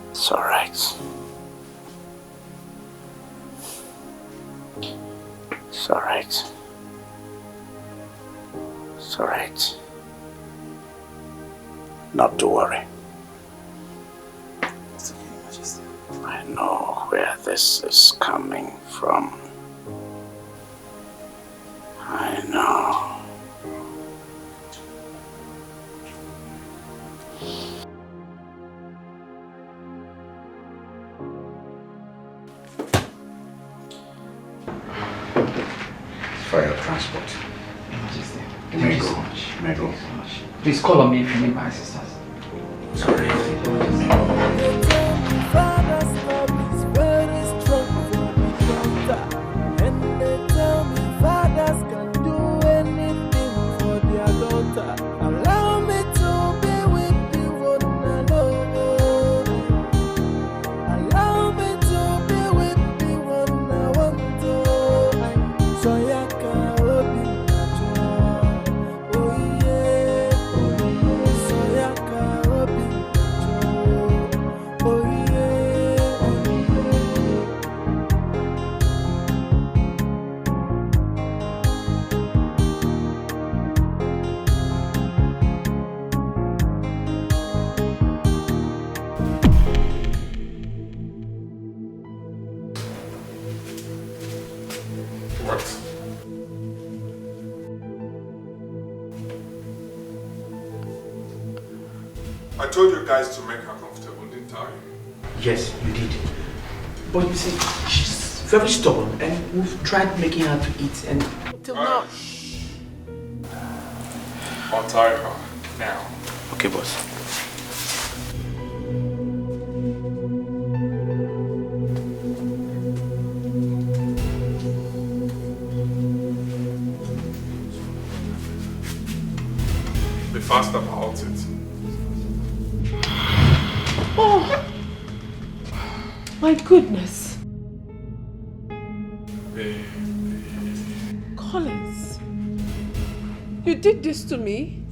It's all right. It's all right. It's all right. Not to worry. I know where this is coming from. I know. For your transport. Your Majesty. Thank you so much. Thank you so much. Please call on me if you need my assistance. Sorry. Father's love is very strong for the daughter. And they tell me fathers can do anything for their daughter. Allow me to be with you one alone. Allow me to What? I told you guys to make her comfortable, didn't I? Yes, you did. But you see, she's very stubborn and we've tried making her to eat and... Till now. Untie her now. Okay, boss. Be fast about it. Oh, my goodness. Baby. Collins, you did this to me?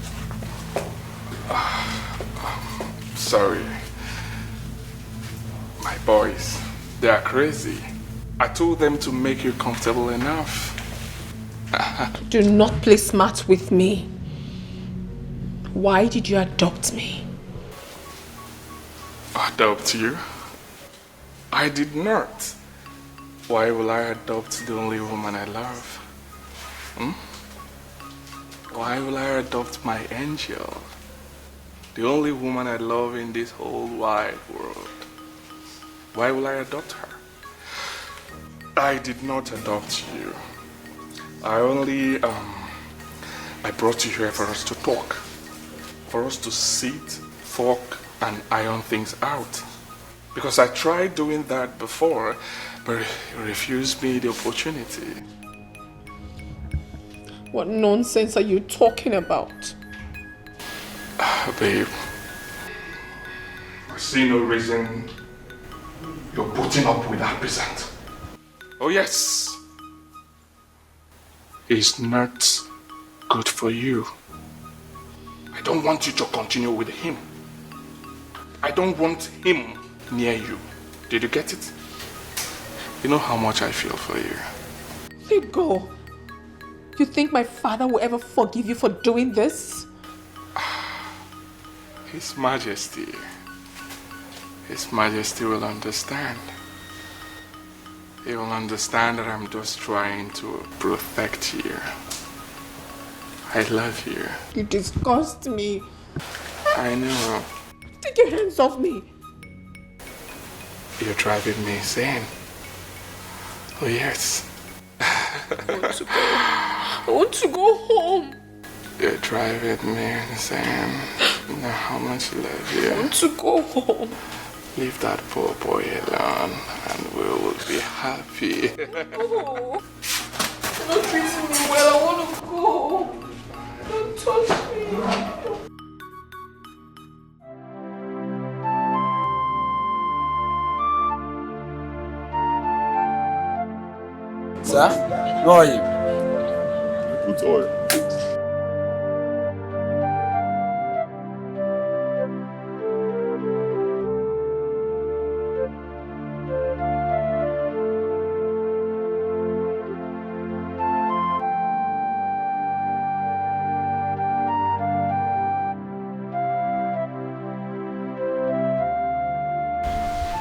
Sorry. My boys, they are crazy. I told them to make you comfortable enough. Do not play smart with me. Why did you adopt me? Adopt you? I did not. Why will I adopt the only woman I love? Why will I adopt my angel? The only woman I love in this whole wide world. Why will I adopt her? I did not adopt you. I only, I brought you here for us to talk. For us to sit, talk, and iron things out. Because I tried doing that before, but you refused me the opportunity. What nonsense are you talking about? Babe, I see no reason you're putting up with that peasant. Oh yes, he's not good for you. I don't want you to continue with him. I don't want him near you. Did you get it? You know how much I feel for you. Let go. You think my father will ever forgive you for doing this? His Majesty will understand. He will understand that I'm just trying to protect you. I love you. You disgust me. I know. Take your hands off me. You're driving me insane. Oh yes. I want to go home. You're driving me insane. You know how much I love you. I want to go home. Leave that poor boy alone and we will be happy. Oh, you're not treating me well. I want to go. Don't touch me. Sir, how are you? Good oil.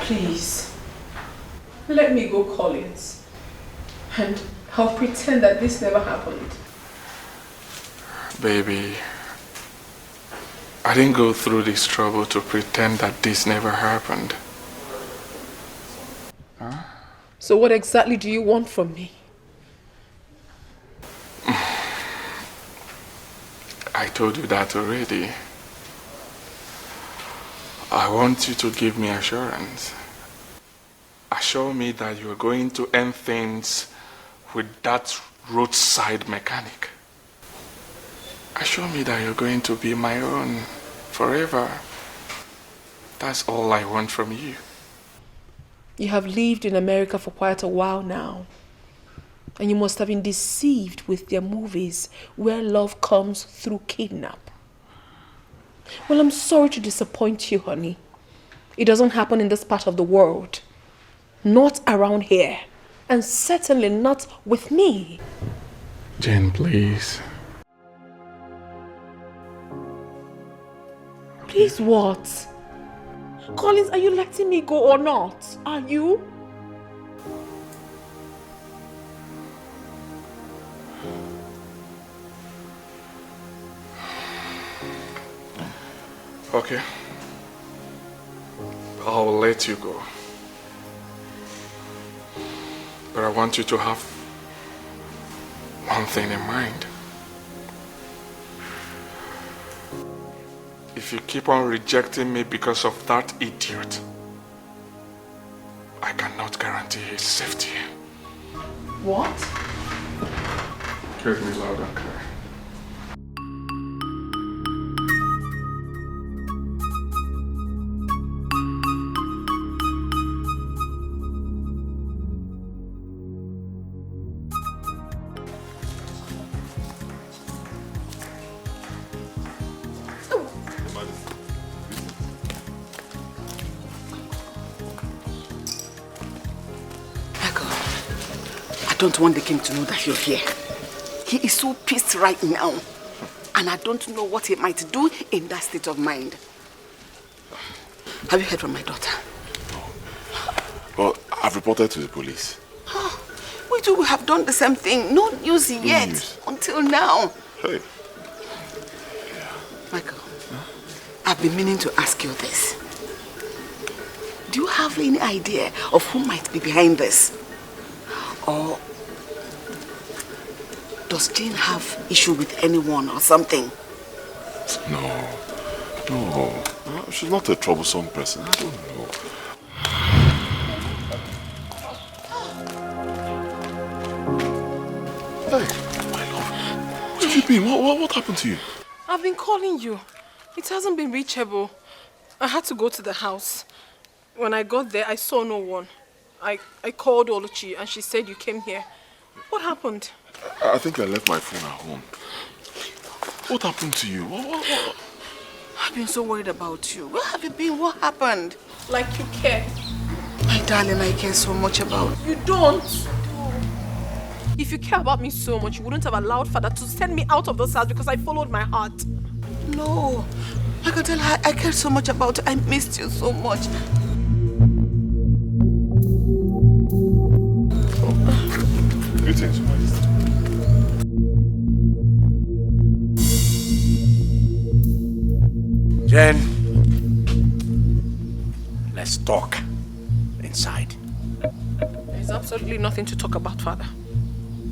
Please, let me go, Collins. And I'll pretend that this never happened. Baby, I didn't go through this trouble to pretend that this never happened. Huh? So what exactly do you want from me? I told you that already. I want you to give me assurance. Assure me that you're going to end things with that roadside mechanic. Assure me that you're going to be my own forever. That's all I want from you. You have lived in America for quite a while now. And you must have been deceived with their movies where love comes through kidnap. Well, I'm sorry to disappoint you, honey. It doesn't happen in this part of the world. Not around here. And certainly not with me. Jane, please. Please what? Collins, are you letting me go or not? Are you? Okay. I'll let you go. But I want you to have one thing in mind. If you keep on rejecting me because of that idiot, I cannot guarantee his safety. What? Hear me loud and clear. I don't want the king to know that you're here. He is so pissed right now. And I don't know what he might do in that state of mind. Have you heard from my daughter? Well, I've reported to the police. We too have done the same thing. No news yet. News. Until now. Hey. Michael, I've been meaning to ask you this. Do you have any idea of who might be behind this? Or does Jane have issue with anyone or something? No. She's not a troublesome person. I don't know. Hey, my love. Where have you been? What happened to you? I've been calling you. It hasn't been reachable. I had to go to the house. When I got there, I saw no one. I called Oluchi and she said you came here. What happened? I think I left my phone at home. What happened to you? What? I've been so worried about you. Where have you been? What happened? Like you care. My darling, I care so much about you. Don't. If you care about me so much, you wouldn't have allowed Father to send me out of this house because I followed my heart. No. I can tell her I care so much about you. I missed you so much. Greetings, Majesty. Jen, let's talk inside. There's absolutely nothing to talk about, Father.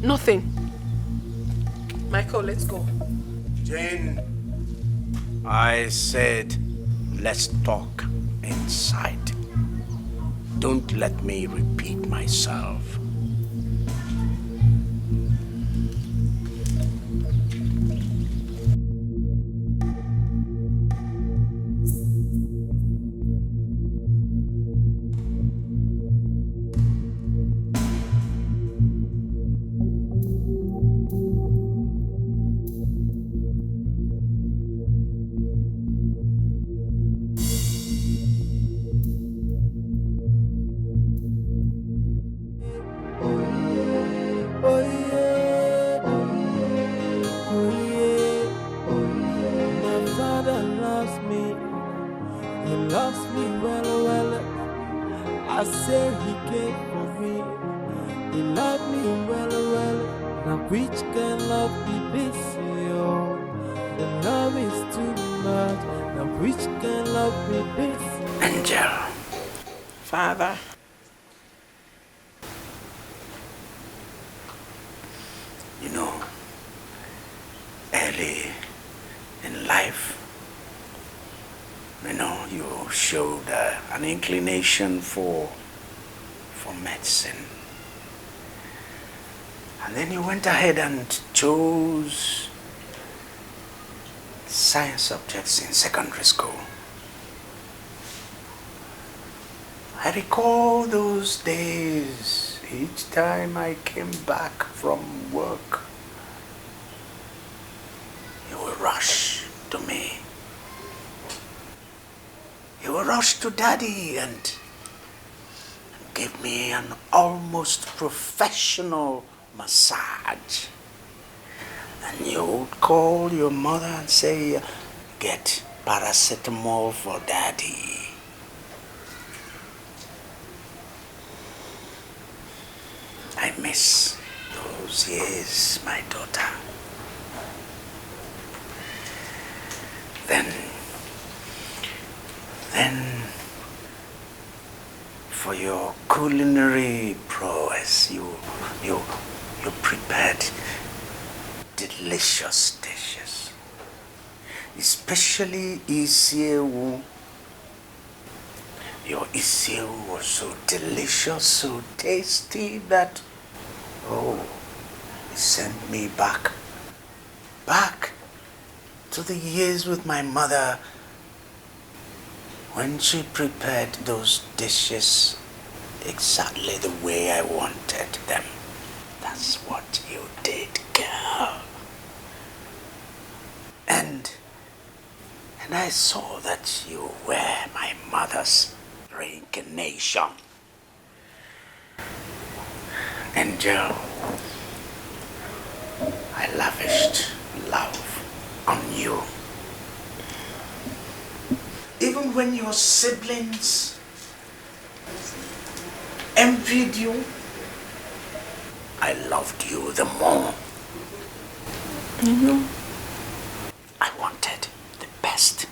Nothing. Michael, let's go. Jane, I said let's talk inside. Don't let me repeat myself. Father. You know, early in life, you showed an inclination for medicine. And then you went ahead and chose science subjects in secondary school. I recall those days each time I came back from work. You would rush to me. You would rush to Daddy and give me an almost professional massage. And you would call your mother and say, get paracetamol for Daddy. I miss those years, my daughter. Then Then, for your culinary prowess, you prepared delicious dishes, especially isiewu. Your isiewu was so delicious, so tasty that, it sent me back to the years with my mother when she prepared those dishes exactly the way I wanted them. That's what you did, girl. And I saw that you were my mother's reincarnation. Angel, I lavished love on you. Even when your siblings envied you, I loved you the more. I wanted the best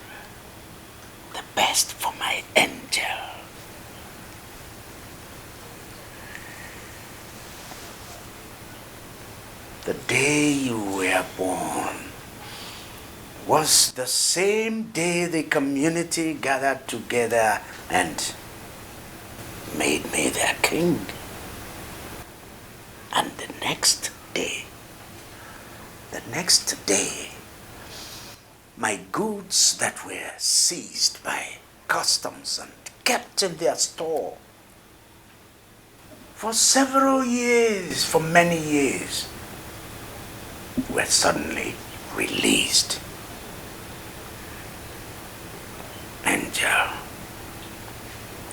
for my angel. The day you were born was the same day the community gathered together and made me their king. And the next day, my goods that were seized by customs and kept in their store for several years, for many years, were suddenly released. Angel,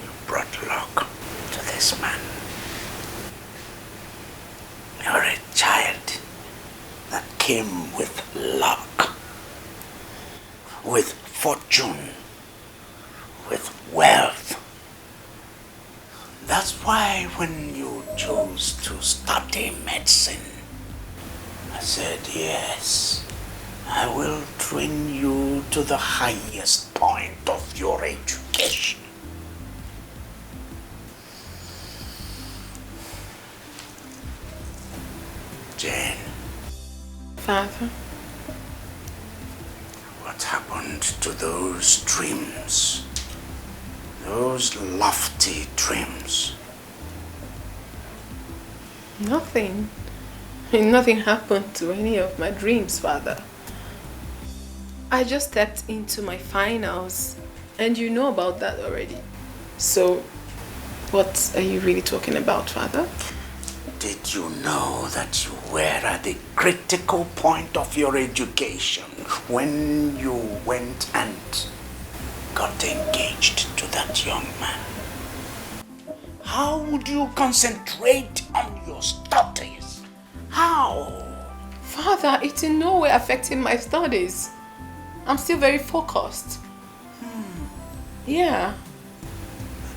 you brought luck to this man. You're a child that came with luck, with fortune, with wealth. That's why when you chose to study medicine, I said, yes, I will train you to the highest point of your education. Jane. Father? What happened to those dreams? Those lofty dreams? Nothing. Nothing happened to any of my dreams, Father. I just stepped into my finals, and you know about that already. So, what are you really talking about, Father? Did you know that you were at the critical point of your education when you went and got engaged to that young man? How would you concentrate on your studies? How? Father, it's in no way affecting my studies. I'm still very focused. Yeah.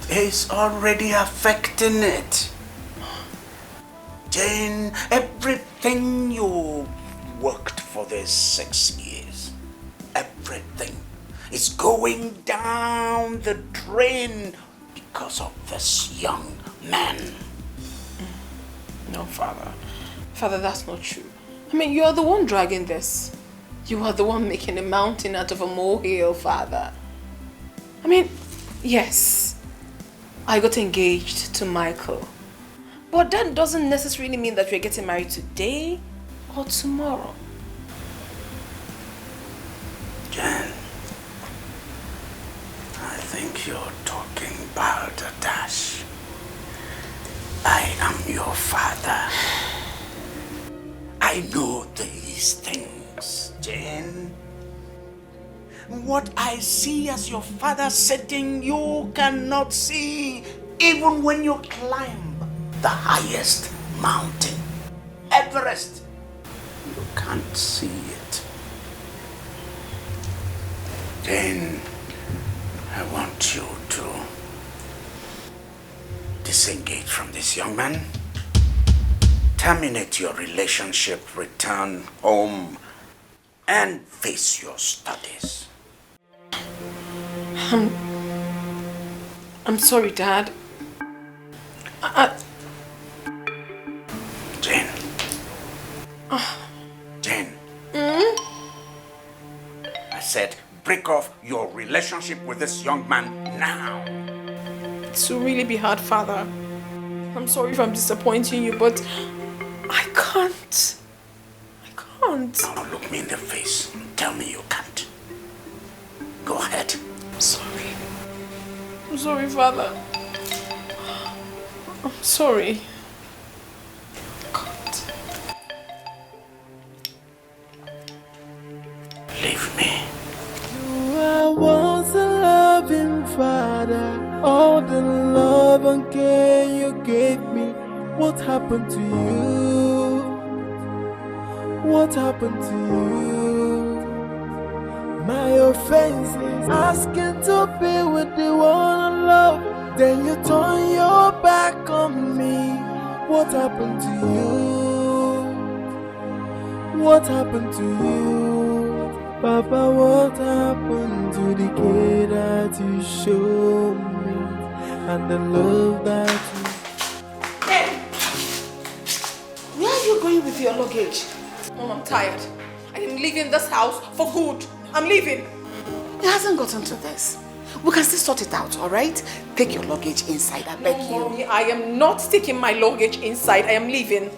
It's already affecting it. Jane, everything you worked for these 6 years, everything is going down the drain because of this young man. No, Father. Father, that's not true. I mean, you're the one dragging this. You are the one making a mountain out of a molehill, Father. I mean, yes, I got engaged to Michael. But that doesn't necessarily mean that we're getting married today or tomorrow. Jen, I think you're talking about a dash. I am your father. I know these things, Jane. What I see as your father setting, you cannot see even when you climb the highest mountain, Everest. You can't see it. Then I want you to disengage from this young man, terminate your relationship, return home, and face your studies. I'm sorry, Dad. Jane. Jane. I said, break off your relationship with this young man now. It will really be hard, Father. I'm sorry if I'm disappointing you, but I can't. Now look me in the face and tell me you can't. Go ahead. I'm sorry. I'm sorry, Father. I'm sorry. Leave me. You are once a loving father. All the love and care you gave me. What happened to you? What happened to you? My offense is asking to be with the one I love. Then you turn your back on me. What happened to you? What happened to you? Papa, what happened to the care that you showed me? And the love that you... Hey! Where are you going with your luggage? Mom, I'm tired. I am leaving this house for good. I'm leaving. It hasn't gotten to this. We can still sort it out, alright? Take your luggage inside, I beg you. Mommy, I am not taking my luggage inside. I am leaving.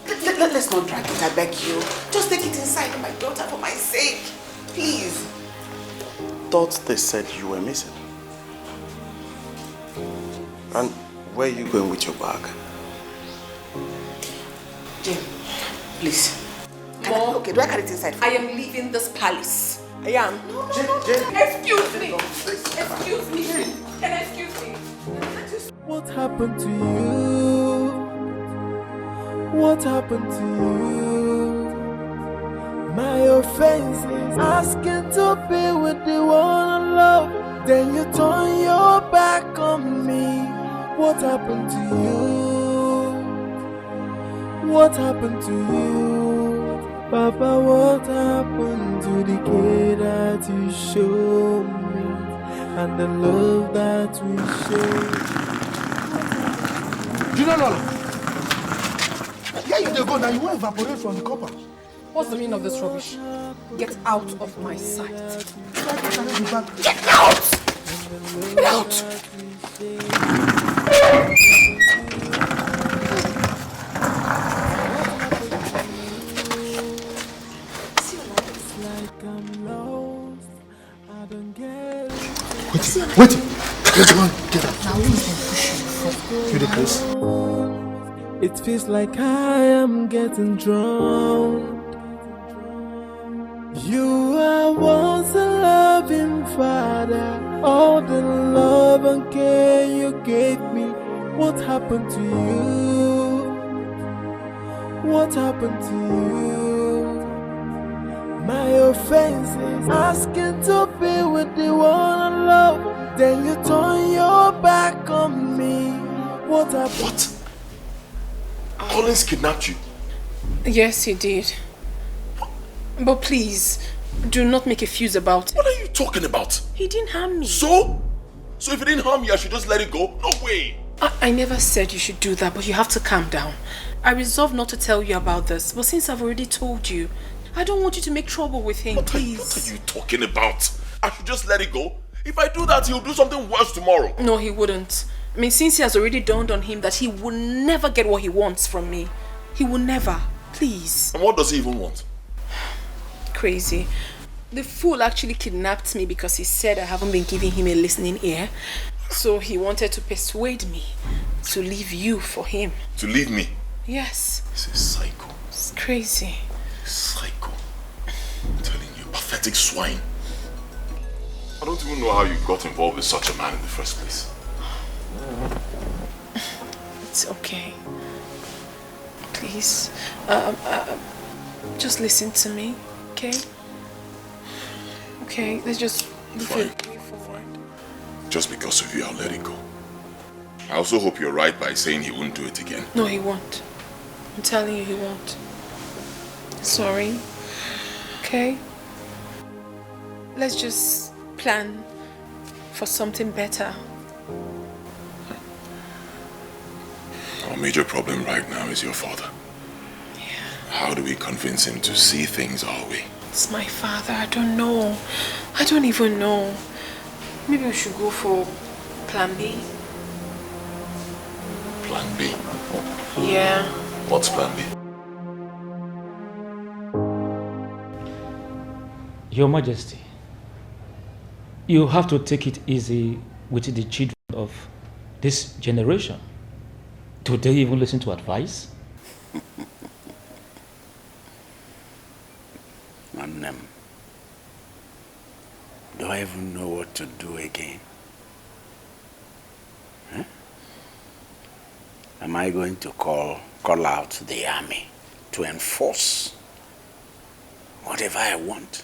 Let's not drag it, I beg you. Just take it inside, my daughter, for my sake. Please. Thought they said you were missing. And where are you going with your bag? Jane, please. Okay, do I carry it inside? I am leaving this palace. I am. Jane. Excuse me. Excuse me. Can I excuse me? What happened to you? What happened to you? My offense is asking to be with the one I love. Then you turn your back on me. What happened to you? What happened to you? Papa, what happened to the care that you showed me? And the love that we shared? You know, Lola. Yeah, you go now. You won't evaporate from the copper. What's the meaning of this rubbish? Get out of my sight. Get out! Get out! Wait! Let's go and get out. Now we can push you the Chris. It feels like I am getting drowned. You are once a loving father. All the love and care you gave me. What happened to you? What happened to you? My offense is asking to be with the one I love. Then you turn your back on me. What happened? What? Collins kidnapped you? Yes, he did. But please, do not make a fuss about it. What are you talking about? He didn't harm me. So? So if he didn't harm you, I should just let it go? No way! I never said you should do that, but you have to calm down. I resolved not to tell you about this, but since I've already told you, I don't want you to make trouble with him, please. What are you talking about? I should just let it go? If I do that, he'll do something worse tomorrow. No, he wouldn't. I mean, since he has already dawned on him that he will never get what he wants from me. He will never. Please. And what does he even want? Crazy. The fool actually kidnapped me because he said I haven't been giving him a listening ear. So he wanted to persuade me to leave you for him. To leave me? Yes. He's a psycho. It's crazy. Psycho. I'm telling you, pathetic swine. I don't even know how you got involved with such a man in the first place. It's okay. Please. Just listen to me, okay? Okay, let's just move forward. Just because of you, I'll let it go. I also hope you're right by saying he won't do it again. No, he won't. I'm telling you, he won't. Sorry. Okay? Let's just plan for something better. major problem right now is your father. Yeah. How do we convince him to see things our way? It's my father. I don't know. I don't even know. Maybe we should go for plan B. Plan B? Yeah. What's plan B? Your Majesty, you have to take it easy with the children of this generation. Do they even listen to advice? Do I even know what to do again? Huh? Am I going to call out the army to enforce whatever I want?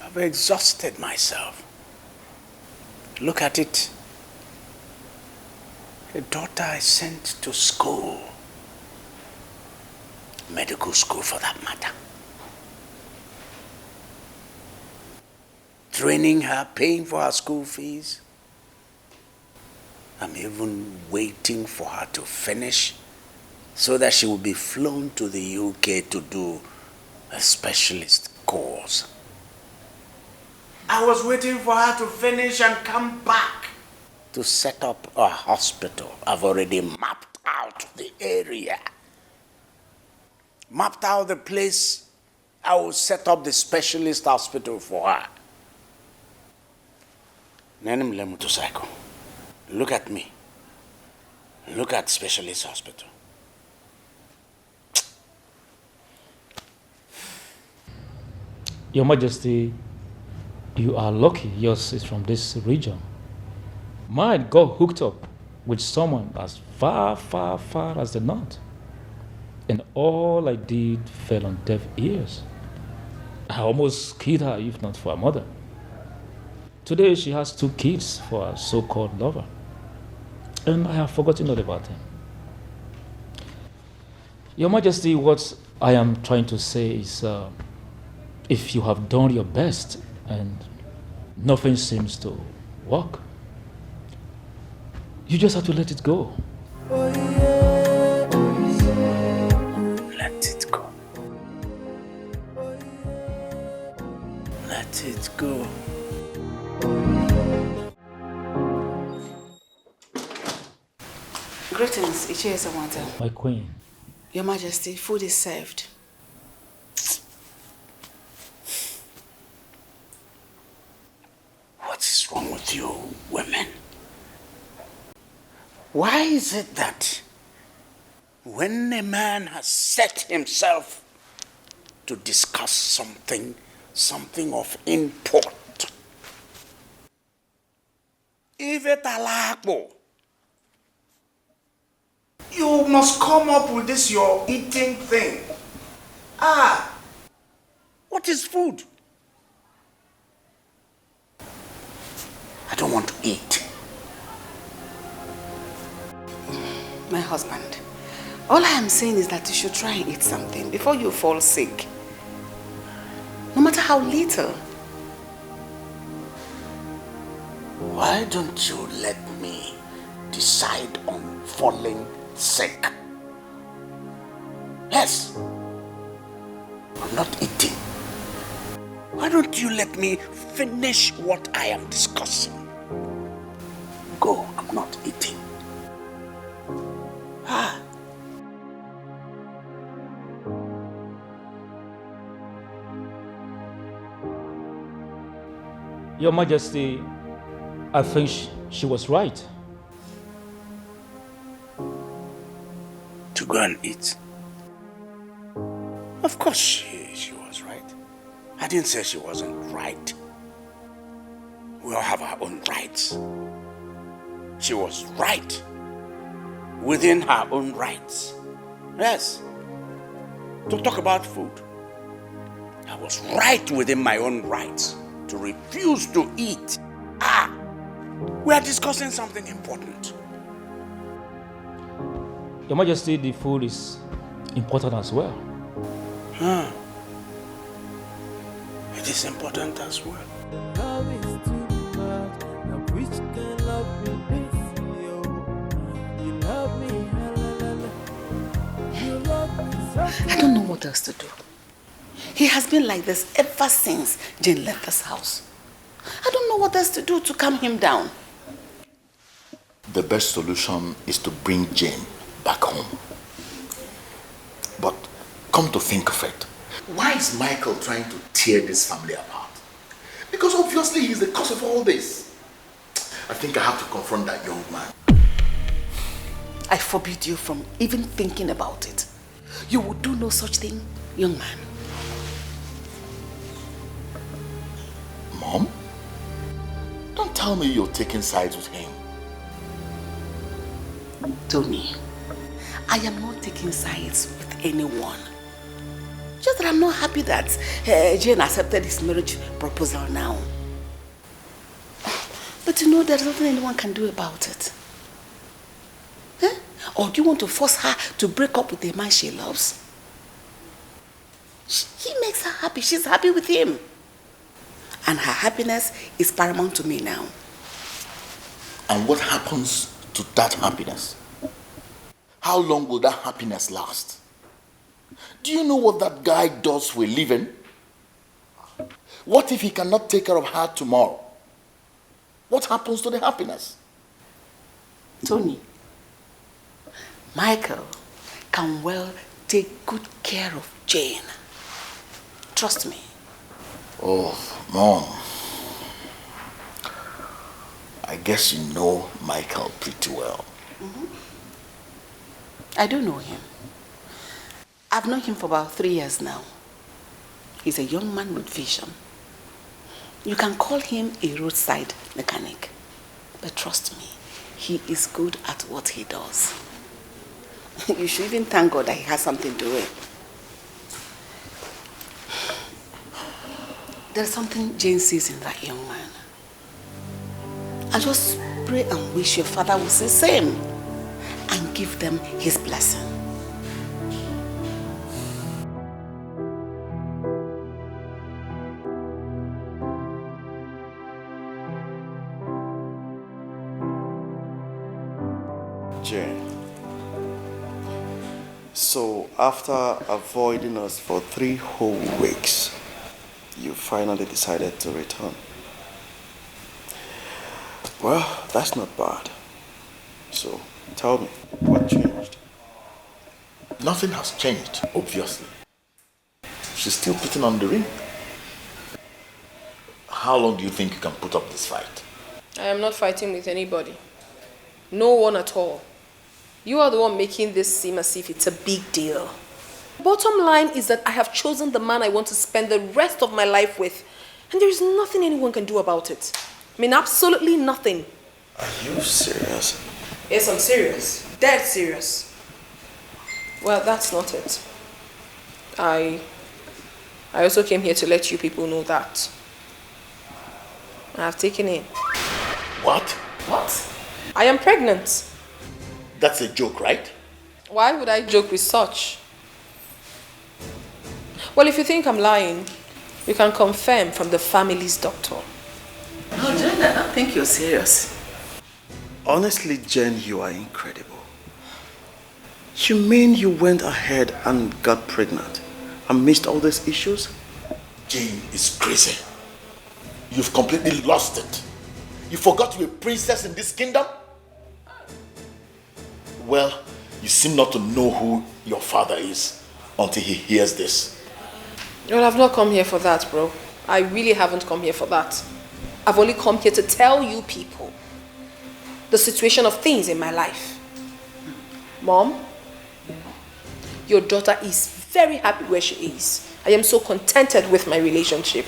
I've exhausted myself. Look at it. A daughter I sent to school. Medical school for that matter. Training her, paying for her school fees. I'm even waiting for her to finish so that she will be flown to the UK to do a specialist course. I was waiting for her to finish and come back to set up a hospital. I've already mapped out the area. Mapped out the place I will set up the specialist hospital for her. Look at me. Look at specialist hospital. Your Majesty, you are lucky yours is from this region. Mine got hooked up with someone as far, far, far as the north. And all I did fell on deaf ears. I almost killed her if not for her mother. Today she has 2 kids for her so-called lover. And I have forgotten all about him. Your Majesty, what I am trying to say is if you have done your best and nothing seems to work, you just have to let it go. Let it go. Let it go. Greetings, Ichie. My queen. Your Majesty, food is served. What is wrong with you, women? Why is it that when a man has set himself to discuss something of import, if it alakbo, you must come up with this your eating thing. What is food? I don't want to eat. My husband, all I am saying is that you should try and eat something before you fall sick. No matter how little. Why don't you let me decide on falling sick? Yes. I'm not eating. Why don't you let me finish what I am discussing? Go, I'm not eating. Your Majesty, I think she was right. To go and eat? Of course she was right. I didn't say she wasn't right. We all have our own rights. She was right within her own rights. Yes. To talk about food, I was right within my own rights to refuse to eat. We are discussing something important. Your Majesty, the food is important as well. It is important as well. Love is too much. Now which can love be this? You I don't know what else to do. He has been like this ever since Jane left this house. I don't know what else to do to calm him down. The best solution is to bring Jane back home. But come to think of it, why is Michael trying to tear this family apart? Because obviously he's the cause of all this. I think I have to confront that young man. I forbid you from even thinking about it. You will do no such thing, young man. Mom? Don't tell me you're taking sides with him. Tony, I am not taking sides with anyone. Just that I'm not happy that Jane accepted his marriage proposal now. But you know, there's nothing anyone can do about it. Eh? Or do you want to force her to break up with the man she loves? He makes her happy. She's happy with him. And her happiness is paramount to me now. And what happens to that happiness? How long will that happiness last? Do you know what that guy does for a living? What if he cannot take care of her tomorrow? What happens to the happiness? Tony, Michael can well take good care of Jane. Trust me. Oh, Mom. I guess you know Michael pretty well. I do know him. I've known him for about 3 years now. He's a young man with vision. You can call him a roadside mechanic. But trust me, he is good at what he does. You should even thank God that he has something to wear. There's something Jane sees in that young man. I just pray and wish your father will say the same and give them his blessing. Jane. So after avoiding us for 3 whole weeks, you finally decided to return. Well, that's not bad. So tell me, what changed? Nothing has changed, obviously. She's still putting on the ring. How long do you think you can put up this fight? I am not fighting with anybody. No one at all. You are the one making this seem as if it's a big deal. Bottom line is that I have chosen the man I want to spend the rest of my life with. And there is nothing anyone can do about it. I mean, absolutely nothing. Are you serious? Yes, I'm serious. Dead serious. Well, that's not it. I also came here to let you people know that I have taken in. What? What? I am pregnant. That's a joke, right? Why would I joke with such? Well, if you think I'm lying, you can confirm from the family's doctor. No, Jane, I don't think you're serious. Honestly, Jen, you are incredible. You mean you went ahead and got pregnant and missed all these issues? Jane is crazy. You've completely lost it. You forgot you're a princess in this kingdom? Well, you seem not to know who your father is until he hears this. Well, I've not come here for that, bro. I really haven't come here for that. I've only come here to tell you people the situation of things in my life. Mom, your daughter is very happy where she is. I am so contented with my relationship.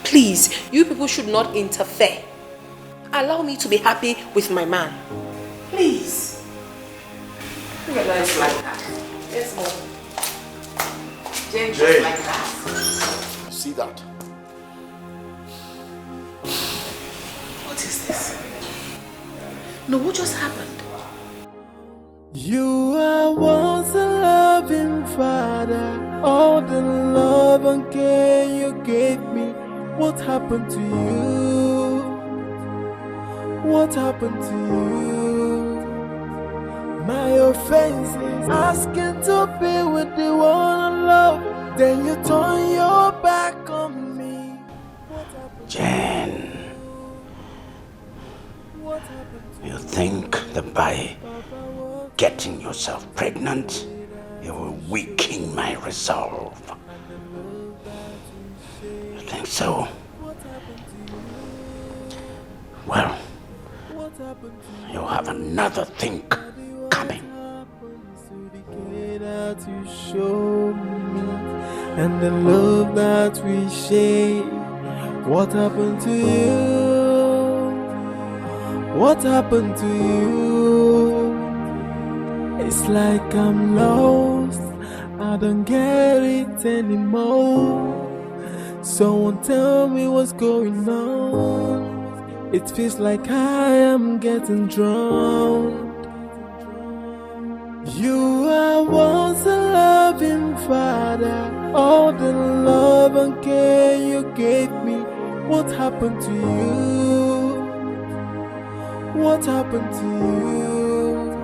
Please, you people should not interfere. Allow me to be happy with my man. Please. Look at life like that. Yes, Mom. Jane, just like that. See that? What is this? No, what just happened? You are once a loving father. All the love and care you gave me. What happened to you? What happened to you? My offense is asking to be with the one then you turn your back on me. Jen, you think that by getting yourself pregnant, you will weaken my resolve? You think so? Well, you'll have another think coming. That you show me, and the love that we share. What happened to you? What happened to you? It's like I'm lost, I don't get it anymore. Someone tell me what's going on. It feels like I am getting drowned. You are once a loving father, all the love and care you gave me. What happened to you? What happened to you?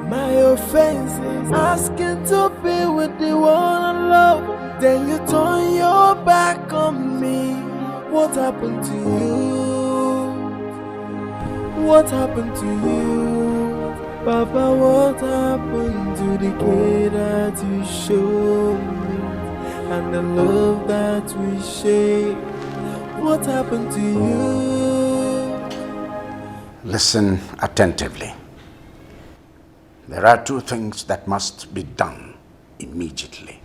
My offense is asking to be with the one I love, then you turn your back on me. What happened to you? What happened to you? Papa, what happened to the care that you showed me and the love that we share? What happened to you? Listen attentively. There are two things that must be done immediately.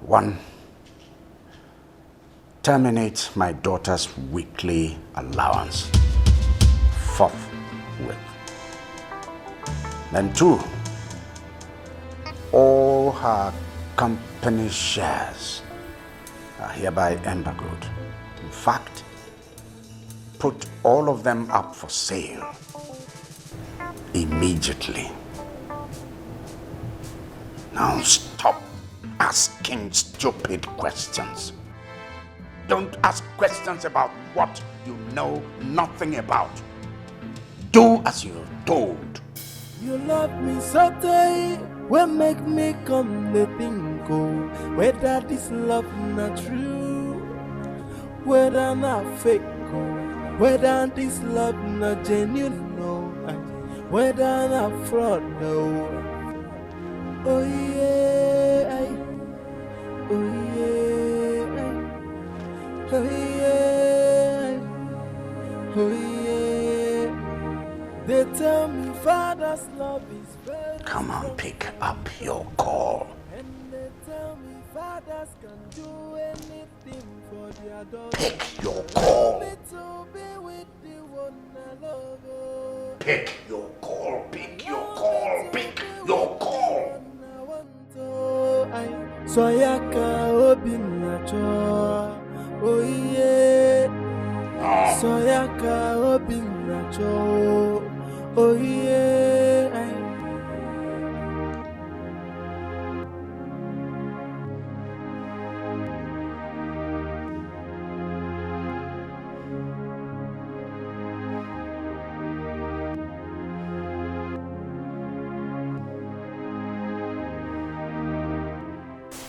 One, terminate my daughter's weekly allowance forthwith. Then two, all her company shares are hereby embargoed. In fact, put all of them up for sale immediately. Now stop asking stupid questions. Don't ask questions about what you know nothing about. Do as you're told. You love me so tight, will make me come to think of whether this love not true, whether not fake, whether this love not genuine, no, whether not fraud, no. Oh yeah, oh yeah, oh yeah, oh yeah. They tell me father's love is very Come on, pick up your call. and they tell me fathers can do anything for their daughter. Pick your call. Me to be with the one I love. Oh. Pick your call, pick your call, pick your call. Soyaka obinacho, oh yeah. Soyaka obinacho, oh yeah.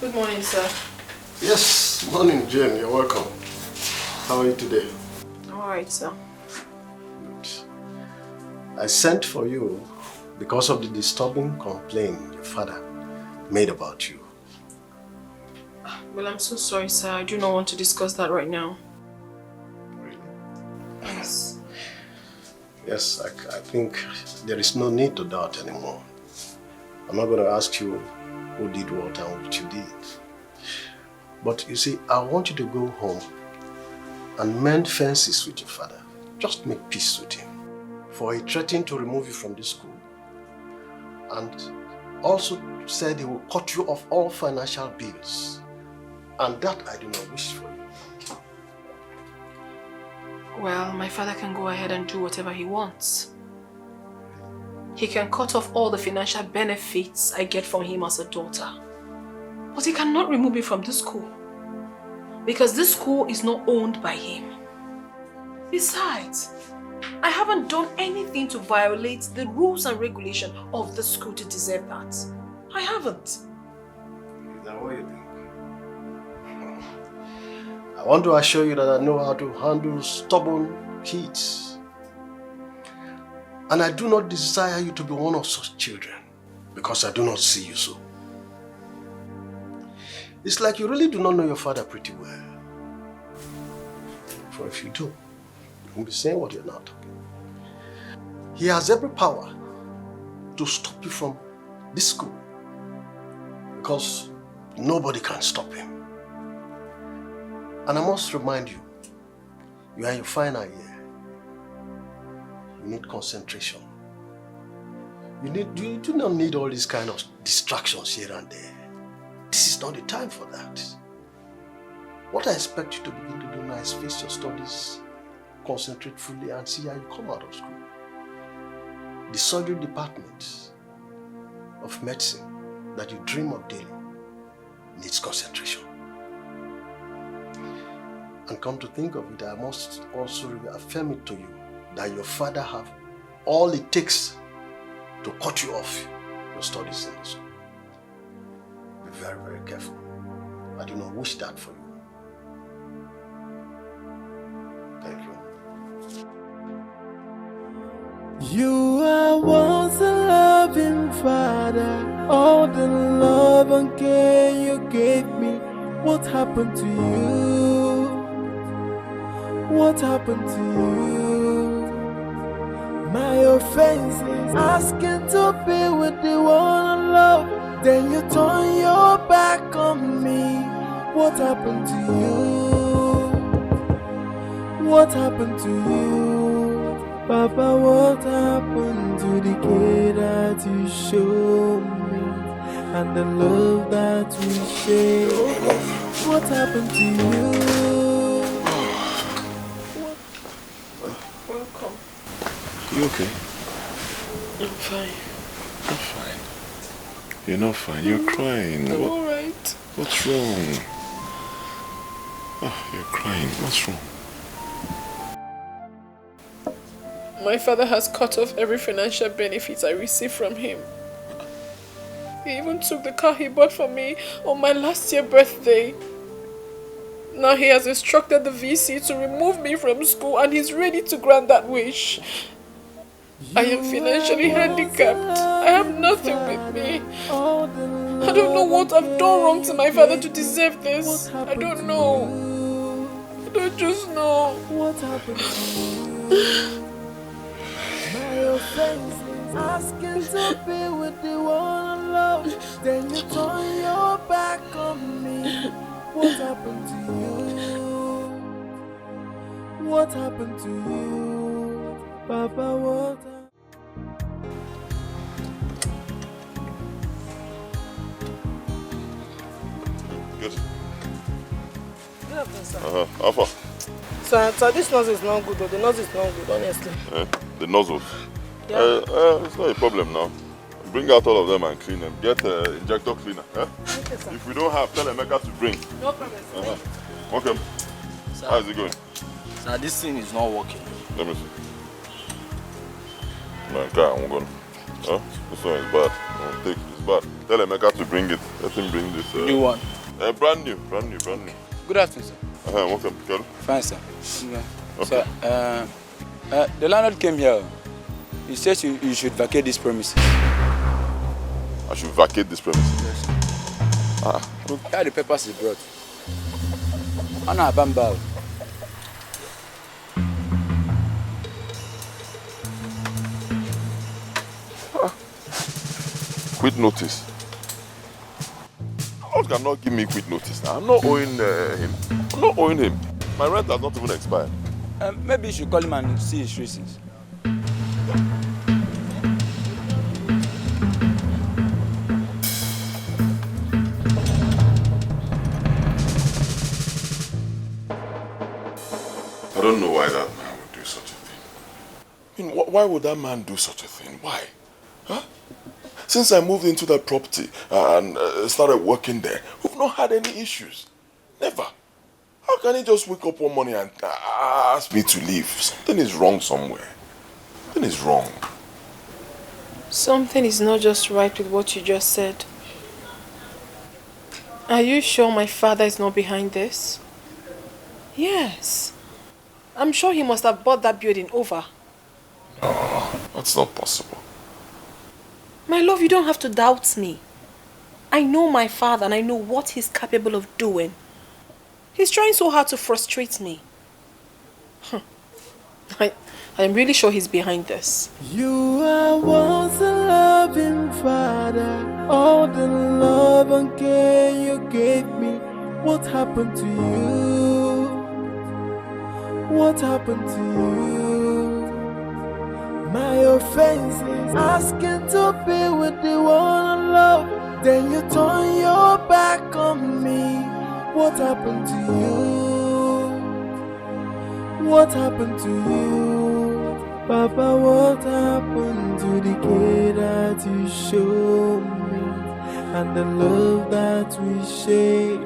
Good morning, sir. Yes, morning, Jane. You're welcome. How are you today? All right, sir. I sent for you because of the disturbing complaint your father made about you. Well, I'm so sorry, sir. I do not want to discuss that right now. Really? Yes. Yes, I think there is no need to doubt anymore. I'm not going to ask you who did what and what you did. But you see, I want you to go home and mend fences with your father. Just make peace with him. For he threatened to remove you from this school. And also said he will cut you off all financial bills. And that I do not wish for you. Well, my father can go ahead and do whatever he wants. He can cut off all the financial benefits I get from him as a daughter. But he cannot remove me from this school. Because this school is not owned by him. Besides, I haven't done anything to violate the rules and regulations of the school to deserve that. I haven't. Is that what you think? I want to assure you that I know how to handle stubborn kids. And I do not desire you to be one of such children, because I do not see you so. It's like you really do not know your father pretty well. For if you do, you won't be saying what you're not. He has every power to stop you from this school, because nobody can stop him. And I must remind you, you are in your final year. You need concentration. You do not need all these kind of distractions here and there. This is not the time for that. What I expect you to begin to do now is face your studies, concentrate fully, and see how you come out of school. The surgery department of medicine that you dream of daily needs concentration. And come to think of it, I must also affirm it to you that your father have all it takes to cut you off your studies in the school. Be very, very careful. I do not wish that for you. Thank you. You are once a loving father. All the love and care you gave me. What happened to you? What happened to you? My offense is asking to be with the one I love. Then you turn your back on me. What happened to you? What happened to you? Papa, what happened to the care that you showed me? And the love that we shared? What happened to you? Welcome. You okay? I'm fine. I'm fine. You're not fine. You're crying. I'm alright. What's wrong? Oh, you're crying. What's wrong? My father has cut off every financial benefit I received from him. He even took the car he bought for me on my last year's birthday. Now he has instructed the VC to remove me from school, and he's ready to grant that wish. I am financially handicapped. I have nothing with me. I don't know what I've done wrong to my father to deserve this. I don't know. I don't just know. What happened to you? My offense is asking to be with the one I love. Then you turn your back on me. What happened to you? What happened to you? Papa, what happened? Good. Good afternoon, sir. Alpha. So this nose is not good, or the nose is not good, honestly. The nozzles. Yeah. It's not a problem now. Bring out all of them and clean them. Get injector cleaner. Okay, sir. If we don't have, tell Emeka to bring. No problem, sir. Okay. Sir. How is it going? Sir, this thing is not working. Let me see. No, I'm going. Huh? This one is bad. Take it. It's bad. Tell Emeka to bring it. Let him bring this. New one. Brand new. Good afternoon, sir. Welcome, Kelu. Fine, sir. Okay. Sir, the landlord came here. He says you should vacate this premises. I should vacate this premises? Yes. Here the papers is brought. Anna Bambao. Quit notice. God cannot give me quit notice now. I'm not owing him. My rent has not even expired. Maybe you should call him and see his reasons. I don't know why that man would do such a thing. I mean, why would that man do such a thing? Why? Huh? Since I moved into that property and started working there, we've not had any issues. Never. How can he just wake up one morning and ask me to leave? Something is wrong somewhere. Something is wrong. Something is not just right with what you just said. Are you sure my father is not behind this? Yes. I'm sure he must have bought that building over. No, that's not possible. My love, you don't have to doubt me. I know my father and I know what he's capable of doing. He's trying so hard to frustrate me. I'm really sure he's behind this. You are once a loving father. All the love and care you gave me. What happened to you? What happened to you? My offense is asking to be with the one I love. Then you turn your back on me. What happened to you? What happened to you? Papa, what happened to the care that you showed me? And the love that we shared?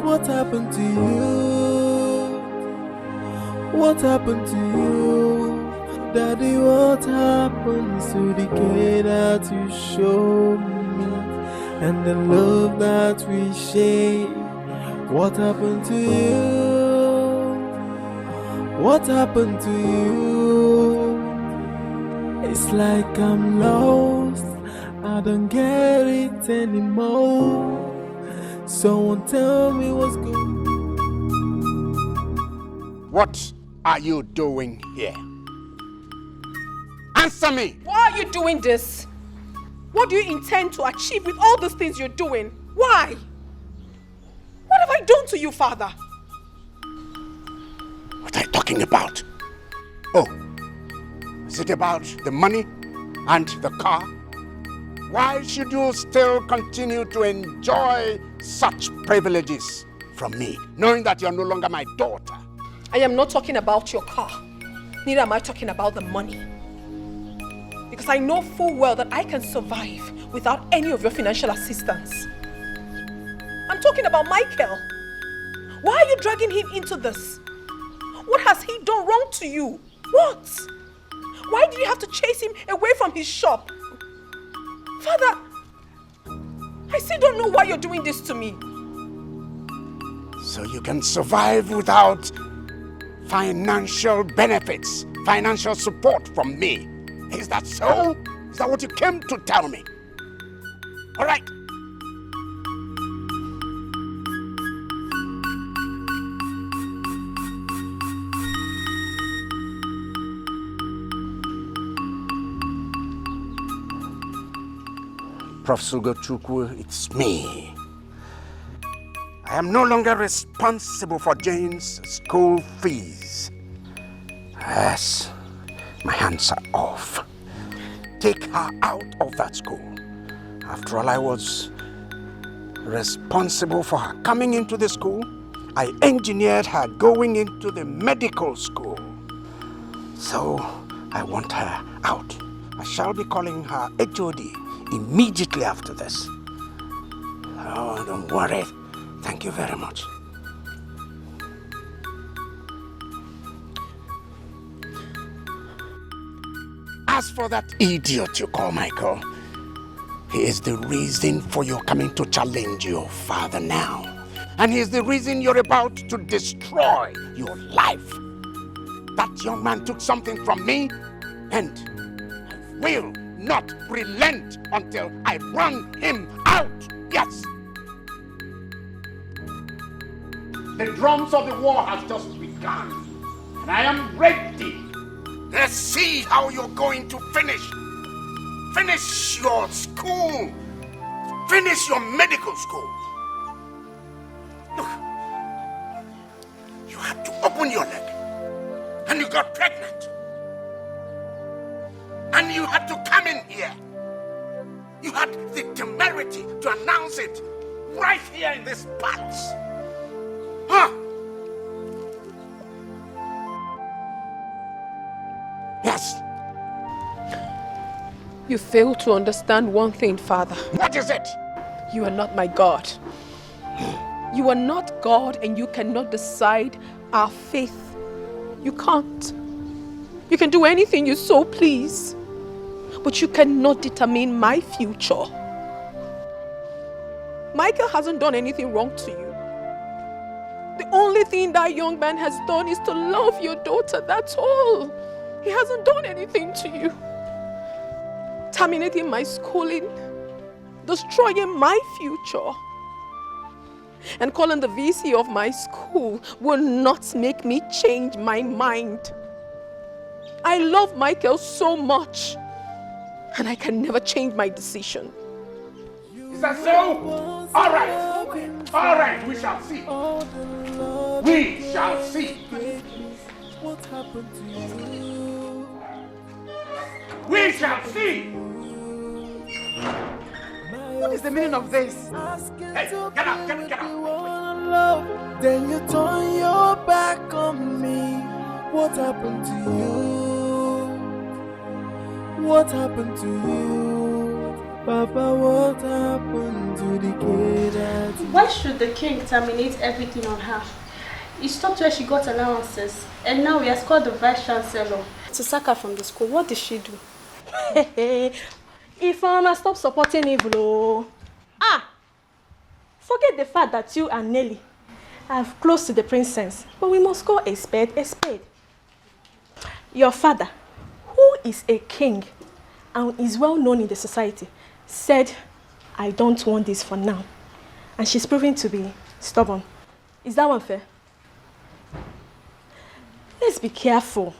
What happened to you? What happened to you? Daddy, what happened to the care that you showed me? And the love that we shared? What happened to you? What happened to you? It's like I'm lost, I don't get it anymore. Someone tell me what's going on. What are you doing here? Answer me! Why are you doing this? What do you intend to achieve with all those things you're doing? Why? What have I done to you, Father? What are you talking about? Oh, is it about the money and the car? Why should you still continue to enjoy such privileges from me, knowing that you're no longer my daughter? I am not talking about your car. Neither am I talking about the money. Because I know full well that I can survive without any of your financial assistance. I'm talking about Michael. Why are you dragging him into this? What has he done wrong to you? What? Why did you have to chase him away from his shop? Father, I still don't know why you're doing this to me. So you can survive without financial benefits, financial support from me. Is that so? Is that what you came to tell me? All right. Professor Gochukwu, it's me. I am no longer responsible for Jane's school fees. Yes, my hands are off. Take her out of that school. After all, I was responsible for her coming into the school. I engineered her going into the medical school. So I want her out. I shall be calling her HOD immediately after this. Oh, don't worry. Thank you very much. As for that idiot you call Michael, he is the reason for your coming to challenge your father now. And he is the reason you're about to destroy your life. That young man took something from me, and I will not relent until I run him out. Yes. The drums of the war have just begun, and I am ready. Let's see how you're going to finish. Finish your school. Finish your medical school. Look, you had to open your leg, and you got pregnant. And you had to come in here. You had the temerity to announce it right here in this palace. Huh? Yes. You fail to understand one thing, Father. What is it? You are not my God. You are not God, and you cannot decide our faith. You can't. You can do anything you so please, but you cannot determine my future. Michael hasn't done anything wrong to you. The only thing that young man has done is to love your daughter, that's all. He hasn't done anything to you. Terminating my schooling, destroying my future, and calling the VC of my school will not make me change my mind. I love Michael so much, and I can never change my decision. Is that so? All right, we shall see. We shall see. What happened to you? We shall see. What is the meaning of this? Hey, get out. Then you turn your back on me. What happened to you? What happened to you? Papa, what happened to the kid? Why should the king terminate everything on her? He stopped where she got allowances, and now he has called the vice chancellor to sack her from the school. What did she do? If Mama stop supporting evil, forget the fact that you and Nelly are close to the princess, but we must call a spade a spade. Your father, who is a king and is well known in the society, said, I don't want this for now. And she's proving to be stubborn. Is that one fair? Let's be careful.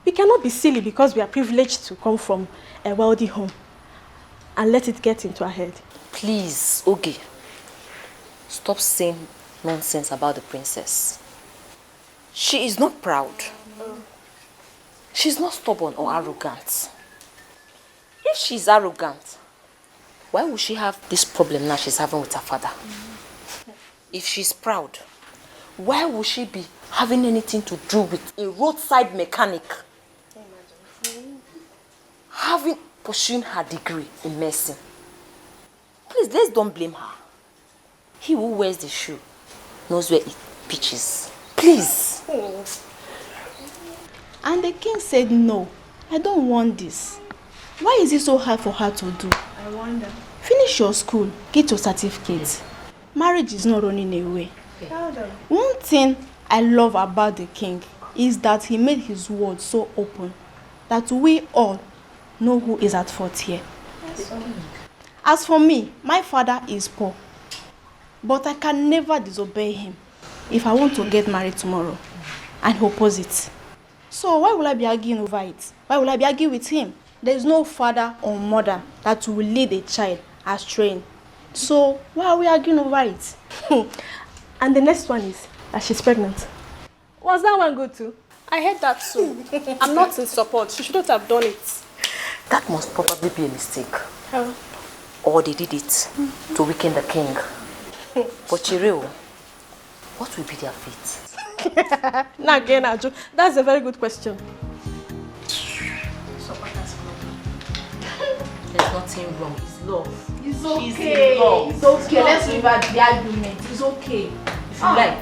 We cannot be silly because we are privileged to come from a wealthy home and let it get into our head. Please, Oge, stop saying nonsense about the princess. She is not proud. She's not stubborn or arrogant. If she's arrogant, why would she have this problem now she's having with her father? If she's proud, why would she be having anything to do with a roadside mechanic? Pursuing her degree in medicine. Please, let's don't blame her. He who wears the shoe knows where it pitches. Please. And the king said, no, I don't want this. Why is it so hard for her to do? I wonder. Finish your school, get your certificate. Marriage is not running away. One thing I love about the king is that he made his words so open that we all know who is at fault here. As for me, my father is poor, but I can never disobey him if I want to get married tomorrow and he opposes it. So why will I be arguing over it? Why will I be arguing with him? There is no father or mother that will lead a child astray. So why are we arguing over it? And the next one is that she's pregnant. Was that one good too? I heard that too. I'm not in support. She shouldn't have done it. That must probably be a mistake. How? Or they did it to weaken the king. But Chireo, what will be their fate? Now again, Aju, that's a very good question. There's nothing wrong. It's love. It's okay. It's okay. Let's leave out the argument. It's okay. If you like.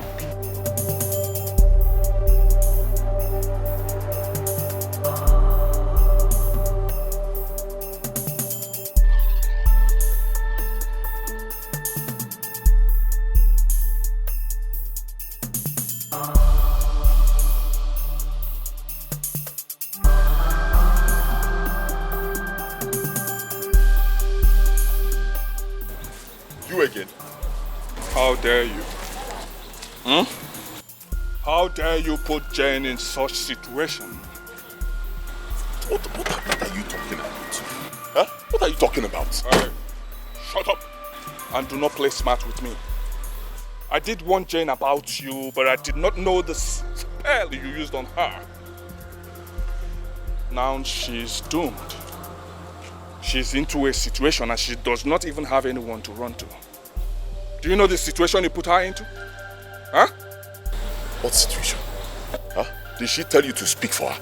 Again. How dare you? How dare you put Jane in such situation? What are you talking about? Huh? What are you talking about? Hey, shut up and do not play smart with me. I did warn Jane about you, but I did not know the spell you used on her. Now she's doomed. She's into a situation and she does not even have anyone to run to. Do you know the situation you put her into? Huh? What situation? Huh? Did she tell you to speak for her?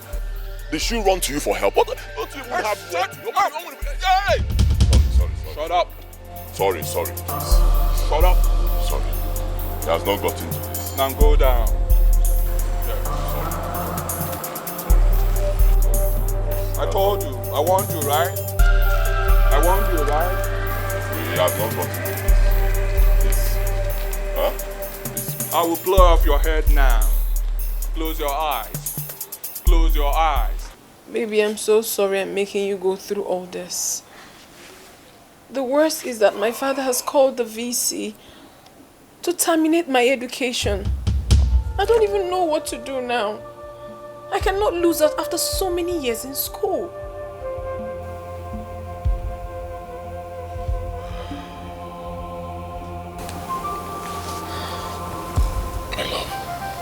Did she run to you for help? What? Don't you even have... Hey! Sorry. Shut up. Sorry, please. Shut up. Sorry. He has not got into this. Now go down. I told you. I warned you, right? I warned you, right? He has not got into this. I will blow off your head now. Close your eyes. Close your eyes. Baby, I'm so sorry I'm making you go through all this. The worst is that my father has called the VC to terminate my education. I don't even know what to do now. I cannot lose out after so many years in school. My love,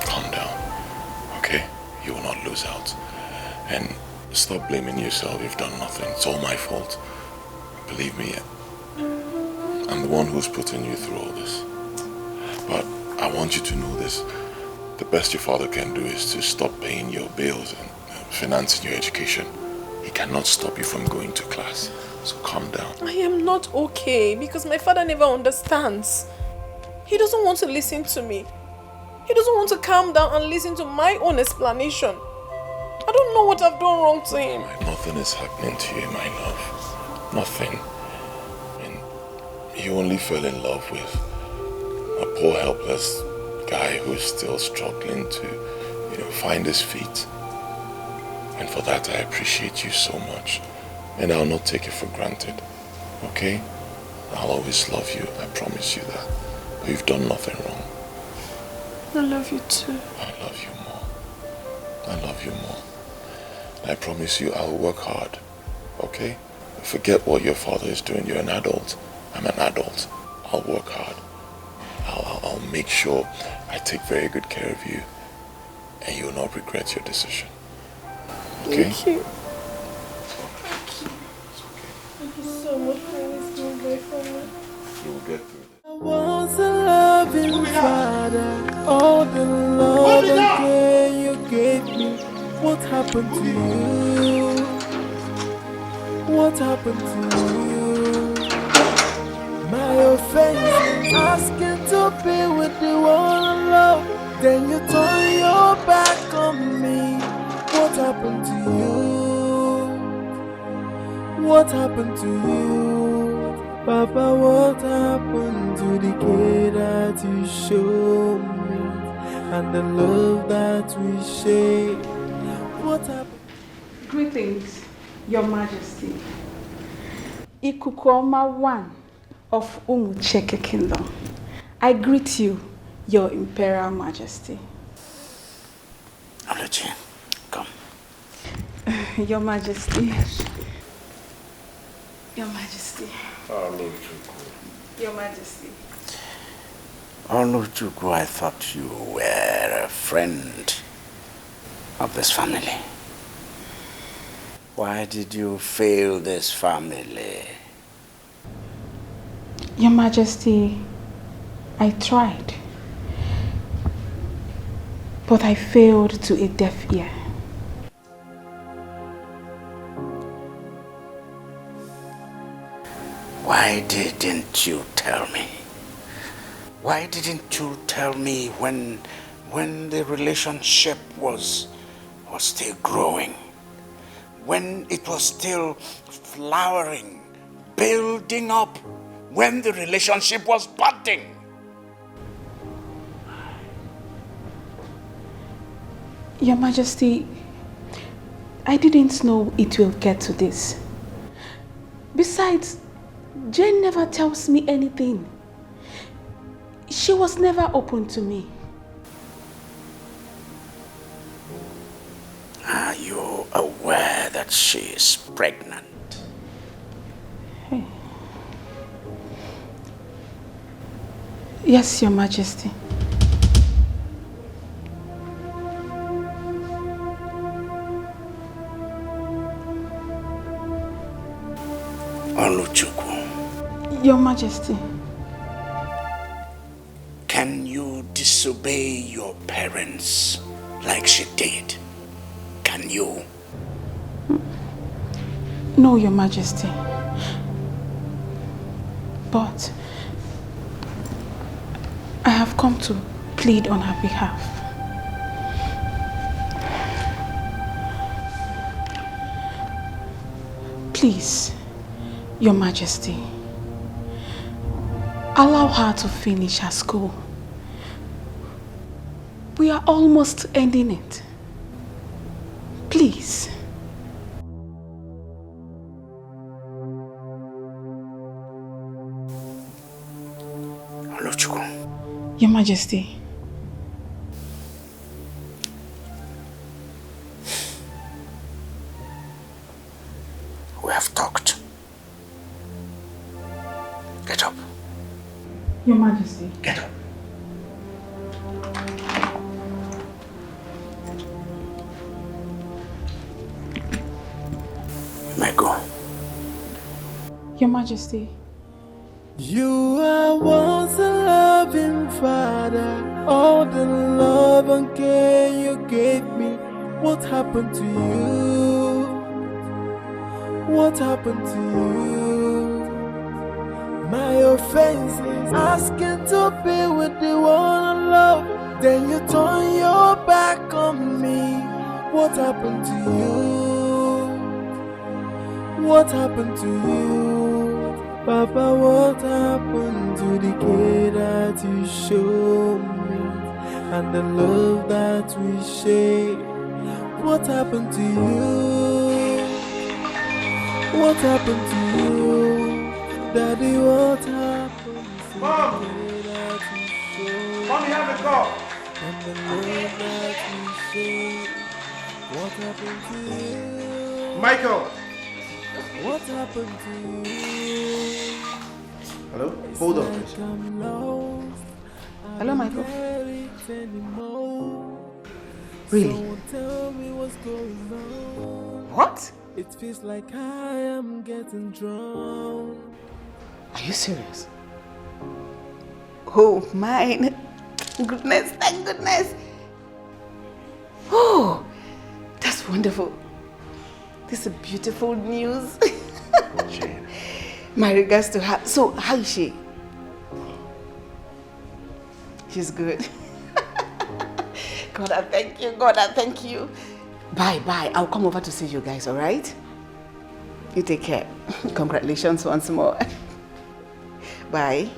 calm down, okay? You will not lose out. And stop blaming yourself. You've done nothing. It's all my fault. Believe me, I'm the one who's putting you through all this. But I want you to know this. The best your father can do is to stop paying your bills and financing your education. He cannot stop you from going to class. So calm down. I am not okay because my father never understands. He doesn't want to listen to me. He doesn't want to calm down and listen to my own explanation. I don't know what I've done wrong to him. Nothing is happening to you, my love. Nothing. And you only fell in love with a poor, helpless guy who's still struggling to, find his feet. And for that, I appreciate you so much. And I'll not take it for granted. Okay? I'll always love you. I promise you that. But you've done nothing wrong. I love you too. I love you more. I love you more. I promise you I'll work hard. Okay? Forget what your father is doing. You're an adult. I'm an adult. I'll work hard. I'll make sure I take very good care of you. And you'll not regret your decision. Okay? Thank you. Thank you so much for always being there for me. You will get through I was a loving father, all the love and care you gave me. What happened to you? What happened to you? My offense, asking to be with the one I love, then you turn your back on me. What happened to you? What happened to you? Papa, what happened to the care that you showed me and the love that we shared? What happened? Greetings, Your Majesty. Ikukuoma 1 of Umucheke Kingdom. I greet you, Your Imperial Majesty. Ology, come. Your Majesty. Your Majesty. Your Majesty. Oluchuku, I thought you were a friend of this family. Why did you fail this family? Your Majesty, I tried, but I failed to a deaf ear. Why didn't you tell me? Why didn't you tell me when the relationship was still growing? When it was still flowering, building up, when the relationship was budding? Your Majesty, I didn't know it will get to this. Besides, Jane never tells me anything. She was never open to me. Are you aware that she is pregnant? Hey. Yes, Your Majesty. Oluchuku. Your Majesty. Can you disobey your parents like she did? Can you? No, Your Majesty. But I have come to plead on her behalf. Please, Your Majesty, allow her to finish her school. We are almost ending it. Please. Your Majesty. We have talked. Get up. Your Majesty. Get up. You may go. Your Majesty. You are once a loving father. All the love and care you gave me. What happened to you? What happened to you? My offense is asking to be with the one I love. Then you turn your back on me. What happened to you? What happened to you? Papa, what happened to the care that you showed me and the love that we shared? What happened to you? What happened to you? Daddy, what happened to Mom! the care that you showed? Mommy, have a call. And the love that we shared? What happened to you? Michael! What happened to you? Hello? Hold on, please. Hello, Michael. Really? What? It feels like I am getting drowned. Are you serious? Oh, my goodness, thank goodness. Oh, that's wonderful. This is beautiful news. My regards to her. So, how is she? She's good. God, I thank you. God, I thank you. Bye, bye. I'll come over to see you guys, all right? You take care. Congratulations once more. Bye.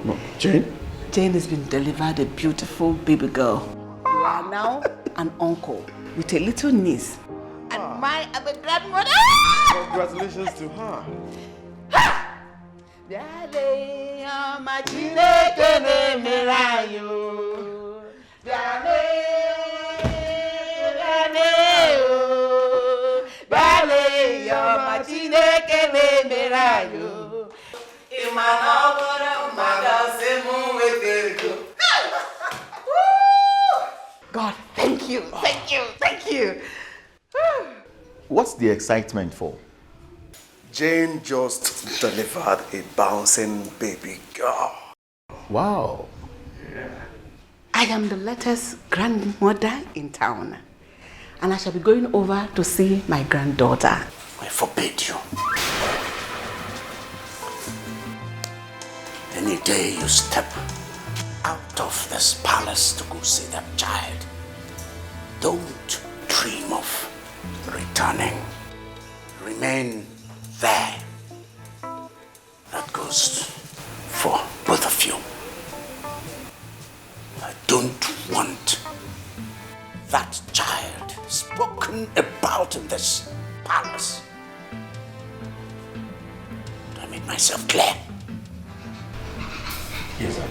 No, Jane? Jane has been delivered a beautiful baby girl. And now an uncle with a little niece. And my other grandmother. Congratulations to her. God, thank you, thank you, thank you. What's the excitement for? Jane just delivered a bouncing baby girl. Wow. I am the latest grandmother in town, and I shall be going over to see my granddaughter. I forbid you. Any day you step out of this palace to go see that child, don't dream of returning. Remain there. That goes for both of you. I don't want that child spoken about in this palace. Do I make myself clear? Yes, sir.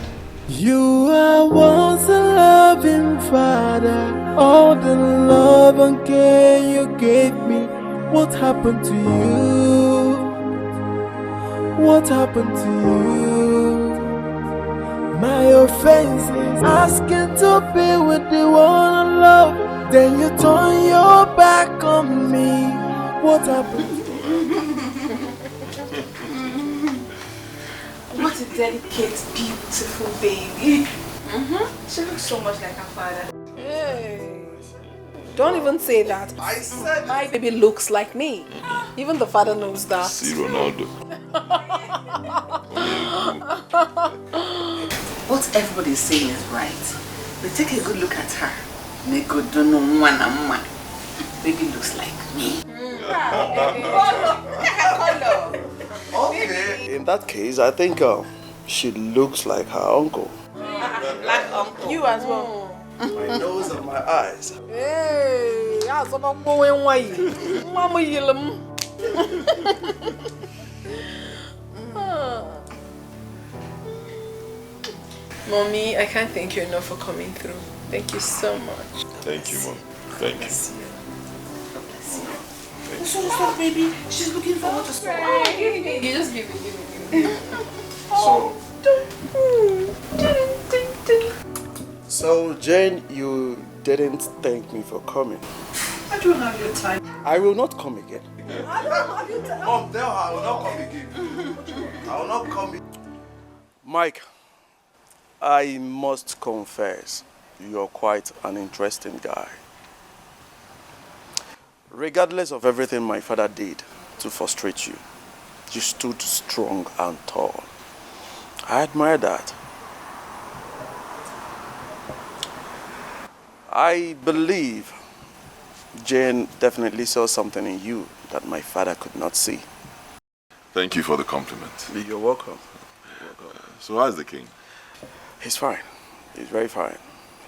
You are once a loving father. All the love and care you gave me. What happened to you? What happened to you? My offense is asking to be with the one I love. Then you turn your back on me. What happened? What a delicate, beautiful baby. She looks so much like her father. Hey. Don't even say that. I said my baby looks like me. Even the father knows that. See Ronaldo. What everybody is saying is right. But take a good look at her. Make good don't know one and one. Baby looks like me. Okay, in that case, I think she looks like her uncle. Like uncle. You as well. My nose and my eyes. Hey, I was about going away. Mama, yellam. Mommy, I can't thank you enough for coming through. Thank you so much. Thank you, Mom. Thank you. Stop, baby. She's looking forward to school. Oh, give me. You just give me. So, Jane, you didn't thank me for coming. I don't have your time. I will not come again. I don't have your time. Mom, tell her I will not come again. I will not come again. Mike, I must confess, you're quite an interesting guy. Regardless of everything my father did to frustrate you, you stood strong and tall. I admire that. I believe Jane definitely saw something in you that my father could not see. Thank you for the compliment. You're welcome. So how's the king? He's fine. He's very fine.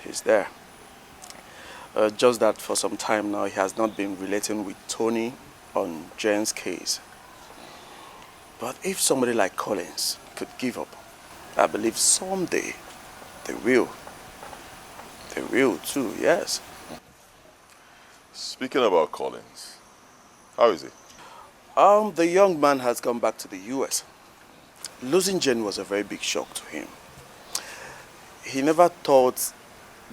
He's there. Just that for some time now, he has not been relating with Tony on Jane's case. But if somebody like Collins could give up, I believe someday they will. They will too, yes. Speaking about Collins, how is he? The young man has gone back to the US. Losing Jane was a very big shock to him. He never thought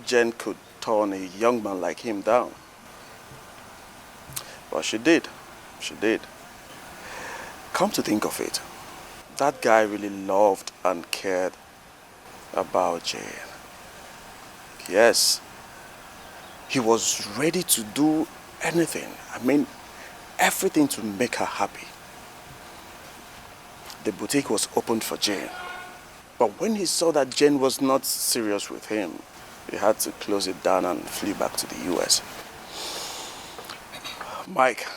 Jane could turn a young man like him down. But she did. She did. Come to think of it, that guy really loved and cared about Jane. Yes. He was ready to do anything. I mean, everything to make her happy. The boutique was opened for Jane. But when he saw that Jane was not serious with him, he had to close it down and flee back to the US. Mike,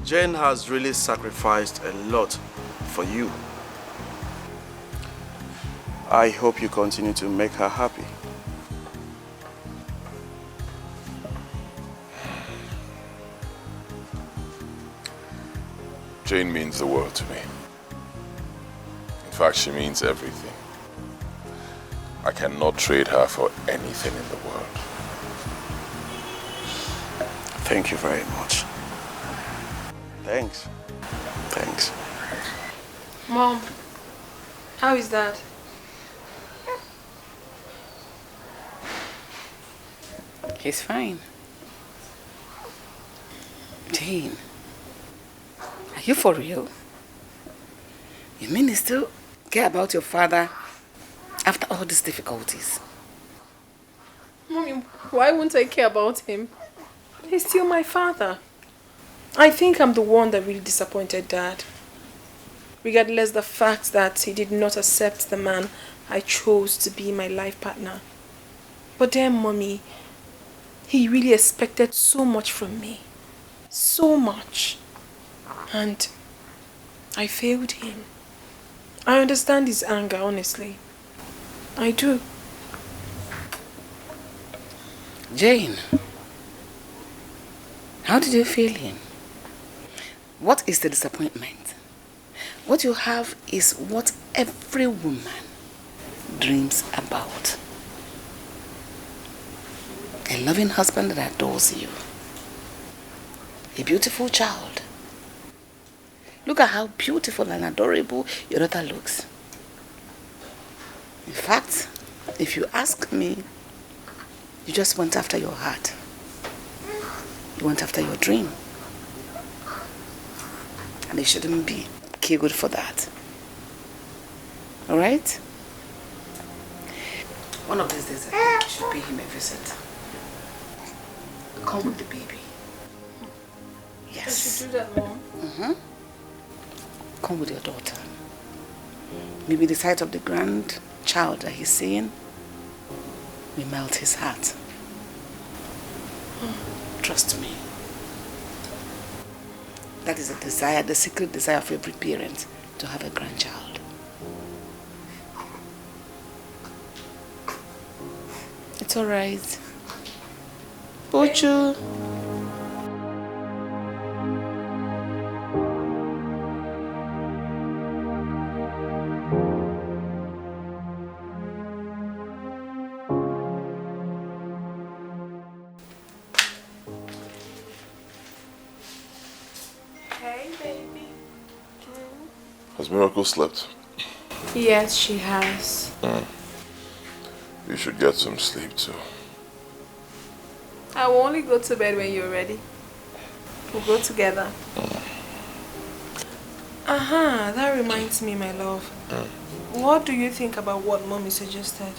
Jane has really sacrificed a lot for you. I hope you continue to make her happy. Jane means the world to me. In fact, she means everything. I cannot trade her for anything in the world. Thank you very much. Thanks. Thanks. Mom, how is Dad? He's fine. Jane, are you for real? You mean you still care about your father after all these difficulties? Mommy, why wouldn't I care about him? He's still my father. I think I'm the one that really disappointed Dad. Regardless the fact that he did not accept the man I chose to be my life partner. But then, Mommy, he really expected so much from me. So much. And I failed him. I understand his anger, honestly. I do. Jane, how did you feel him? What is the disappointment? What you have is what every woman dreams about. A loving husband that adores you. A beautiful child. Look at how beautiful and adorable your daughter looks. In fact, if you ask me, you just went after your heart. You went after your dream. And it shouldn't be good for that. Alright? One of these days, I think you should pay him a visit. Come with the baby. Yes. I should do that, Mom. Come with your daughter. Maybe the sight of the grandchild that he's seeing will melt his heart. Trust me. That is a desire, the secret desire of every parent, to have a grandchild. It's alright. Bochu. Hey, baby. Has Miracle slept? Yes, she has. You should get some sleep too. I will only go to bed when you're ready. We'll go together. That reminds me, my love. What do you think about what Mommy suggested?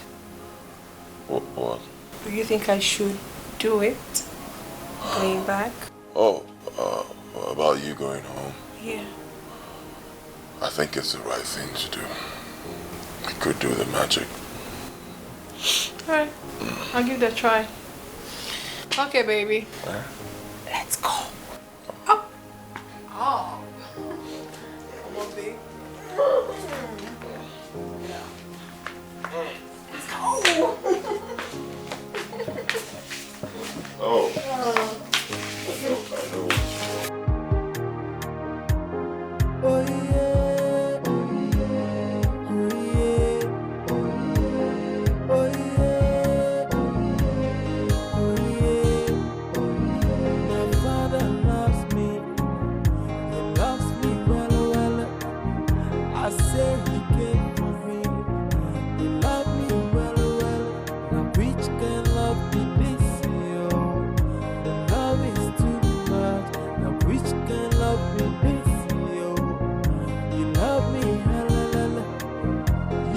What? Do you think I should do it? Going back? Oh, about you going home. Yeah. I think it's the right thing to do. I could do the magic. Alright. I'll give it a try. Okay, baby. Where? Let's go. Up. Oh. Come on, babe. Let's go. Oh. I know. Oh yeah, oh yeah, oh yeah, oh yeah, oh yeah, oh yeah. My father loves me, he loves me well. I say he came for me, he loved me well. Now which can love be this, yo? The love is too much. Now which can love be this? You love me,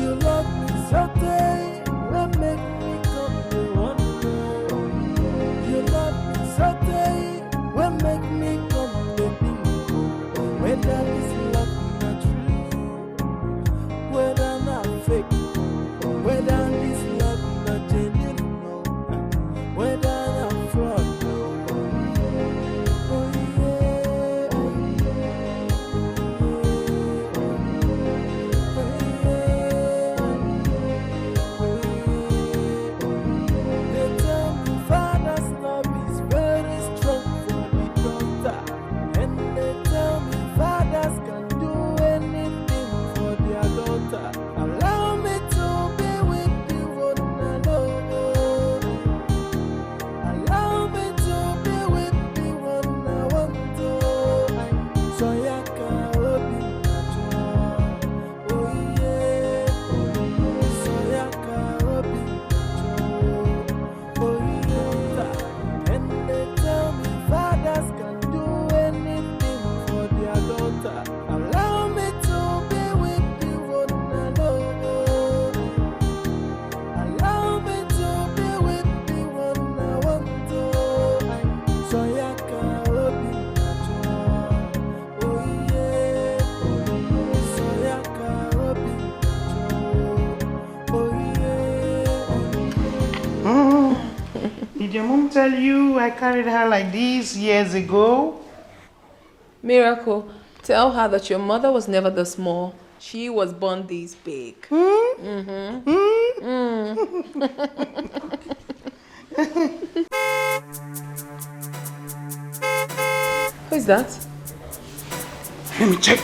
you love me so tight, what make me come to one more? You love me so tight, what make me come to think? Whether this love not true, whether not fake, whether this love not genuine, whether not fraud. Allow me to be with you, one and all. Allow me to be with you, one I want to. So ya can open your door. Oh yeah, so ya can open your door. Oh yeah, and they tell me fathers can do anything for their daughter. Allow me to be with you, one and all. Allow me to be with you, one I want to. So ya can open your door. Oh yeah, so ya can open your door. Oh yeah. Did your mom tell you I carried her like this years ago? Miracle, tell her that your mother was never this small. She was born this big. Who is that? Let me check.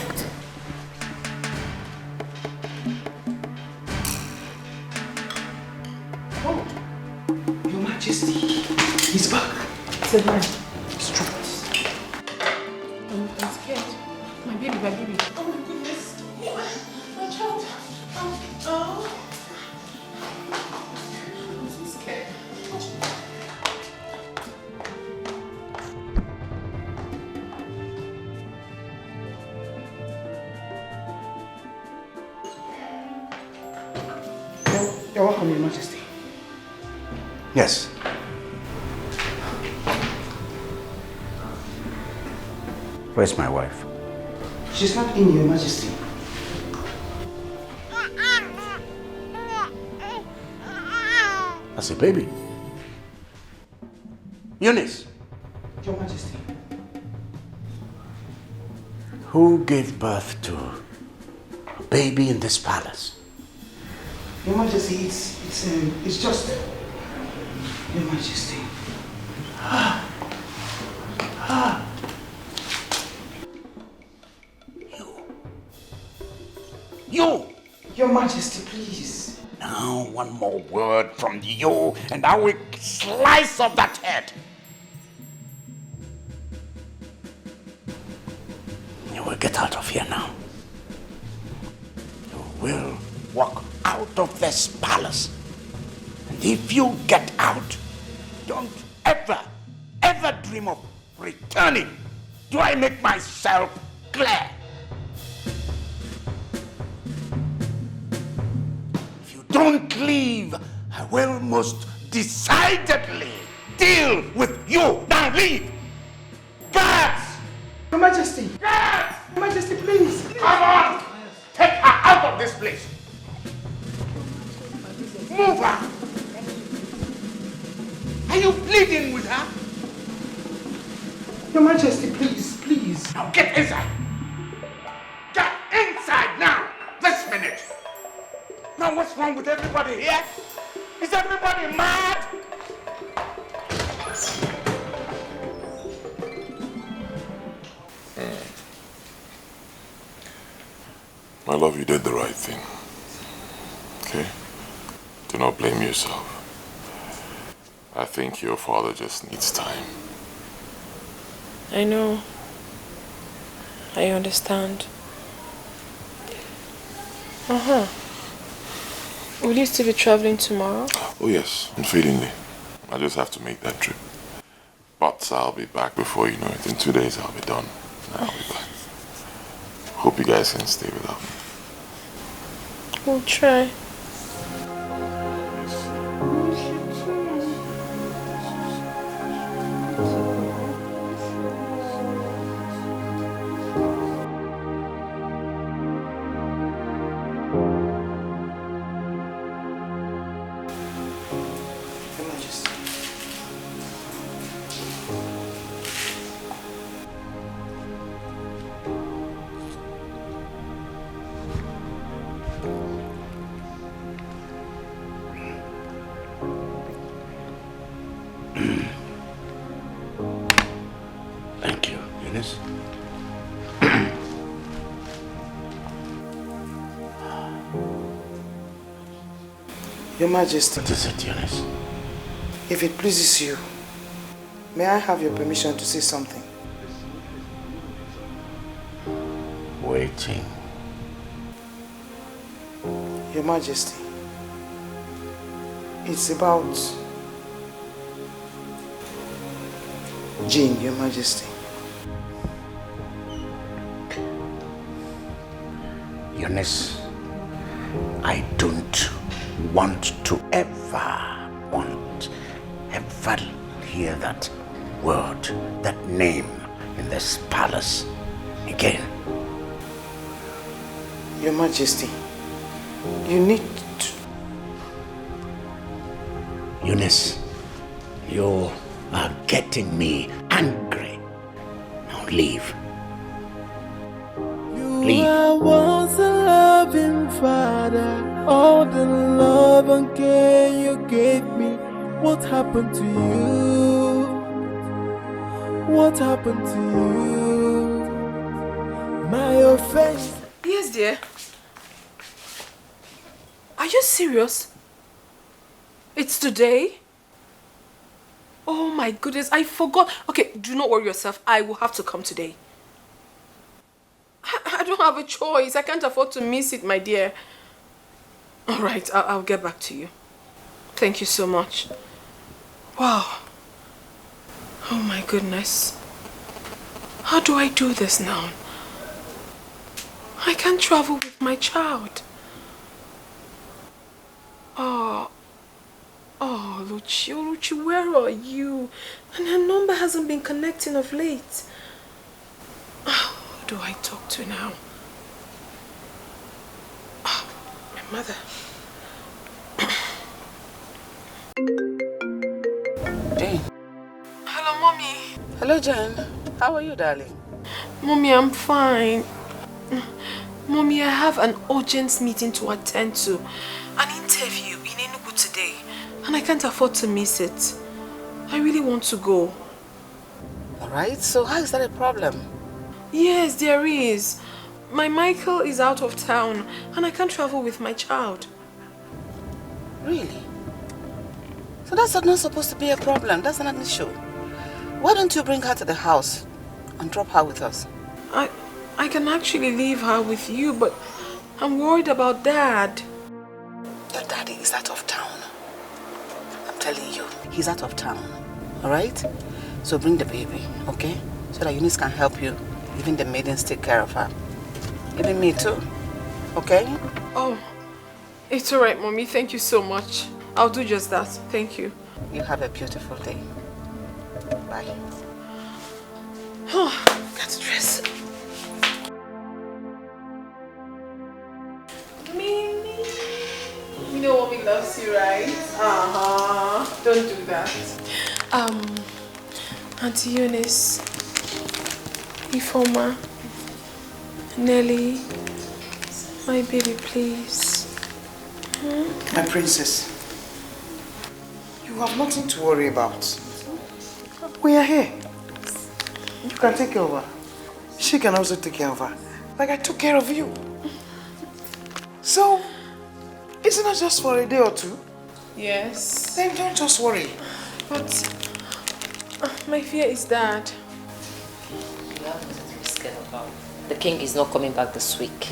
Oh, Your Majesty, he's back. Sit down. It's true. I'm scared. My baby, my baby. Oh my goodness. My child. Oh. I'm so scared. You're welcome, Your Majesty. Yes. Where's my wife? She's not in, Your Majesty. That's a baby. Eunice, Your Majesty. who gave birth to a baby in this palace? Your Majesty, it's just Your Majesty. You! Your Majesty, please. Now, one more word from you, and I will slice off that head. You will get out of here now. You will walk out of this palace. And if you get out, don't ever dream of returning. Do I make myself clear? If you don't leave, I will most decidedly deal with you. Now leave! Guards! Your Majesty! Guards! Your Majesty, please! Come on! Take her out of this place! Move her! Are you pleading with her? Your Majesty, please, please. Now get inside! Get inside now! This minute! Now what's wrong with everybody here? Is everybody mad? My love, you did the right thing. Okay? Do not blame yourself. I think your father just needs time. I know. I understand. Will you still be traveling tomorrow? Oh yes, unfadingly. I just have to make that trip. But I'll be back before you know it. In 2 days I'll be done. I'll be back. Hope you guys can stay without me. We'll try. Thank you, Eunice. Your Majesty. What is it, Eunice? If it pleases you, may I have your permission to say something? Waiting. Your Majesty, it's about Jane, Your Majesty. Eunice, I don't want to ever hear that word, that name in this palace again. Your Majesty, you need to... Eunice, you are getting me angry. Now leave. You are once a loving father. All the love and care you gave me. What happened to you? What happened to you? My offense. Yes, dear. Are you serious? It's today? Oh my goodness, I forgot. Okay, do not worry yourself. I will have to come today. I don't have a choice. I can't afford to miss it, my dear. All right, I'll get back to you. Thank you so much. Wow. Oh my goodness. How do I do this now? I can't travel with my child. Oh, Luchi, where are you? And her number hasn't been connecting of late. Who do I talk to now? Oh, my mother. Jane. Hello, Mommy. Hello, Jane. How are you, darling? Mommy, I'm fine. Mommy, I have an urgent meeting to attend to. An interview in Enugu today. and I can't afford to miss it. I really want to go. Alright, so how is that a problem? Yes, there is. My Michael is out of town and I can't travel with my child. Really? So that's not supposed to be a problem. That's not an issue. Why don't you bring her to the house and drop her with us? I can actually leave her with you, but I'm worried about Dad. Your daddy is out of town. I'm telling you, he's out of town. Alright? So bring the baby, okay? So that Eunice can help you. Even the maidens take care of her. Even me too. Okay? Oh, it's alright, Mommy. Thank you so much. I'll do just that. Thank you. You have a beautiful day. Bye. Oh, got to dress. Mimi. You know Mommy loves you, right? Don't do that. Auntie Eunice, Ifoma, Nelly, my baby, please. My princess, you have nothing to worry about. We are here. You can take care of her. She can also take care of her. Like I took care of you. So, isn't it just for a day or two? Yes. Then don't just worry. But my fear is that you have nothing to be scared about. The king is not coming back this week.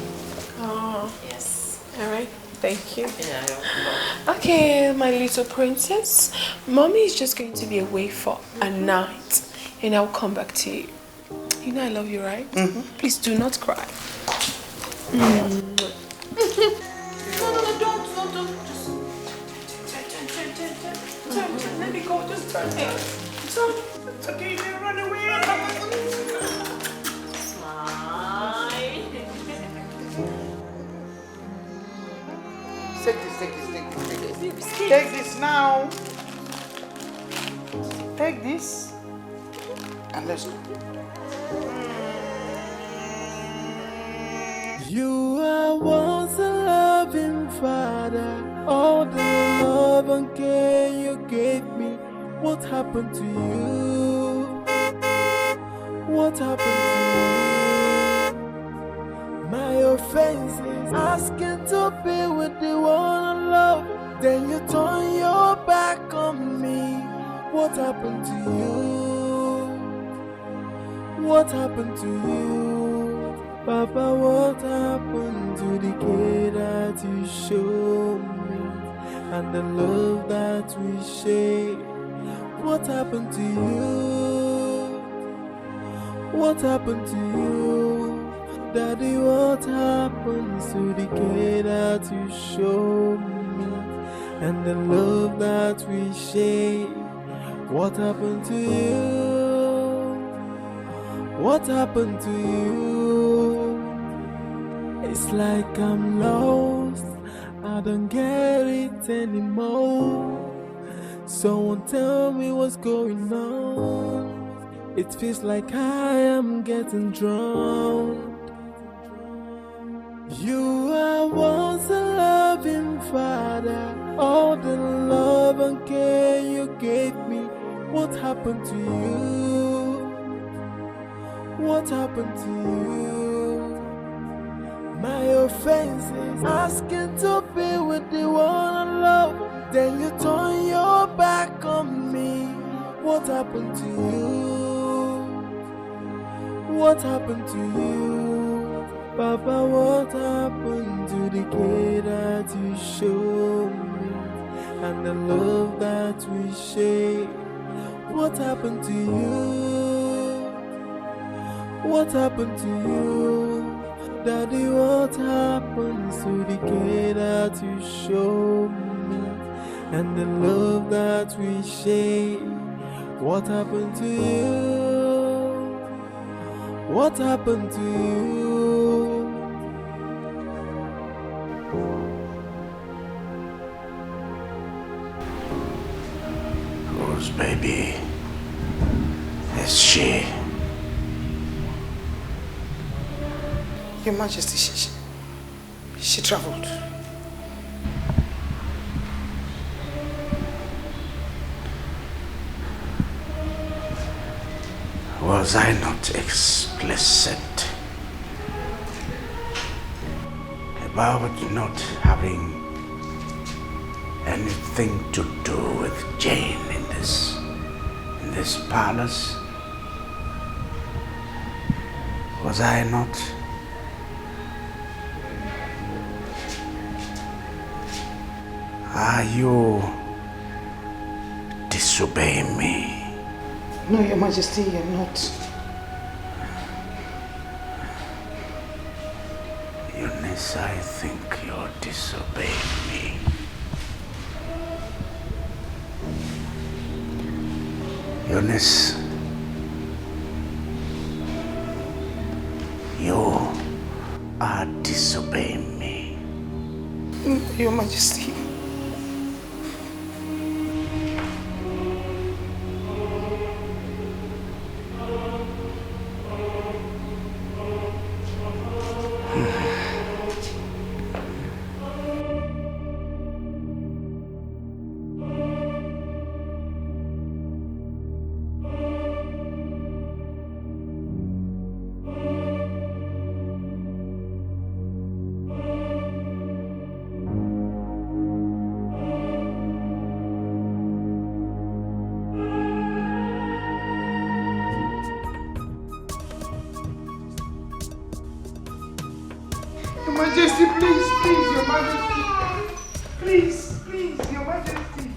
Oh. Yes. Alright. Thank you. Yeah, you're welcome. Okay, my little princess. Mommy is just going to be away for a night. And I'll come back to you. You know I love you, right? Please do not cry. No, don't. Just turn. Let me go. Just turn. Turn. It's okay, you didn't run away. Smile. Take this. Take this now. Take this. And let's go. You are once a loving father. All the love and care you gave me. What happened to you? What happened to you? My offense is asking to be with the one I love. Then you turn your back on me. What happened to you? What happened to you? Papa, what happened to the care that you showed me and the love that we shared? What happened to you? What happened to you? Daddy, what happened to the care that you showed me and the love that we shared? What happened to you? What happened to you? It's like I'm lost, I don't get it anymore. Someone tell me what's going on. It feels like I am getting drowned. You are once a loving father. All the love and care you gave me. What happened to you? What happened to you? My offense is asking to be with the one I love. Then you turn your back on me. What happened to you? What happened to you? Papa, what happened to the care that you showed me and the love that we shared? What happened to you? What happened to you? Daddy, what happened to the care that you showed me and the love that we shared? What happened to you? What happened to you? Whose baby is she? Your Majesty, she traveled. Was I not explicit about not having anything to do with Jane in this palace? Was I not? Are you disobeying me? No, Your Majesty, you're not. Eunice, I think you're disobeying me. Eunice, you are disobeying me. Your Majesty. Your Majesty, please, please, Your Majesty. Please, please, Your Majesty.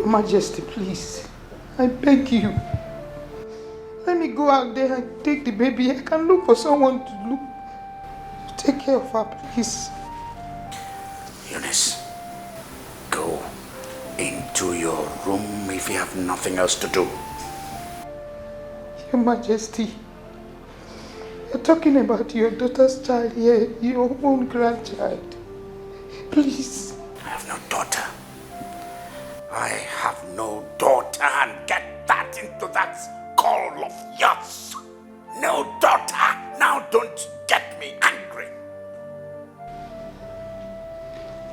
Majesty, please. I beg you. Let me go out there and take the baby. I can look for someone to take care of her, please. Eunice, go into your room if you have nothing else to do. Your Majesty, you're talking about your daughter's child here, your own grandchild. Please. I have no daughter. I have no daughter, and get that into that skull of yours. No daughter. Now don't get me angry.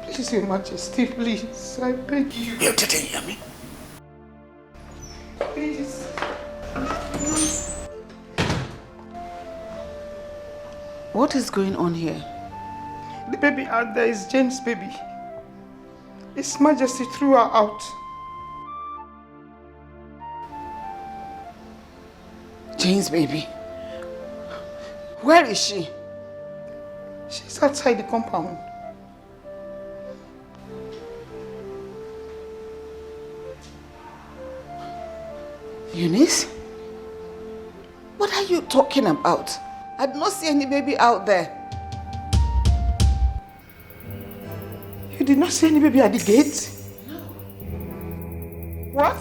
Please, Your Majesty, please. I beg you. You didn't hear me? Please. What is going on here? The baby out there is Jane's baby. His Majesty threw her out. Jane's baby? Where is she? She's outside the compound. Eunice? What are you talking about? I did not see any baby out there. You did not see any baby at the gate? No. What?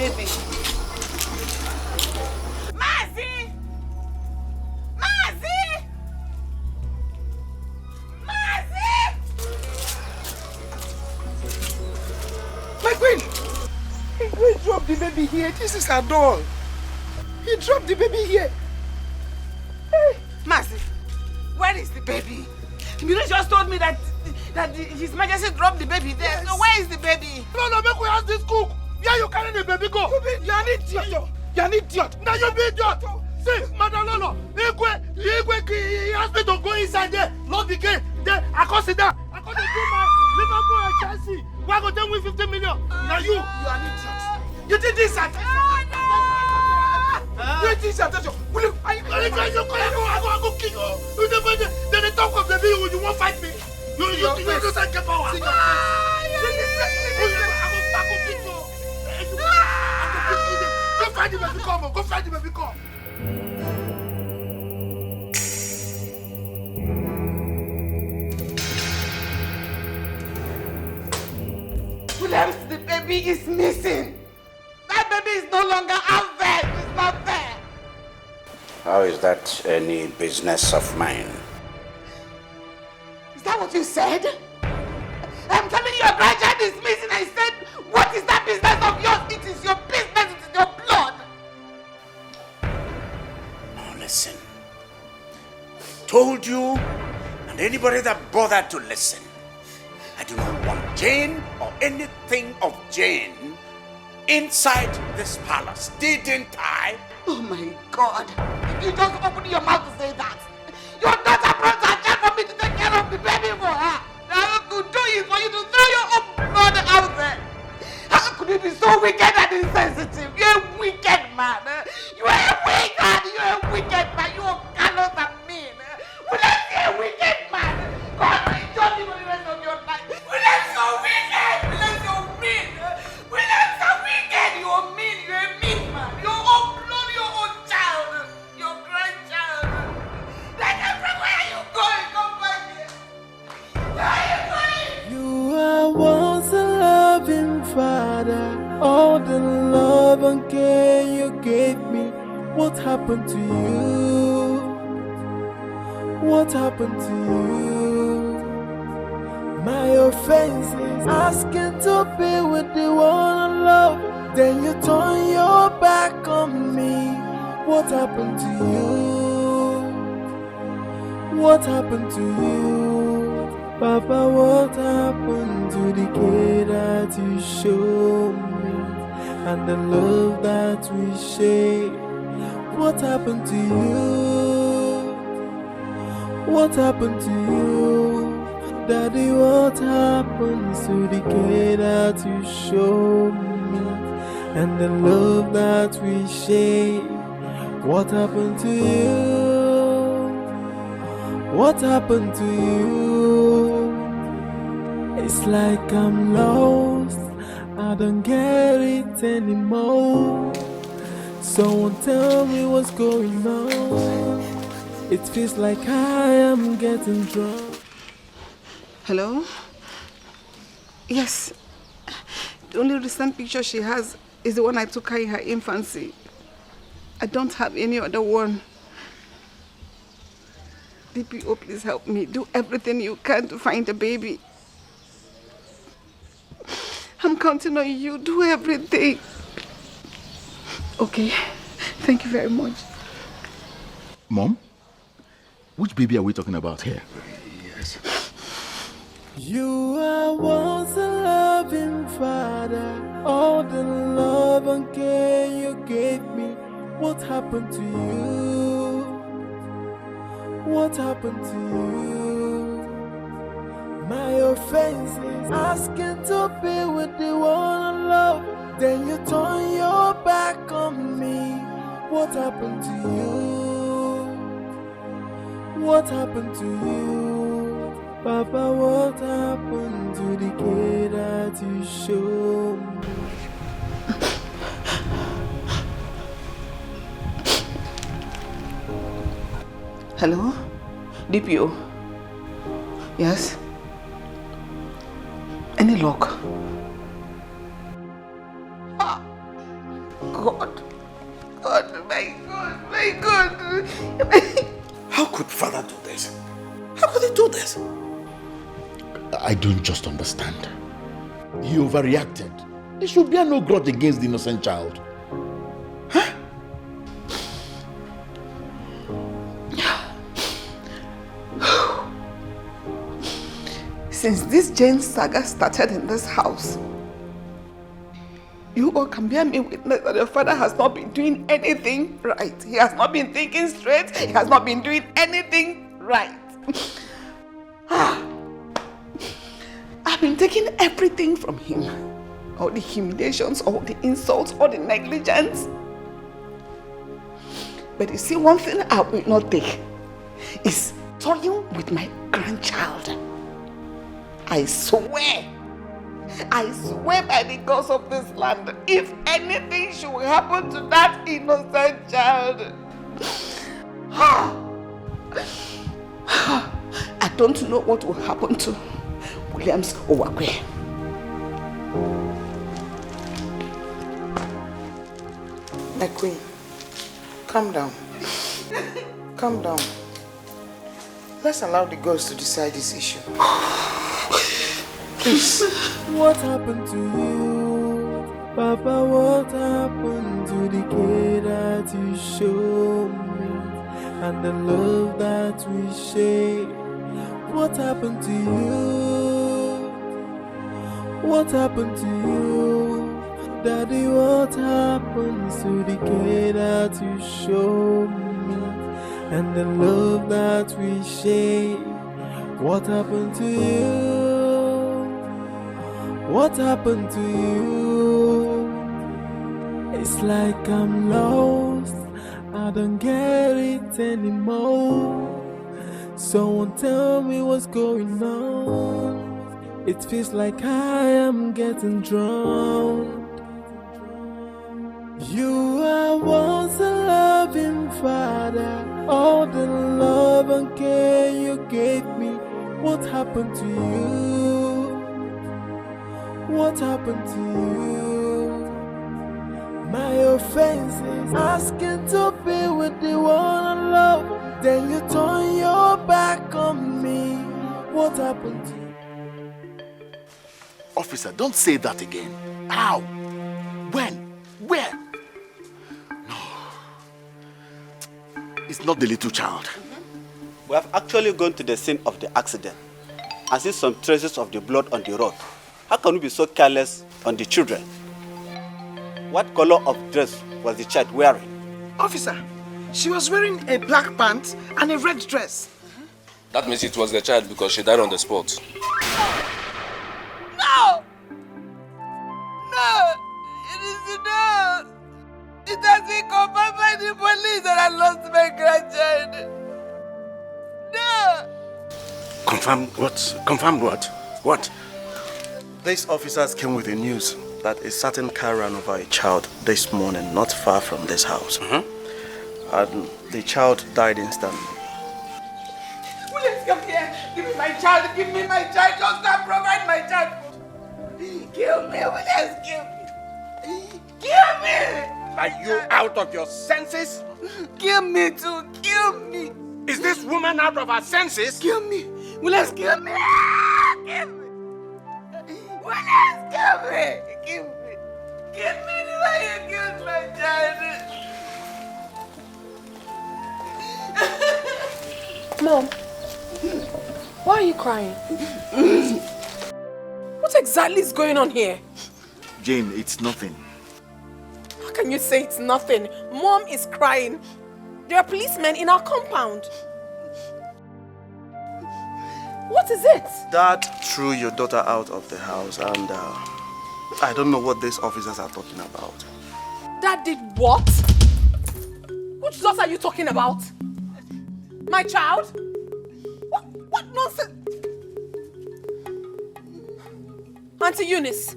baby? Mazi! Mazi! Mazi! My queen! He dropped the baby here. This is her doll. He dropped the baby here. Hey, Mazi, where is the baby? You just told me that His Majesty dropped the baby there. Yes. So where is the baby? No, make we ask this cook. Yeah, you carry the baby go. You're an idiot. You're an idiot. Now you be idiot. See, Madam Lolo, he asked me to go inside there, lock the gate. Then I consider do my Liverpool and Chelsea. Why go tell me 50 million? Now you are an idiot. You did this at you did this at will you? I go kill you. Then they talk of the baby. You won't fight me. You don't get power. Go find the baby, come. Go find the baby, come. Williams, the baby is missing. That baby is no longer out there. It's not there. How is that any business of mine? Is that what you said? I'm telling you, your grandchild is missing. I said, what is that business of yours? It is your business. It is your blood. Now listen. I told you, and anybody that bothered to listen, I do not want Jane or anything of Jane inside this palace. Didn't I? Oh my God. If you just open your mouth to say that, your daughter brought her child for me to take care of the baby for her. Now to do is for you to throw your own blood out there. How could you be so wicked and insensitive? You're a wicked man. You are a wicked. You are a wicked man. You are callous and mean. Will I see a wicked man? God will judge you for the rest of your life. Will I so wicked? Will I so mean? Will I so wicked? You are mean. You are a mean man. Your own blood, your own child, your grandchild. Like everywhere you go, you come back here. Where are you going? You are once a loving father. All the love and care you gave me. What happened to you? What happened to you? My offense is asking to be with the one I love. Then you turn your back on me. What happened to you? What happened to you? Papa, what happened to the care that you showed me? And the love that we shared? What happened to you? What happened to you? Daddy, what happened to the care that you showed me? And the love that we shared? What happened to you? What happened to you? It's like I'm lost. I don't get it anymore. Someone tell me what's going on. It feels like I am getting drunk. Hello? Yes. The only recent picture she has is the one I took her in her infancy. I don't have any other one. DPO, please help me. Do everything you can to find the baby. I'm counting on you. Do everything. Okay. Thank you very much. Mom? Which baby are we talking about here? Yes. You are once a loving father. All the love and care you gave me. What happened to you? What happened to you? My offense is asking to be with the one I love. Then you turn your back on me. What happened to you? What happened to you? Papa, what happened to the care that you showed me? Hello? DPO? Yes? Any luck? God. God, my God, my God. How could father do this? How could he do this? I don't just understand. He overreacted. There should be no grudge against the innocent child. Since this Jane saga started in this house, you all can bear me witness that your father has not been doing anything right. He has not been thinking straight. He has not been doing anything right. I've been taking everything from him. All the humiliations, all the insults, all the negligence. But you see, one thing I will not take is toying with my grandchild. I swear by the gods of this land, if anything should happen to that innocent child, I don't know what will happen to Williams Owakwe. My queen, calm down. Calm down. Let's allow the gods to decide this issue. Please. What happened to you? Papa, what happened to the care that you showed me and the love that we shared? What happened to you? What happened to you? Daddy, what happened to the care that you showed me and the love that we shared? What happened to you? What happened to you? It's like I'm lost, I don't get it anymore. Someone tell me what's going on. It feels like I am getting drowned. You are once a loving father, all the love and care you gave me. What happened to you? What happened to you? My offense is asking to be with the one I love, then you turn your back on me. What happened to you? Officer, don't say that again. How? When? Where? No. It's not the little child. We have actually gone to the scene of the accident and seen some traces of the blood on the road. How can we be so careless on the children? What color of dress was the child wearing? Officer, she was wearing a black pant and a red dress. That means it was the child because she died on the spot. No! No! It is enough! It has been confirmed by the police that I lost my grandchild. No! Confirm what? Confirm what? What? These officers came with the news that a certain car ran over a child this morning, not far from this house. And the child died instantly. Williams, come here. Give me my child. Give me my child. Just go provide my child. Kill me, Williams. Kill me. Kill me. Are you out of your senses? Kill me too. Kill me. Is this woman out of her senses? Kill me. Williams, kill me. Kill me. Williams, kill me. Kill me. Kill me the way you killed my child. Mom, why are you crying? What exactly is going on here? Jane, it's nothing. How can you say it's nothing? Mom is crying. There are policemen in our compound. What is it? Dad threw your daughter out of the house and I don't know what these officers are talking about. Dad did what? Which daughter are you talking about? My child? What nonsense? Auntie Eunice,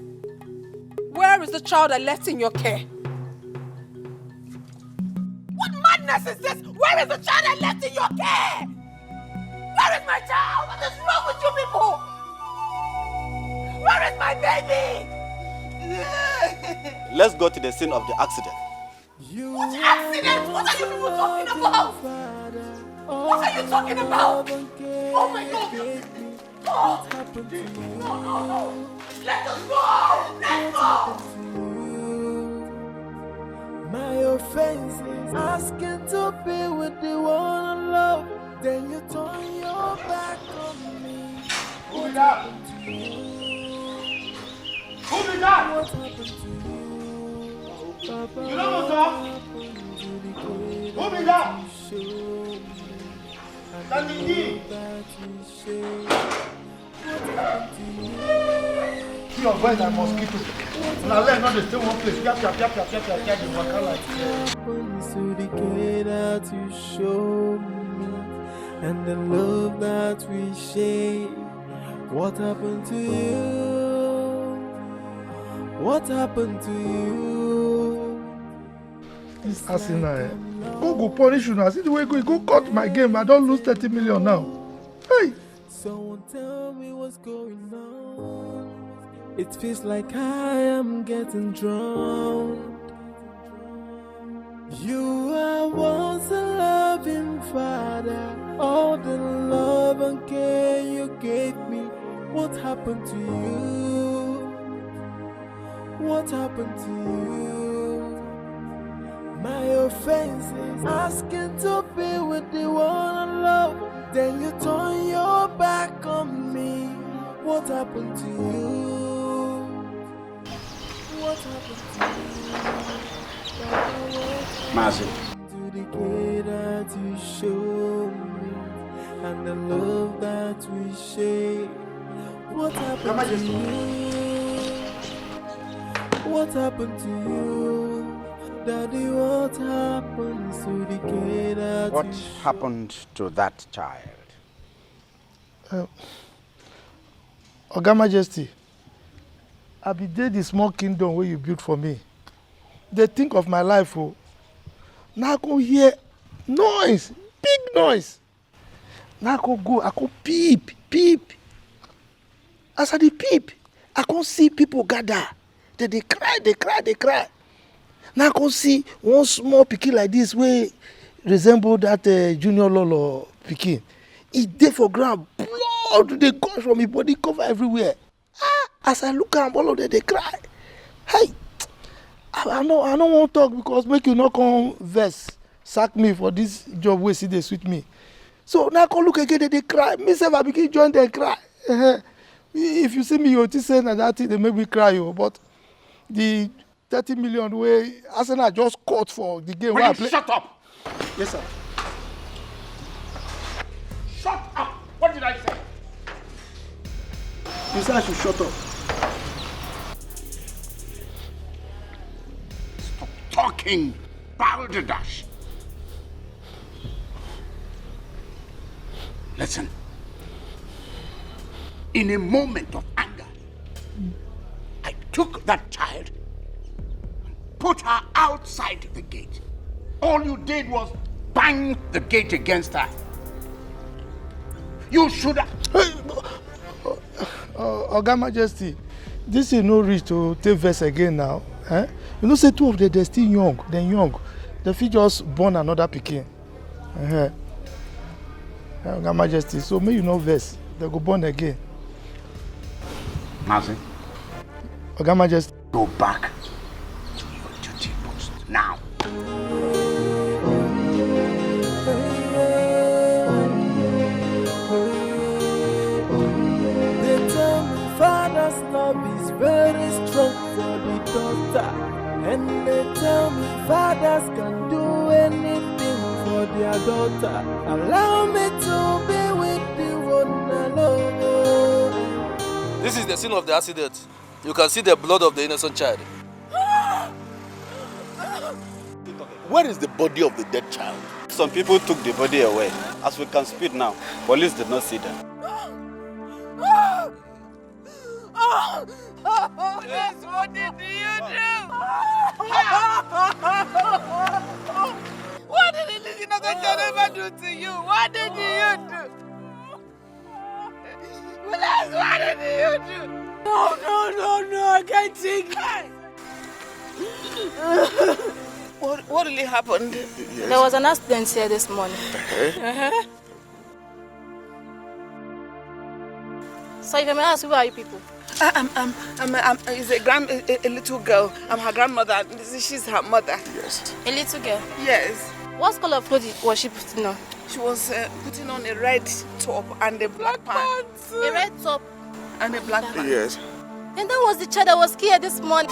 where is the child I left in your care? What madness is this? Where is the child I left in your care? Where is my child? What is wrong with you people? Where is my baby? Let's go to the scene of the accident What accident? What are you people talking about? What are you talking about? Oh my God! Oh. No. Let us go! Let's go! My offense is asking to be with the one I love. Then you turn your back on me. Who is that? Who is that? What happened to you? Papa, You know what's up? Who is that? That's the key. See your voice like mosquito. Now let not stay one place. Piap, they walk out like to the care that you show me and the love that we share. What happened to you? What happened to you? This Arsenal, who go punish you now? See the way you go cut my game. I don't lose 30 million now. Hey! Someone tell me what's going on. It feels like I am getting drowned. You are once a loving father. All the love and care you gave me. What happened to you? What happened to you? My offense is asking to be with the one I love. Then you turn your back on me. What happened to you? What happened to you? Massive. To the care that you show me and the love that we share. What happened to you? What happened to you? Daddy, what happened to the care that What you show? happened to that child? Oga Majesty, I be there the small kingdom where you built for me. They think of my life, oh. Now I go hear noise, big noise. Now I go peep. As I dey peep, I can see people gather. They cry. Now I can see one small pikin like this wey resemble that junior lolo pikin. E dey for ground, blood dey gush from his body, cover everywhere. As I look am, all of them dey cry. Hey, I no wan talk because make you no come vex sack me for this job wey still dey sweet me. So now I come look again, they cry. Me sef I begin join them cry. If you see me, you think say na that thing dey make me cry o. But the 30 million wey Arsenal just cut for the game wey I play. Shut up! Yes, sir. Shut up! What did I say? You say I should shut up. Stop talking, balderdash. Listen. In a moment of anger, I took that child and put her outside the gate. All you did was bang the gate against her. You should have... Oga Majesty, this is no reach to take verse again now. Eh? You know, say two of them, they're still young. They fit just born another pikin. Oga Majesty, so may you know verse. They go born again. Mazi, Oga Majesty. go back to your duty post now. They tell me father's love is very strong for the daughter. And they tell me fathers can do anything for their daughter. Allow me to be with the one I love. This is the scene of the accident. You can see the blood of the innocent child. Where is the body of the dead child? Some people took the body away. As we can speak now, police did not see them. Yes, what did you do? What did this innocent child ever do to you? What did you do? What did you do? No, I can't take it. What really happened? Yes. There was an accident here this morning. So if I may ask, who are you people? Is a little girl. I'm her grandmother. She's her mother. Yes. A little girl? Yes. What color of clothes was she putting on? She was putting on a red top and a black pants. A red top and a black pants. Yes. And that was the child that was here this morning.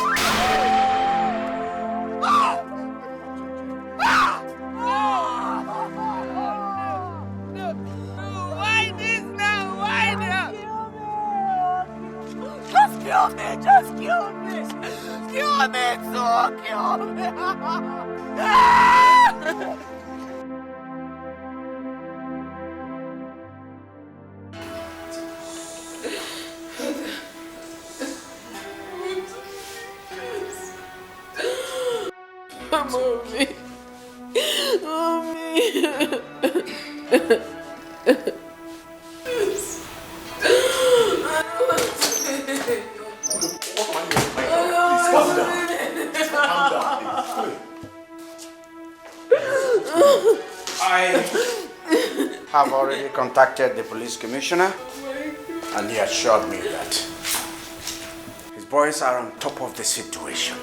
Why this now? Why now? Just kill me! Just kill me! Kill me! So kill me! Mommy. Mommy. I have already contacted the police commissioner, and he assured me that his boys are on top of the situation.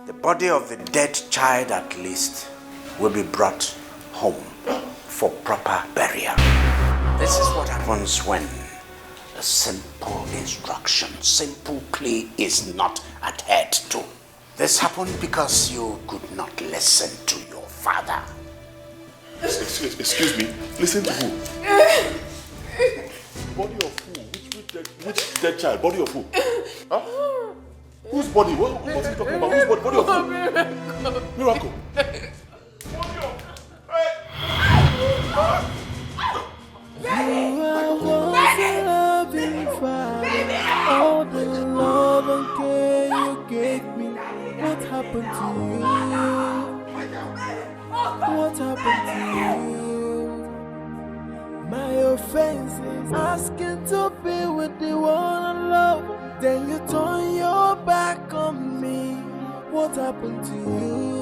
The body of the dead child, at least, will be brought home for proper burial. This is what happens when a simple instruction, simple plea is not adhered to. This happened because you could not listen to your father. Excuse me, listen to who? Body of who? Which dead child? Body of who? Huh? Whose body? What is he talking about? Whose body? Body of who? Miracle. You are once a loving father. All the love and care you gave me. What happened to you? What happened to you? My offense is asking to be with the one I love. Then you turn your back on me. What happened to you?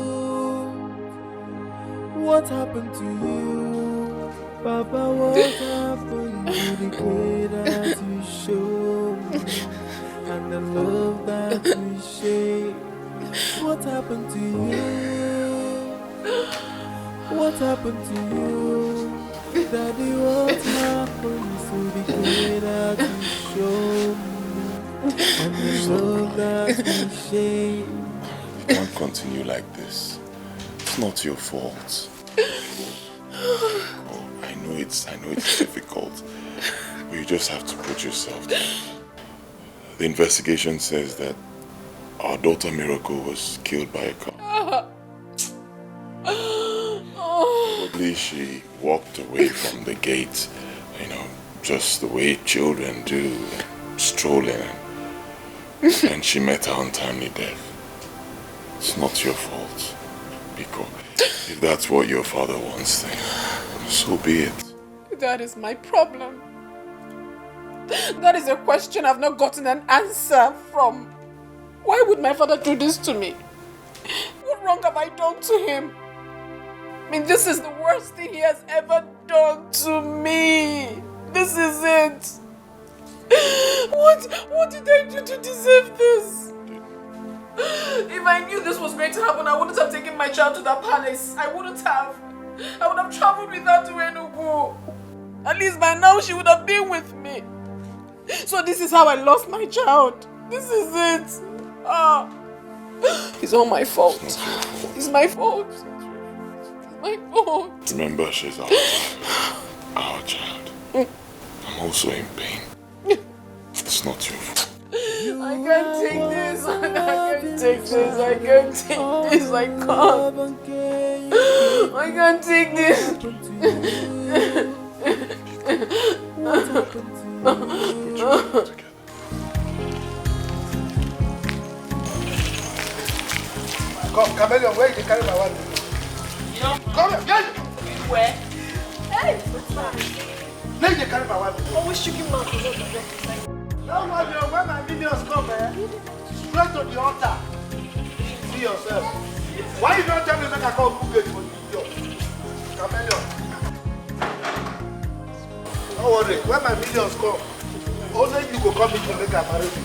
What happened to you? Papa, what happened to the way that you showed me? And the love that we share. What happened to you? What happened to you? Daddy, what happened to the way that you showed me? And the love that we share. Don't continue like this. It's not your fault. Oh, I know it's difficult, but you just have to put yourself down. The investigation says that our daughter Miracle was killed by a car. Probably she walked away from the gate, just the way children do, strolling, and she met her untimely death. It's not your fault, Biko. If that's what your father wants, then so be it. That is my problem. That is a question I've not gotten an answer from. Why would my father do this to me? What wrong have I done to him? I mean, this is the worst thing he has ever done to me. This is it. What did I do to deserve this? If I knew this was going to happen, I wouldn't have taken my child to that palace. I wouldn't have. I would have traveled with her to Enugu. At least by now she would have been with me. So this is how I lost my child. This is it. It's all my fault. It's my fault. It's my fault. Remember, she's our child. I'm also in pain. It's not your fault. I can't take this. I can't take this. I can't take this. I can't. I can't take this. Come, Chameleon, where did you carry my wife? Come here, get it! Where? Hey! Where did you carry my wife? Always shaking my mouth. Don't worry, when my minions come, straight to the altar. money yourself. Why you don't tell me that I can't book it for you? Chameleon. Don't worry, when my millions come, only you go come in to make a marriage.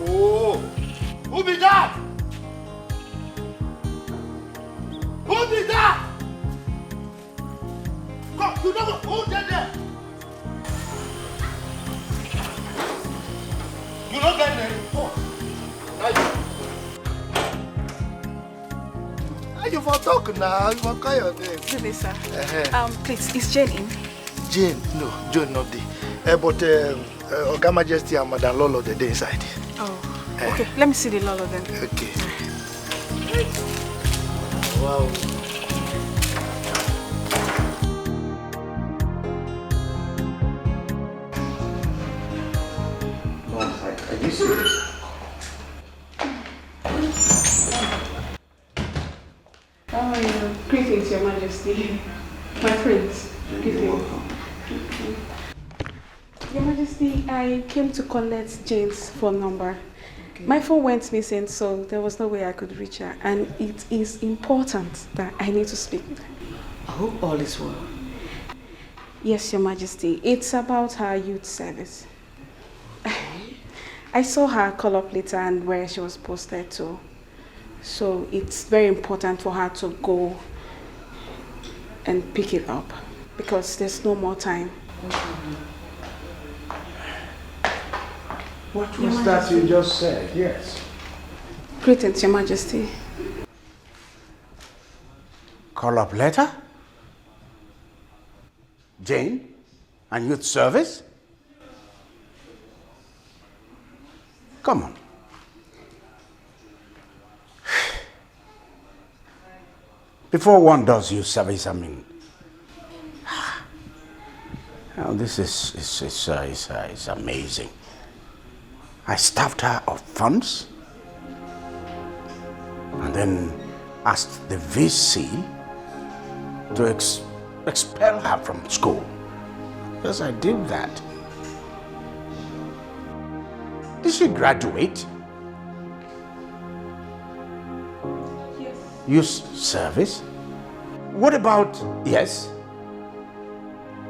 Oh, who be that? Who be that? Come, you know who did that? You don't get any report. Now you for talk now, you for call your name. Good day, sir. Please, is Jane in? Jane, no, Jane not there. But Oga Majesty and Madam Lolo, they're inside. Oh, okay. Let me see the Lolo then. Okay. Wow. Are you serious? How are you? Greetings, Your Majesty. My friends. Greetings. Your Majesty, I came to collect Jane's phone number. Okay. My phone went missing, so there was no way I could reach her. And it is important that I need to speak with her. I hope all is well. Yes, Your Majesty. It's about her youth service. I saw her call up later and where she was posted to. So it's very important for her to go and pick it up because there's no more time. What was that you just said? Yes. Greetings, Your Majesty. Call up letter? Jane? And youth service? Come on. Before one does youth service, I mean, this is amazing. I starved her of funds and then asked the VC to expel her from school. Yes, I did that. Did she graduate? Yes. Youth service? What about, yes,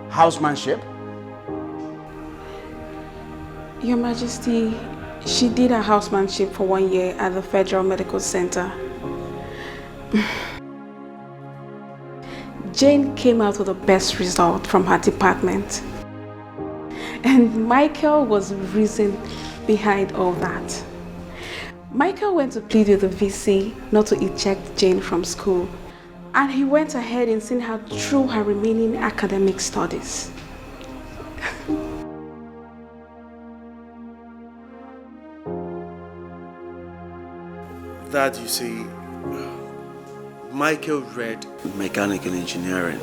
housemanship? Your Majesty, she did her housemanship for 1 year at the Federal Medical Center. Jane came out with the best result from her department. And Michael was the reason behind all that. Michael went to plead with the VC not to eject Jane from school. And he went ahead and seen her through her remaining academic studies. That, you see, Michael read mechanical engineering.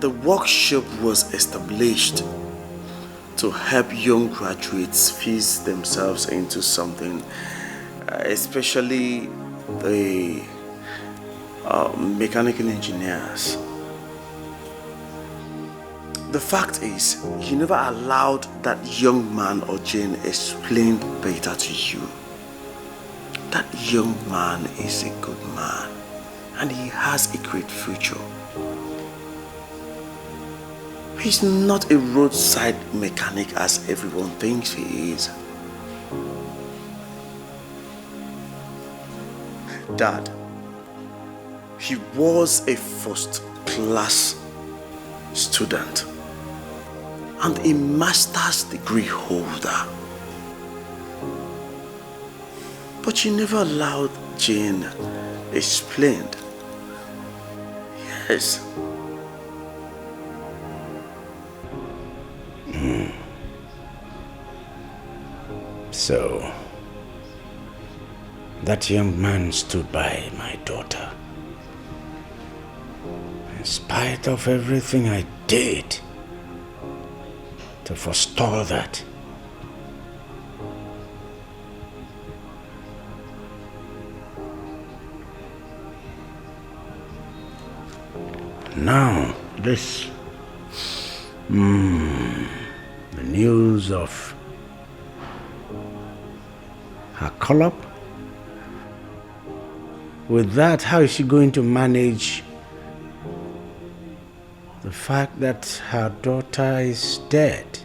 The workshop was established to help young graduates fix themselves into something, especially the mechanical engineers. The fact is, you never allowed that young man or Jane explain better to you. That young man is a good man and he has a great future. He's not a roadside mechanic as everyone thinks he is. Dad, he was a first-class student and a master's degree holder. But you never allowed Jane explain. Yes. So, that young man stood by my daughter. In spite of everything I did to forestall that. Now, this The news of her call-up? With that, how is she going to manage the fact that her daughter is dead?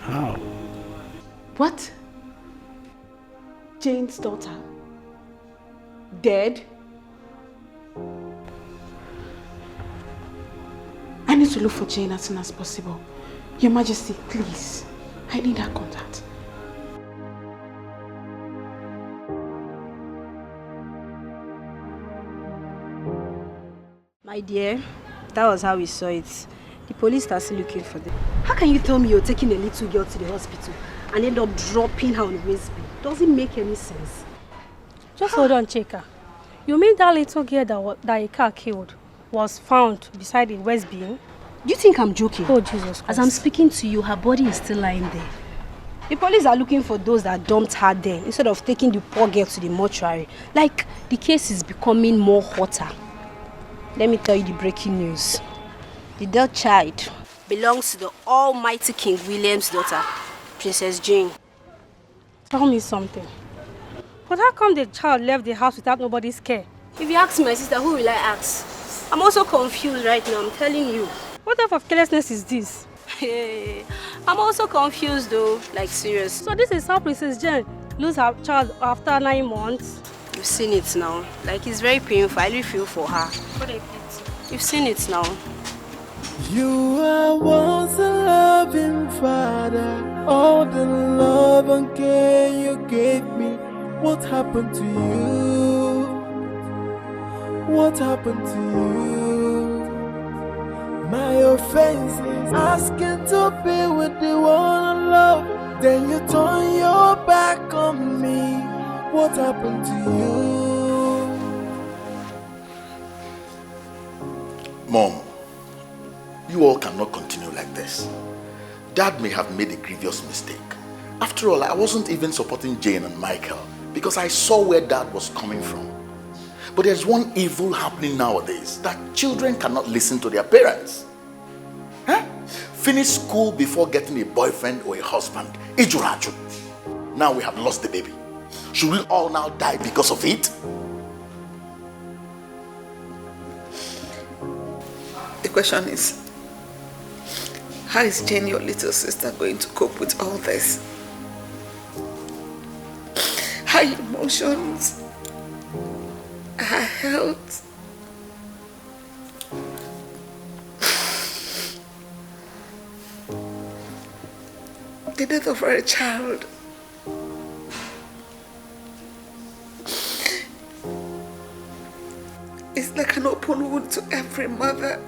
How? What? Jane's daughter? Dead? I need to look for Jane as soon as possible. Your Majesty, please. I need her contact. My dear, that was how we saw it. The police are still looking for them. How can you tell me you're taking a little girl to the hospital and end up dropping her on Westby? Doesn't make any sense. Just hold on, Cheka. You mean that little girl that a car killed was found beside the Westby? Do you think I'm joking? Oh, Jesus Christ. As I'm speaking to you, her body is still lying there. The police are looking for those that dumped her there instead of taking the poor girl to the mortuary. Like, the case is becoming more hotter. Let me tell you the breaking news. The dead child belongs to the almighty King William's daughter, Princess Jane. Tell me something. But how come the child left the house without nobody's care? If you ask my sister, who will I ask? I'm also confused right now, I'm telling you. What type of carelessness is this? Hey, I'm also confused though, like serious. So this is how Princess Jane lose her child after 9 months? You've seen it now. Like, it's very painful. I really feel for her. What a pity. You've seen it now. You are once a loving father. All the love and care you gave me. What happened to you? What happened to you? My offense is asking to be with the one I love. Then you turn your back on me. What happened to you? Mom, you all cannot continue like this. Dad may have made a grievous mistake. After all, I wasn't even supporting Jane and Michael because I saw where Dad was coming from. But there's one evil happening nowadays, that children cannot listen to their parents. Huh? Finish school before getting a boyfriend or a husband. Ijuraju. Now we have lost the baby. Should we all now die because of it? The question is, how is Jane, your little sister, going to cope with all this? Her emotions, her health. The death of her child. It's like an open wound to every mother.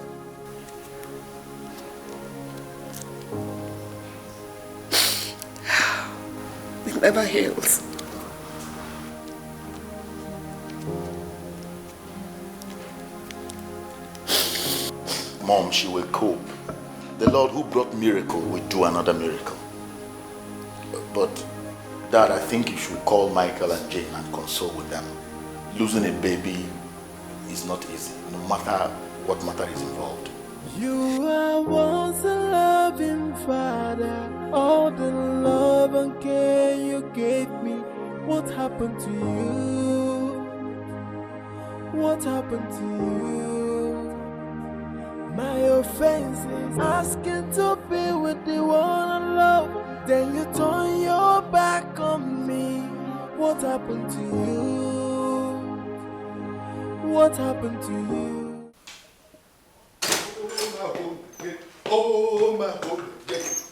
It never heals. Mom, she will cope. The Lord who brought miracle will do another miracle. But Dad, I think you should call Michael and Jane and console with them. Losing a baby is not easy, no matter what matter is involved. You are once a loving father. All the love and care you gave me. What happened to you? What happened to you? My offense is asking to be with the one I love. Then you turn your back on me. What happened to you? What happened to you? Oh, my home,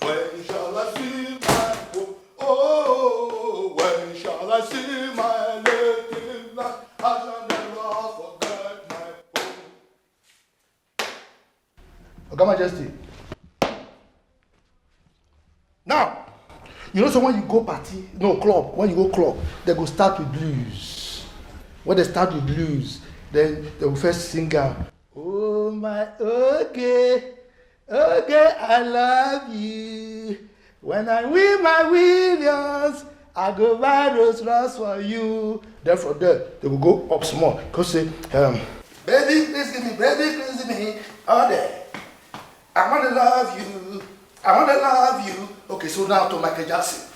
when shall I see my home? Oh, when shall I see my native land? I shall never forget my home. Your Majesty. Now, you know, so when you go party, no club, when you go club, they go start with blues. When they start with blues, then they will first sing out, oh my, okay, I love you. When I win my Williams, I go buy those lost for you. Then from there, they will go up small. Because say, baby, please give me, all day. I want to love you. I want to love you. Okay, so now to Michael Jackson.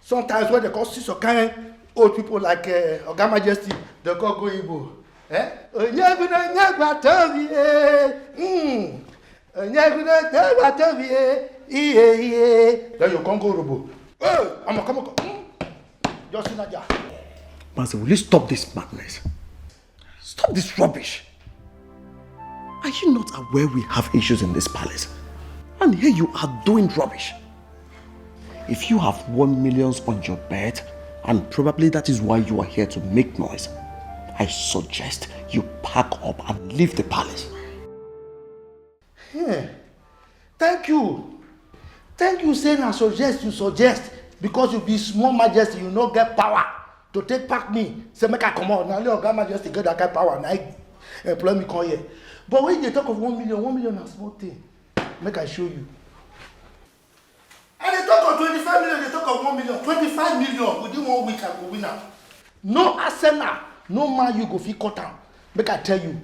Sometimes when they call sister kind old people like Oga Majesty, they call go Igbo. Then you can't go Robo. Hey, come on. Just in a jar. Master, will you stop this madness? Stop this rubbish. Are you not aware we have issues in this palace? And here you are doing rubbish. If you have 1 million on your bed, and probably that is why you are here to make noise, I suggest you pack up and leave the palace. Yeah. Thank you. Thank you saying I suggest you suggest. Because you be small majesty, you no get power to take back me. Say make I come out. Now Oga Majesty get that kind of power. Now employ me come here. But when you talk of 1 million is small thing. Make I show you. And they talk of 25 million, they talk of 1 million. 25 million within 1 week I go win now. No Arsenal, no man you go fit cut down. Make I tell you.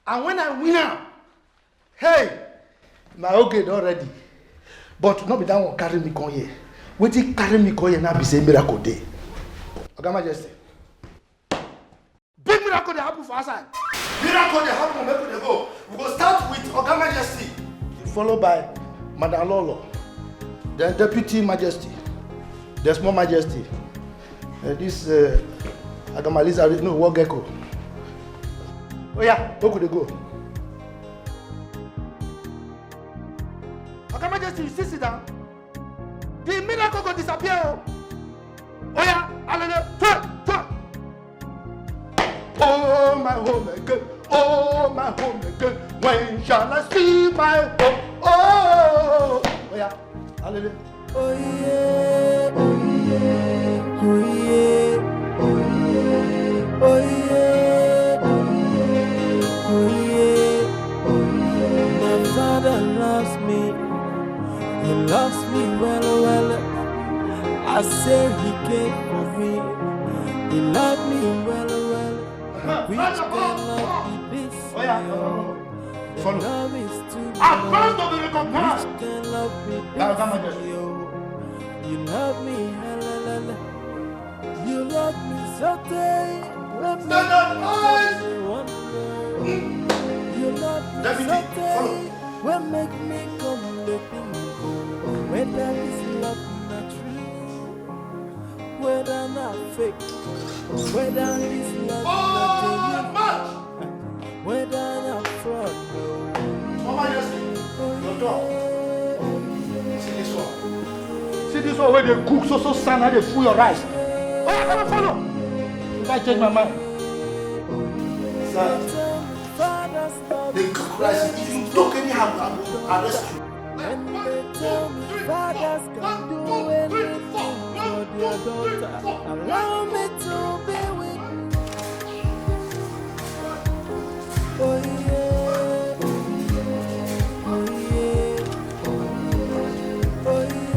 And when I win now, hey, my okay don ready. But not be that one carry me come here. Wetin carry me come here now be say miracle dey. Oga Majesty. Big miracle dey happen for outside. Miracle dey happen, make we dey go. We go start with Oga Majesty, followed by Madam Lolo, then Deputy Majesty, the Small Majesty, this Agamaliza, no, War Gecko. Oh yeah, where could they go? Oga Majesty, you sit down. The miracle go disappear. Oh yeah, hallelujah. Oh my home again, oh my home again. When shall I see my home? Oh yeah, hallelujah. Oh yeah, oh yeah, oh yeah, oh yeah, oh yeah, oh yeah, oh yeah. My father loves me. He loves me well. I say he cared for me. He loved me well. Which can love be this? The love is too much. Which can love be this? You love me, you love me so day. You love me so day. What make me come letting go? Whether this love not true, whether not fake, whether this love not genuine, whether not fraud. Mama, your dog. See this one. See this one where they cook so sand and they fool your rice. Oh, I cannot follow. If I change my mind. Sir. They cook rice. If you talk anyhow, I will arrest you. And they tell me fathers can do anything for their daughter. Allow me to be with you. Oh yeah, oh yeah, oh yeah,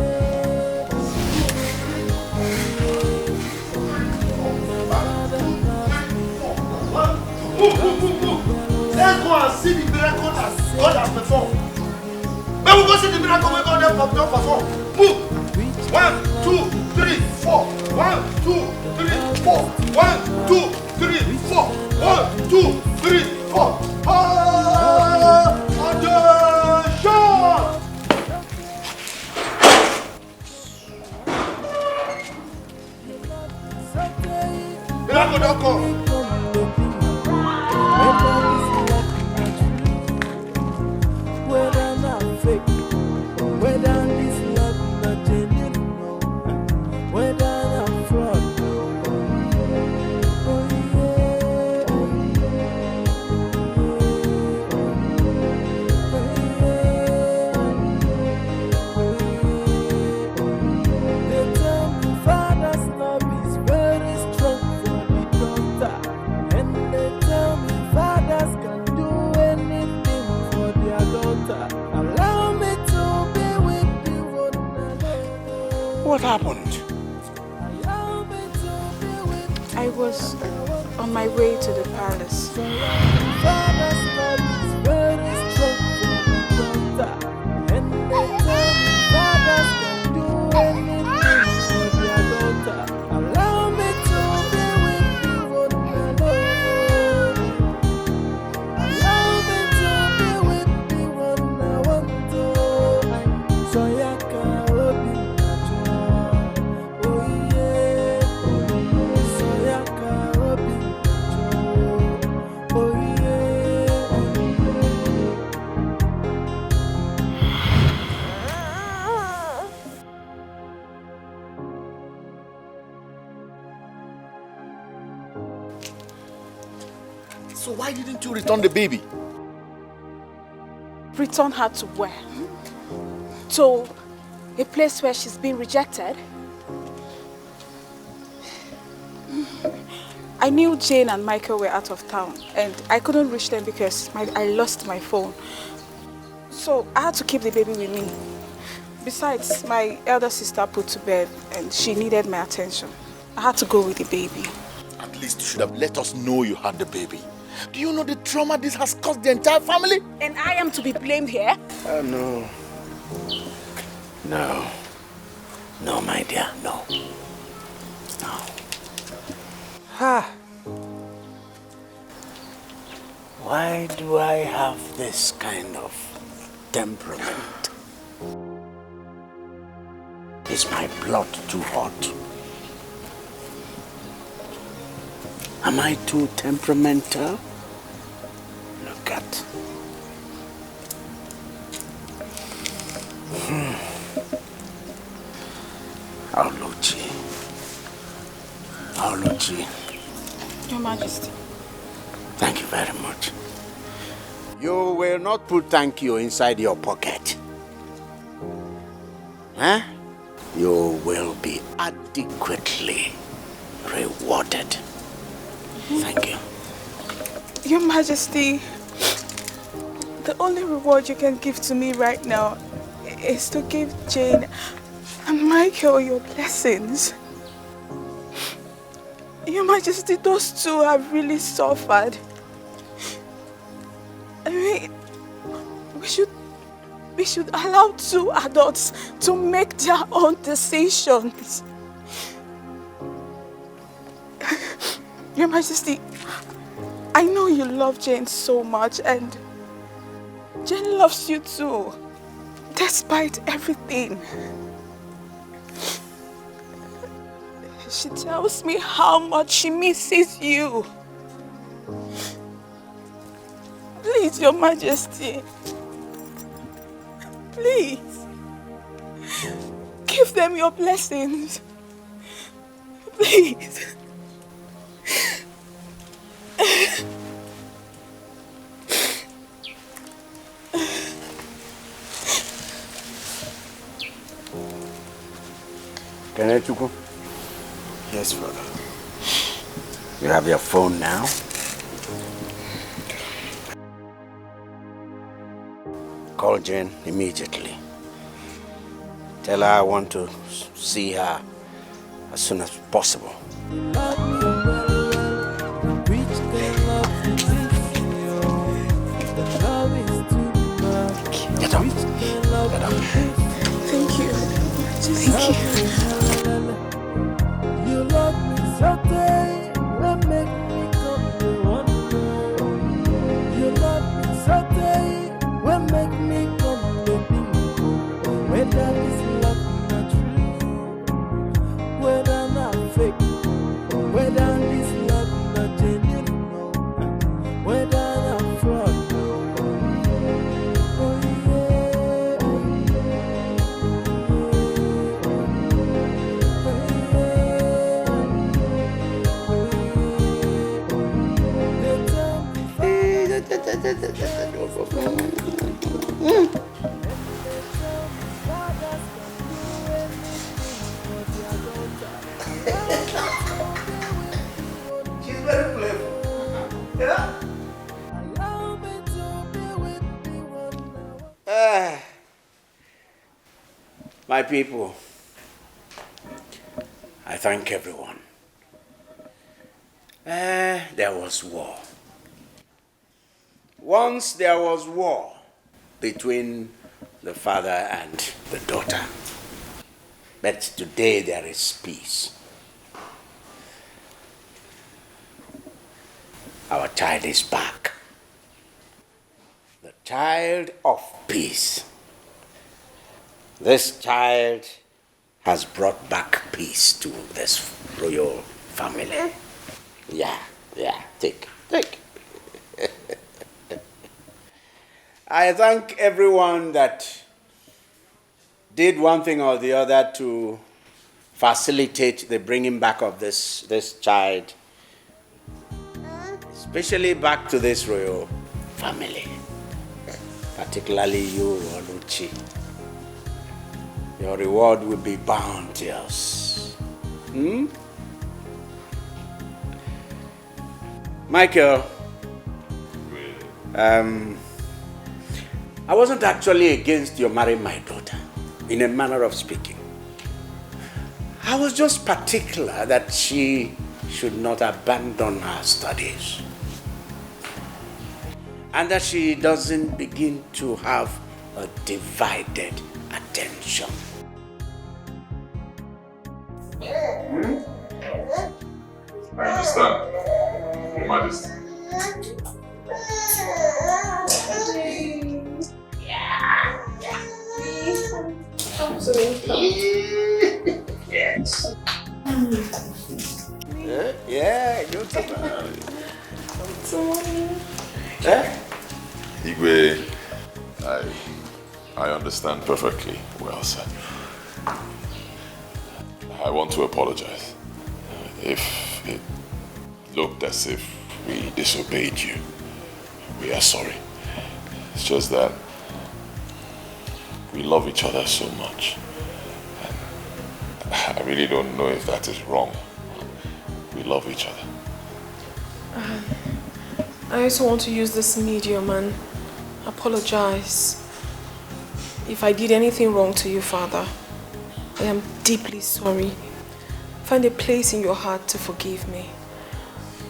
Let's go and see the miracle that God has performed. When we go see the miracle, we go there for don't perform. Move. 1, 2, 3, 4. 1, 2, 3, 4. 1, 2, 3, 4. 1, 2, 3, 4. Miracle don't come. Whether not fake, whether this love not genuine, whether not fraud. They tell me father's love is very strong for the daughter, and they tell me fathers can do anything for their daughter. Allow me to be with you. What happened? was on my way to the palace. Father's love is very strong for the daughter. And they tell me fathers can do anything for their daughter. Allow me to be with you one alone. Allow me to be with you one I want to. So ya can open my door. Oh yeah. So ya can open my door. Oh yeah. So why didn't you return the baby? Return her to where? To a place where she's been rejected? I knew Jane and Michael were out of town and I couldn't reach them because I lost my phone. So I had to keep the baby with me. Besides, my elder sister put to bed and she needed my attention. I had to go with the baby. At least you should have let us know you had the baby. Do you know the trauma this has caused the entire family? And I am to be blamed here? No. No. No, my dear, no. No. Why do I have this kind of temperament? Is my blood too hot? Am I too temperamental? Look at. Oluchi. Oluchi. Your Majesty. Thank you very much. You will not put thank you inside your pocket. Huh? You will be adequately rewarded. Thank you. Your Majesty, the only reward you can give to me right now is to give Jane and Michael your blessings. Your Majesty, those two have really suffered. I mean, we should allow two adults to make their own decisions. Your Majesty, I know you love Jane so much and Jane loves you too, despite everything. She tells me how much she misses you. Please, Your Majesty, please, give them your blessings. Please. Kenechuku? Yes, brother. You have your phone now? Call Jane immediately. Tell her I want to see her as soon as possible. Get up. Get up. Thank you. Thank you. You love me so day, that make me come to wonder. You love me so day, what make me come to bingo. Whether this love not true, whether not fake, whether this love not genuine, no, whether not fraud. She's very playful. Yeah? My people, I thank everyone. There was war. Once there was war between the father and the daughter. But today there is peace. Our child is back. The child of peace. This child has brought back peace to this royal family. Yeah, take. I thank everyone that did one thing or the other to facilitate the bringing back of this child, especially back to this royal family, particularly you, Oluchi. Your reward will be bounteous. Michael, I wasn't actually against your marrying my daughter, in a manner of speaking. I was just particular that she should not abandon her studies, and that she doesn't begin to have a divided attention. I understand, Your Majesty. Yes. Yeah, good. Igwe, I understand perfectly well, sir. I want to apologize. If it looked as if we disobeyed you, we are sorry. It's just that we love each other so much. And I really don't know if that is wrong. We love each other. I also want to use this medium and apologize. If I did anything wrong to you, Father, I am deeply sorry. Find a place in your heart to forgive me.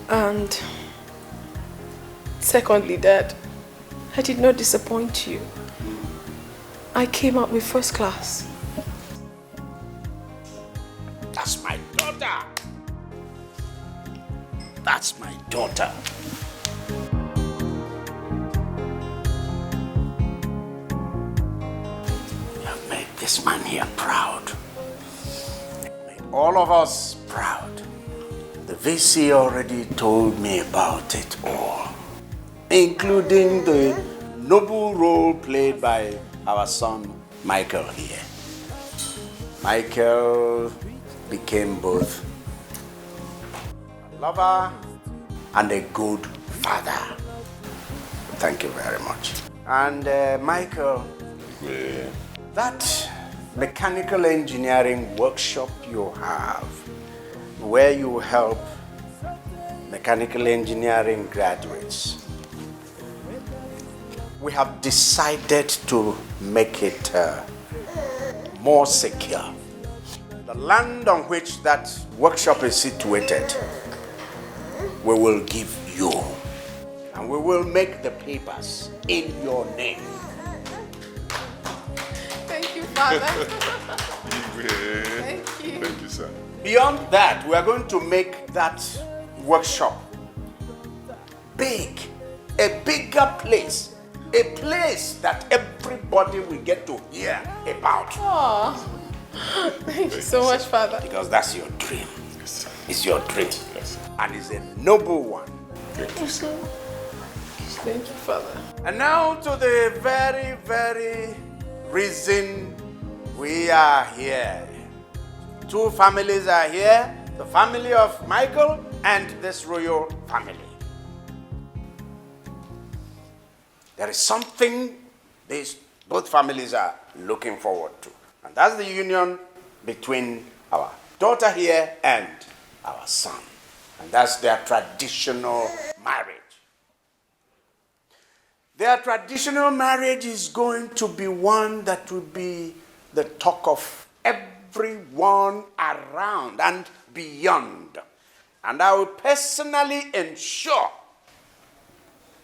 And secondly, Dad, I did not disappoint you. I came out with first class. That's my daughter. That's my daughter. You have made this man here proud. Made all of us proud. The VC already told me about it all, including the noble role played by our son Michael here. Michael became both a lover and a good father. Thank you very much. And Michael, that mechanical engineering workshop you have, where you help mechanical engineering graduates, we have decided to make it more secure. The land on which that workshop is situated, we will give you, and we will make the papers in your name. Thank you, Father. Thank you. Thank you, sir. Beyond that, we are going to make that workshop big, a bigger place, a place that everybody will get to hear about. Oh, thank you so much, Father. Because that's your dream. It's your dream. And it's a noble one. Thank you, sir. Thank you, Father. And now to the very, very reason we are here. Two families are here, the family of Michael and this royal family. There is something both families are looking forward to. And that's the union between our daughter here and our son. And that's their traditional marriage. Their traditional marriage is going to be one that will be the talk of everyone around and beyond. And I will personally ensure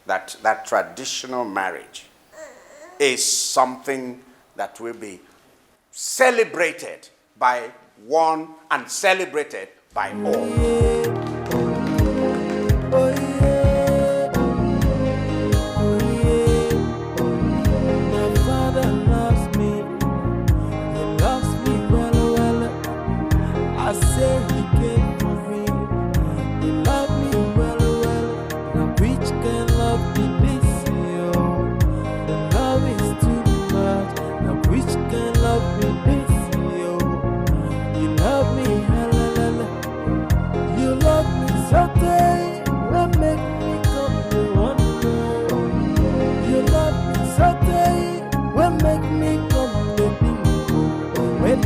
that that traditional marriage is something that will be celebrated by one and celebrated by all. Make me come, baby, when